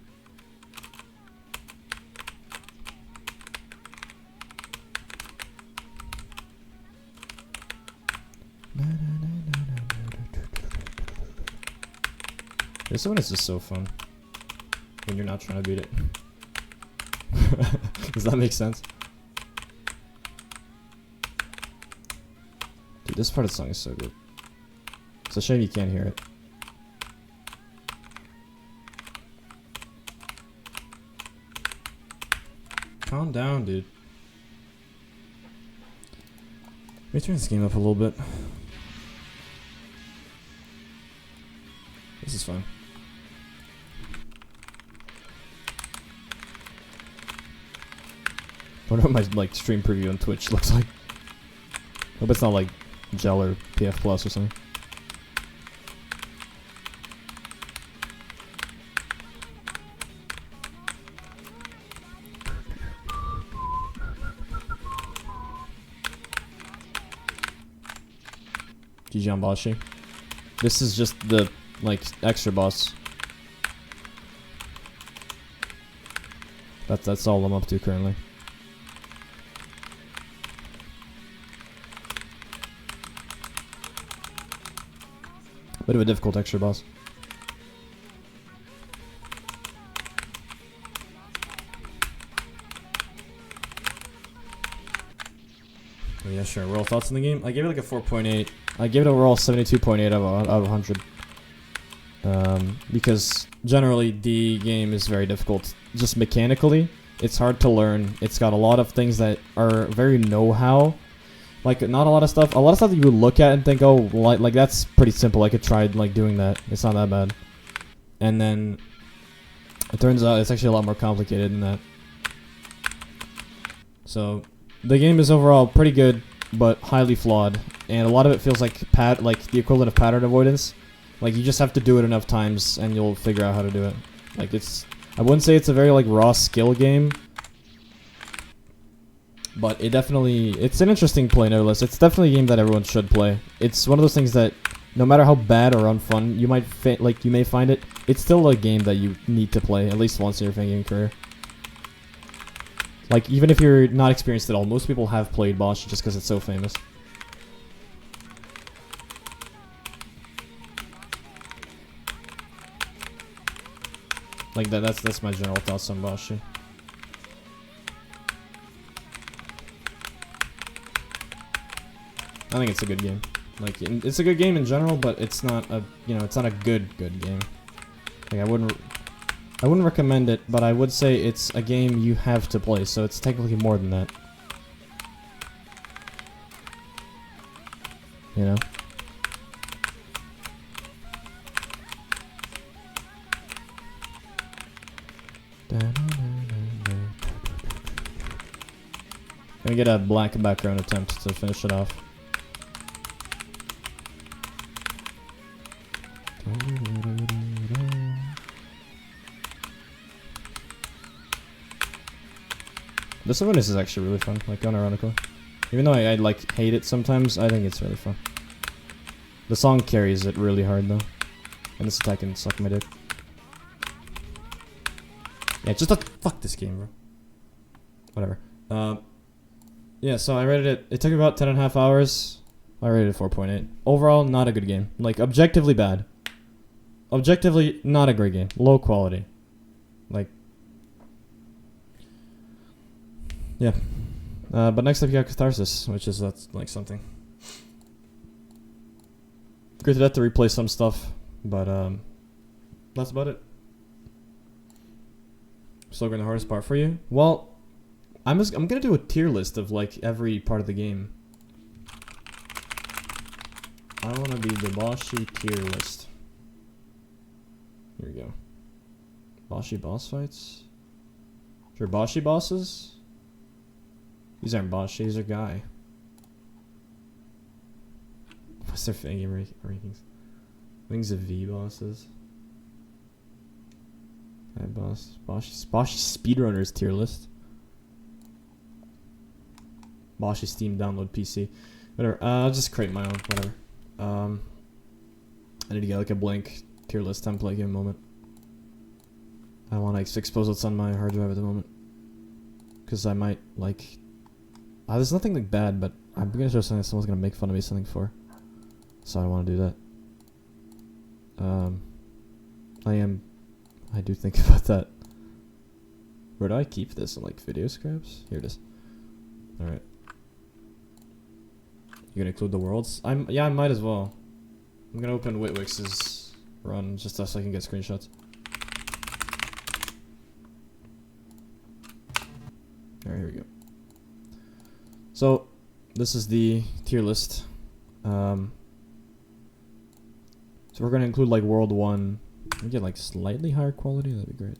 This one is just so fun when you're not trying to beat it. Does that make sense? Dude, this part of the song is so good. It's a shame you can't hear it. Calm down, dude. Let me turn this game up a little bit. This is fun. I wonder what my like stream preview on Twitch looks like. Hope it's not like Gel or PF Plus or something. GG on Boshy. This is just the like extra boss. That's all I'm up to currently. Bit of a difficult extra boss. Oh yeah, sure. Overall thoughts on the game? I gave it like a 4.8. I gave it overall 72.8 out of 100. Because generally the game is very difficult. Just mechanically, it's hard to learn. It's got a lot of things that are very know-how. Like, not a lot of stuff. A lot of stuff that you would look at and think, oh, like that's pretty simple. I could try like doing that. It's not that bad. And then it turns out it's actually a lot more complicated than that. So the game is overall pretty good, but highly flawed. And a lot of it feels like the equivalent of pattern avoidance. Like, you just have to do it enough times and you'll figure out how to do it. Like, I wouldn't say it's a very like raw skill game. But it's an interesting play nevertheless. It's definitely a game that everyone should play. It's one of those things that, no matter how bad or unfun you may find it, it's still a game that you need to play at least once in your fan gaming career. Like, even if you're not experienced at all, most people have played Boshy just because it's so famous. Like that's my general thoughts on Boshy. I think it's a good game. Like, it's a good game in general, but it's not a it's not a good game. Like, I wouldn't recommend it, but I would say it's a game you have to play, so it's technically more than that. You know? Gonna get a black background attempt to finish it off. This one is actually really fun, like, unironically. Even though I like hate it sometimes, I think it's really fun. The song carries it really hard though. And this attack can suck my dick. Yeah, just fuck this game, bro. Whatever. Yeah, so I rated it. It took about 10.5 hours. I rated it 4.8. Overall, not a good game. Like, objectively bad. objectively not a great game. Low quality. Like, yeah. But next up you got Catharsis, which is that's like something. Granted, I have to replay some stuff, but that's about it. Still going the hardest part for you? Well, I'm gonna do a tier list of like every part of the game. I wanna be the Boshy tier list. Here we go. Boshy boss fights? Sure, Boshy bosses? These aren't Boshy, these are Guy. What's their game rankings? Wings of V bosses. Guy boss. Boshy speedrunners tier list. Boshy Steam download PC. Whatever. I'll just create my own. Whatever. I need to get like a blank tier list template. Give me a moment. I want to expose what's on my hard drive at the moment. Because I might like. There's nothing like bad, but I'm gonna show something that someone's gonna make fun of me something for. So I don't want to do that. I do think about that. Where do I keep this in like video scraps? Here it is. All right. You gonna include the worlds? Yeah, I might as well. I'm gonna open Witwix's run just so I can get screenshots. Alright, here we go. So, this is the tier list. So we're gonna include like World 1. We get like slightly higher quality, that'd be great.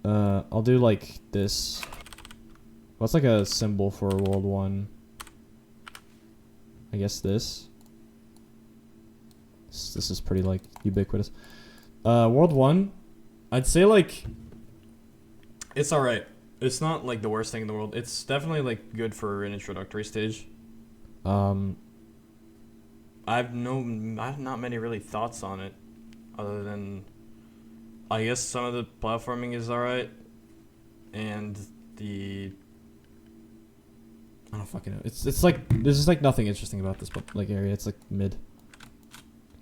I'll do like this. What's like a symbol for World 1? I guess this. This is pretty like ubiquitous. World 1, I'd say like it's alright. It's not like the worst thing in the world. It's definitely like good for an introductory stage. I've not many really thoughts on it, other than I guess some of the platforming is alright, and the I don't fucking know. It's like there's just like nothing interesting about this like area. It's like mid.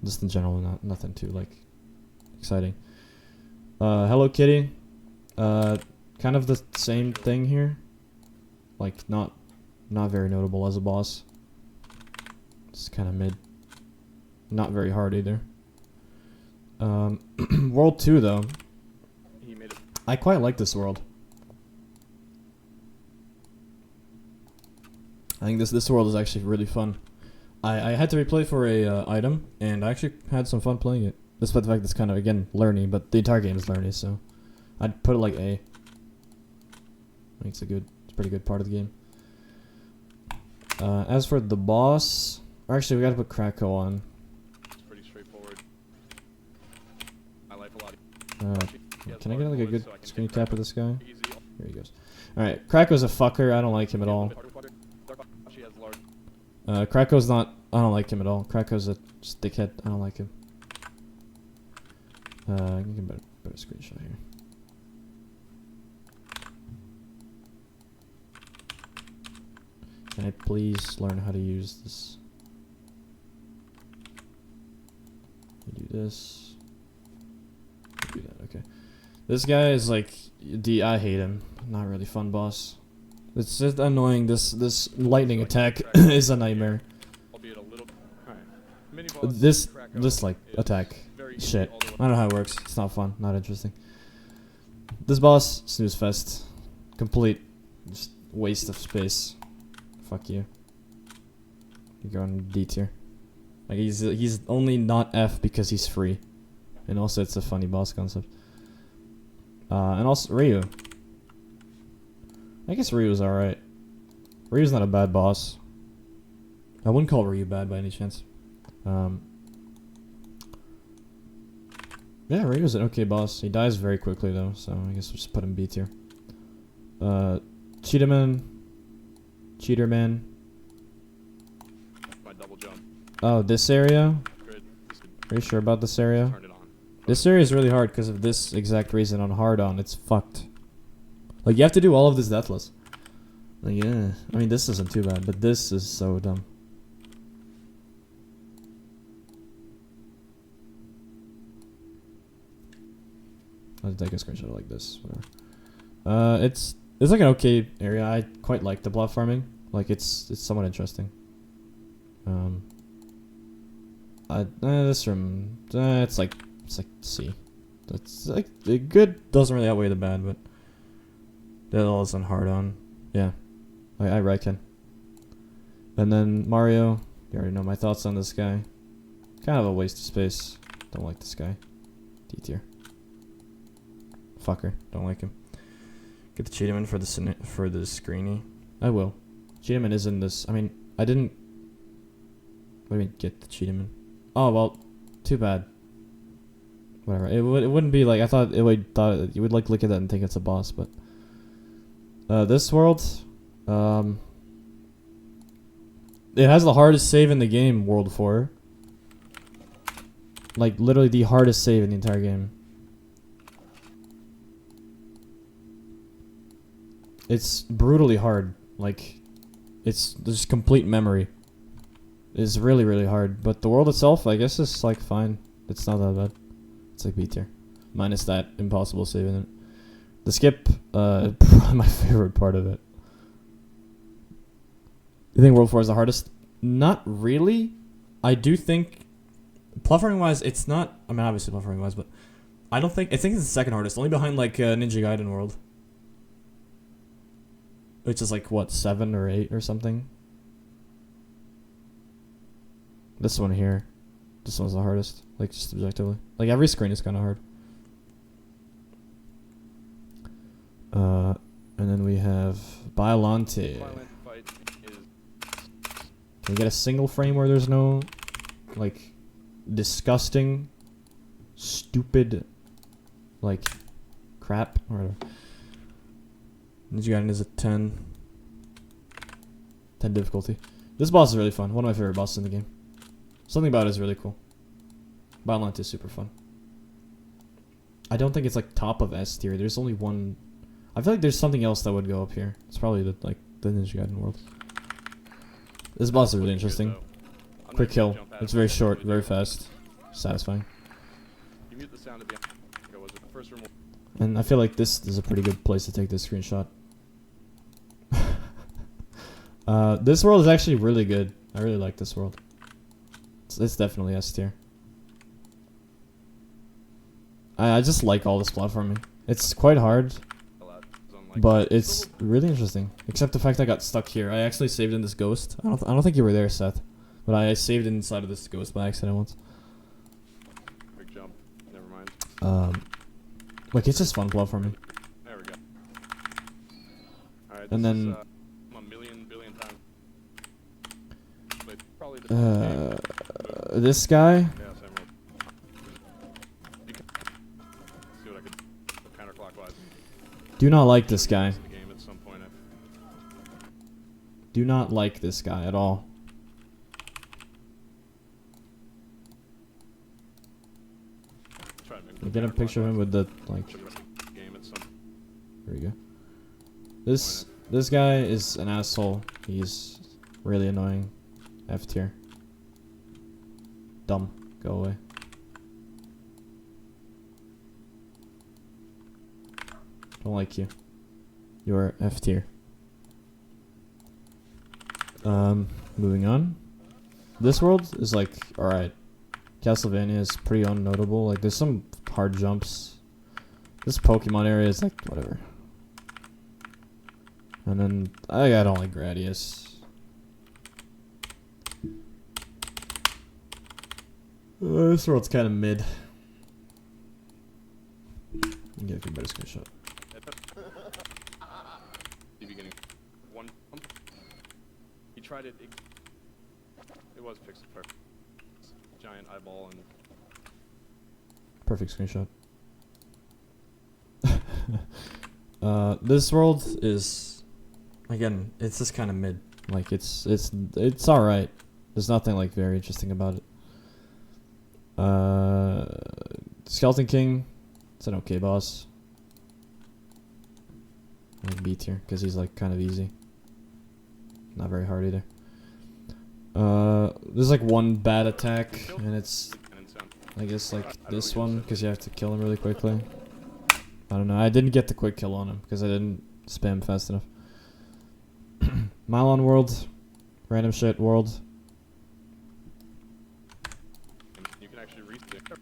Just in general, nothing too like exciting. Hello Kitty, kind of the same thing here. Like not very notable as a boss. It's kind of mid. Not very hard either. World 2 though. I quite like this world. I think this world is actually really fun. I had to replay for a item, and I actually had some fun playing it. Despite the fact it's kind of, again, learny, but the entire game is learny, so I'd put it like A. I think it's a pretty good part of the game. As for the boss, actually we gotta put Krakow on. It's pretty straightforward. I like a lot. Can I get like a good screen cap of this guy? Here he goes. Alright, Krakow's a fucker, I don't like him at all. Krakow's not. I don't like him at all. Krakow's a dickhead. I don't like him. I can get a better screenshot here. Can I please learn how to use this? Do this. Do that. Okay. This guy is like. I hate him. Not really fun boss. It's just annoying. This lightning attack is a nightmare. This like attack shit. I don't know how it works. It's not fun. Not interesting. This boss, snooze fest. Complete just waste of space. Fuck you. You're going D tier. Like he's only not F because he's free, and also it's a funny boss concept. And also Ryu. I guess Ryu's alright. Ryu's not a bad boss. I wouldn't call Ryu bad by any chance. Yeah, Ryu's an okay boss. He dies very quickly though, so I guess we'll just put him B tier. Cheetahman. Oh, this area? Are you sure about this area? This area is really hard because of this exact reason. On hard on, it's fucked. Like, you have to do all of this deathless. Like, yeah. I mean, this isn't too bad, but this is so dumb. I'll take a screenshot like this. Whatever. It's like an okay area. I quite like the block farming. Like it's somewhat interesting. This room, it's like C. It's like the good doesn't really outweigh the bad, but that all isn't hard on. Yeah, I reckon. And then Mario, you already know my thoughts on this guy. Kind of a waste of space. Don't like this guy. D tier. Fucker. Don't like him. Get the Cheetahman for the screeny. I will. Cheetahman is in this. I mean, I didn't. What do you mean get the Cheetahman? Oh well, too bad. Whatever. It wouldn't be like I thought. You would like look at that and think it's a boss, but this world, it has the hardest save in the game. World 4. Like literally the hardest save in the entire game. It's brutally hard. Like, it's just complete memory. It's really, really hard. But the world itself, I guess, is like fine. It's not that bad. It's like B tier. Minus that impossible save in it. The skip, probably my favorite part of it. You think World 4 is the hardest? Not really. I do think, platforming wise, it's not. I mean, obviously platforming wise, but I think it's the second hardest, only behind like Ninja Gaiden World. Which is like, what, 7 or 8 or something? This one here. This one's the hardest. Like, just objectively. Like, every screen is kind of hard. And then we have Biolante. Fight is Can we get a single frame where there's no, like, disgusting, stupid, like, crap? Or whatever. Ninja Gaiden is a 10. 10 difficulty. This boss is really fun. One of my favorite bosses in the game. Something about it is really cool. Violent is super fun. I don't think it's like top of S tier. There's only one. I feel like there's something else that would go up here. It's probably the Ninja Gaiden world. This boss is really interesting. Quick kill. It's very short, very fast, satisfying. You mute the sound at the end. Was it the first room? And I feel like this is a pretty good place to take this screenshot. This world is actually really good. I really like this world. It's definitely S tier. I just like all this platforming. It's quite hard, but it's really interesting. Except the fact I got stuck here. I actually saved in this ghost. I don't think you were there, Seth, but I saved inside of this ghost by accident once. Big jump. Never mind. Like it's just fun platforming. There we go. All right. And then a million billion times. But probably the this guy. Chaos Emerald. You can see what I could counterclockwise. Do not like this guy. The game at some point. Do not like this guy at all. Try to make You get a picture of him with the like. game at some There we go. This guy is an asshole. He's really annoying. F tier. Dumb. Go away. Don't like you. You're F tier. Moving on. This world is like alright. Castlevania is pretty unnotable. Like there's some hard jumps. This Pokemon area is like whatever. And then I don't like Gradius. This world's kind of mid. Get a better screenshot. the beginning. One. He tried it. It was pixel perfect. Giant eyeball and. Perfect screenshot. This world is, again, it's just kind of mid. Like it's all right. There's nothing like very interesting about it. Skeleton King, it's an okay boss. Like B tier because he's like kind of easy. Not very hard either. There's like one bad attack, and it's I guess like this one because you have to kill him really quickly. I don't know. I didn't get the quick kill on him because I didn't spam fast enough. Mylon world. Random shit world. You can actually respawn.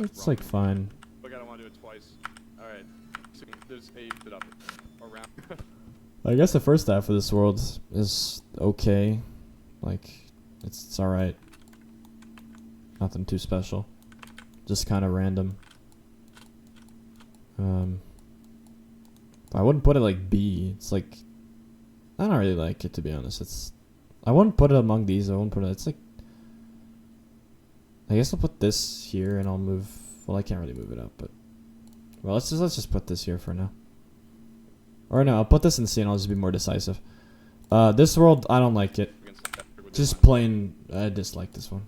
It's like fine. Look, I don't want to do it twice. Alright. So there's a bit up around. I guess the first half of this world is okay. Like, it's alright. Nothing too special. Just kind of random. I wouldn't put it like B. It's like, I don't really like it, to be honest. I wouldn't put it among these. I wouldn't put it. It's like, I guess I'll put this here and I'll move. Well, I can't really move it up, but well, let's just put this here for now. Or no, I'll put this in C and I'll just be more decisive. This world, I don't like it. Just plain, I dislike this one.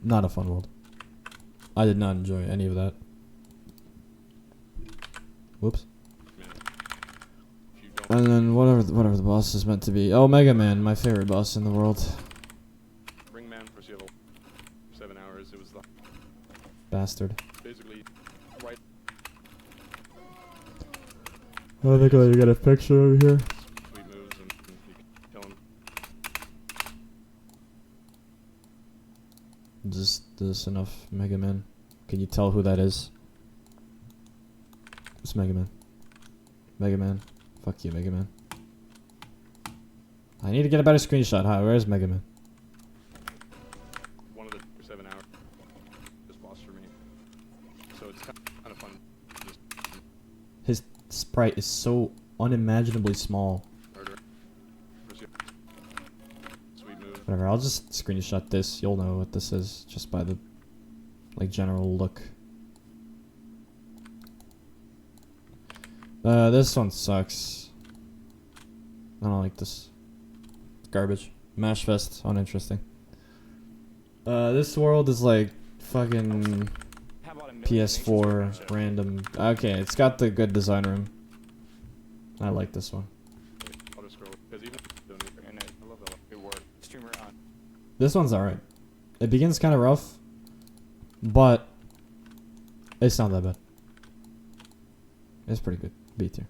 Not a fun world. I did not enjoy any of that. Whoops. And then whatever the boss is meant to be. Oh, Mega Man, my favorite boss in the world. Ring Man for 7 hours. It was the Bastard. basically right I think I got a picture over here. sweet moves and you can kill him. Just this enough, Mega Man. Can you tell who that is? It's Mega Man. Mega Man. Fuck you, Mega Man. I need to get a better screenshot. Hi, where's Mega Man? One of the 7 hours. This boss for me. So it's kind of fun. Just His sprite is so unimaginably small. murder. Sweet move. Whatever, I'll just screenshot this. You'll know what this is just by the like general look. This one sucks. I don't like this. It's garbage. Mashfest, uninteresting. This world is like fucking PS4 random. Okay, it's got the good design room. I like this one. I'll just scroll. Because even and I love that good word. Streamer on. This one's alright. It begins kind of rough, but it's not that bad. It's pretty good. B tier.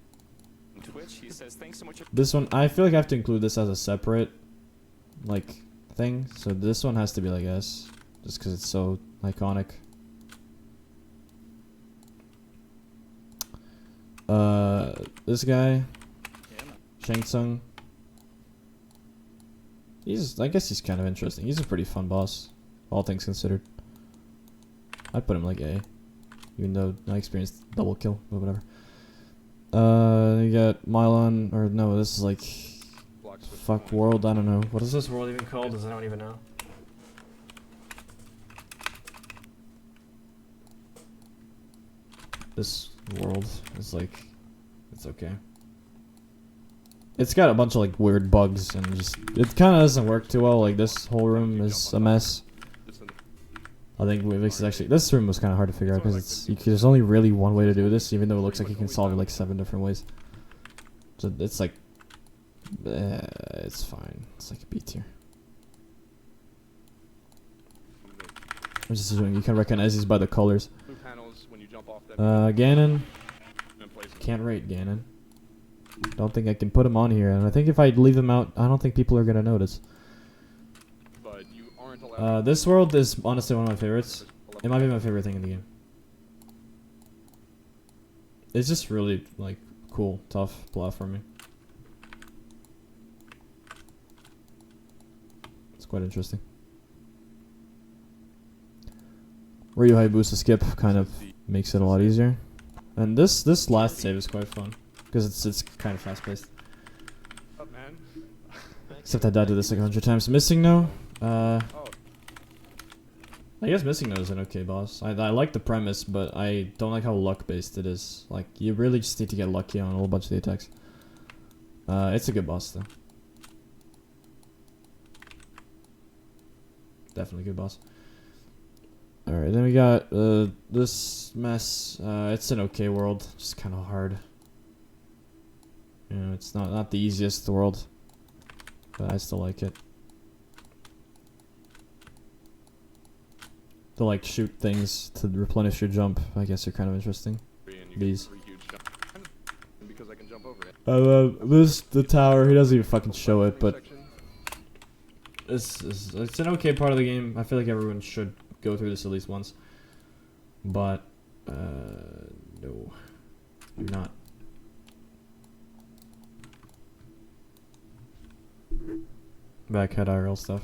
Twitch, he says, thanks so much. This one, I feel like I have to include this as a separate, like, thing. So this one has to be like S, just because it's so iconic. This guy, Shang Tsung. I guess he's kind of interesting. He's a pretty fun boss, all things considered. I'd put him like A, even though I experienced double kill, but whatever. You got Mylon, or no, this is like fuck world. I don't know. What is this world even called? I don't even know. This world is like, it's okay. It's got a bunch of like weird bugs and just it kind of doesn't work too well. Like this whole room is a mess. I think this is actually, this room was kind of hard to figure out because there's only really one way to do this, even though it looks like you can solve it like 7 different ways. So it's like, it's fine. It's like a B tier. I'm just assuming you can recognize these by the colors. Ganon. Can't rate Ganon. Don't think I can put him on here, and I think if I leave him out, I don't think people are gonna notice. This world is honestly one of my favorites. It might be my favorite thing in the game. It's just really like cool, tough platforming. It's quite interesting. Ryu Hayabusa skip kind of makes it a lot easier, and this last save is quite fun because it's kind of fast paced. Except I died to this like 100 times. Missing No. I guess Missing No is an okay boss. I like the premise, but I don't like how luck-based it is. Like, you really just need to get lucky on a whole bunch of the attacks. It's a good boss, though. Definitely a good boss. Alright, then we got this mess. It's an okay world, just kind of hard. You know, it's not the easiest world, but I still like it. to like shoot things to replenish your jump, I guess, are kind of interesting. And you These. get 3 huge jumps. And because I can jump over it. This the tower. He doesn't even fucking show it, but Section. it's an okay part of the game. I feel like everyone should go through this at least once. But no, you're not. Backhead IRL stuff.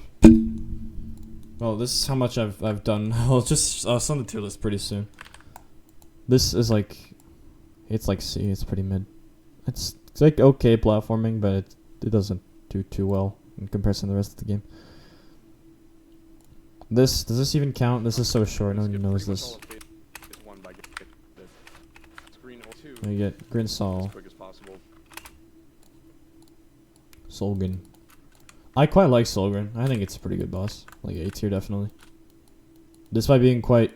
Well, this is how much I've done. I'll just send the tier list pretty soon. This is like, it's like C. It's pretty mid. It's like okay platforming, but it doesn't do too well in comparison to the rest of the game. Does this even count? This is so short. No one even knows this. You get Grinsol, As quick as possible. Solgan. I quite like Solgren. I think it's a pretty good boss. Like A tier definitely. Despite being quite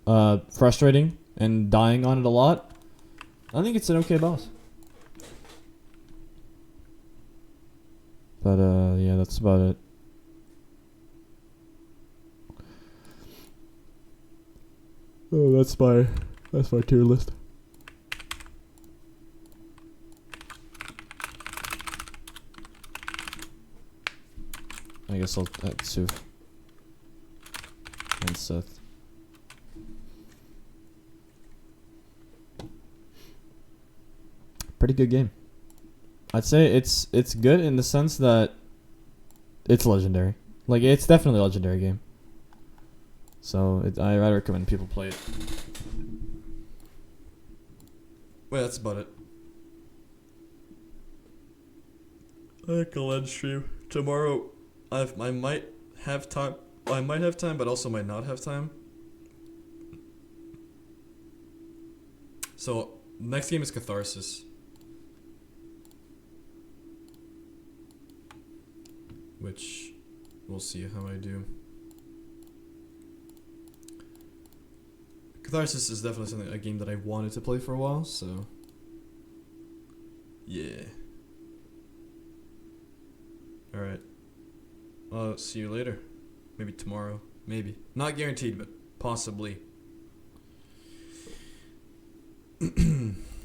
frustrating and dying on it a lot, I think it's an okay boss. But yeah, that's about it. Oh, that's my tier list. I guess I'll add Suf and Seth. Pretty good game. I'd say it's good in the sense that it's legendary. Like, it's definitely a legendary game. So I recommend people play it. Wait, that's about it. I think I'll end stream tomorrow. I might have time. I might have time, but also might not have time. So next game is Catharsis, which we'll see how I do. Catharsis is definitely a game that I wanted to play for a while, so yeah. Alright. See you later. Maybe tomorrow. Maybe. Not guaranteed, but possibly.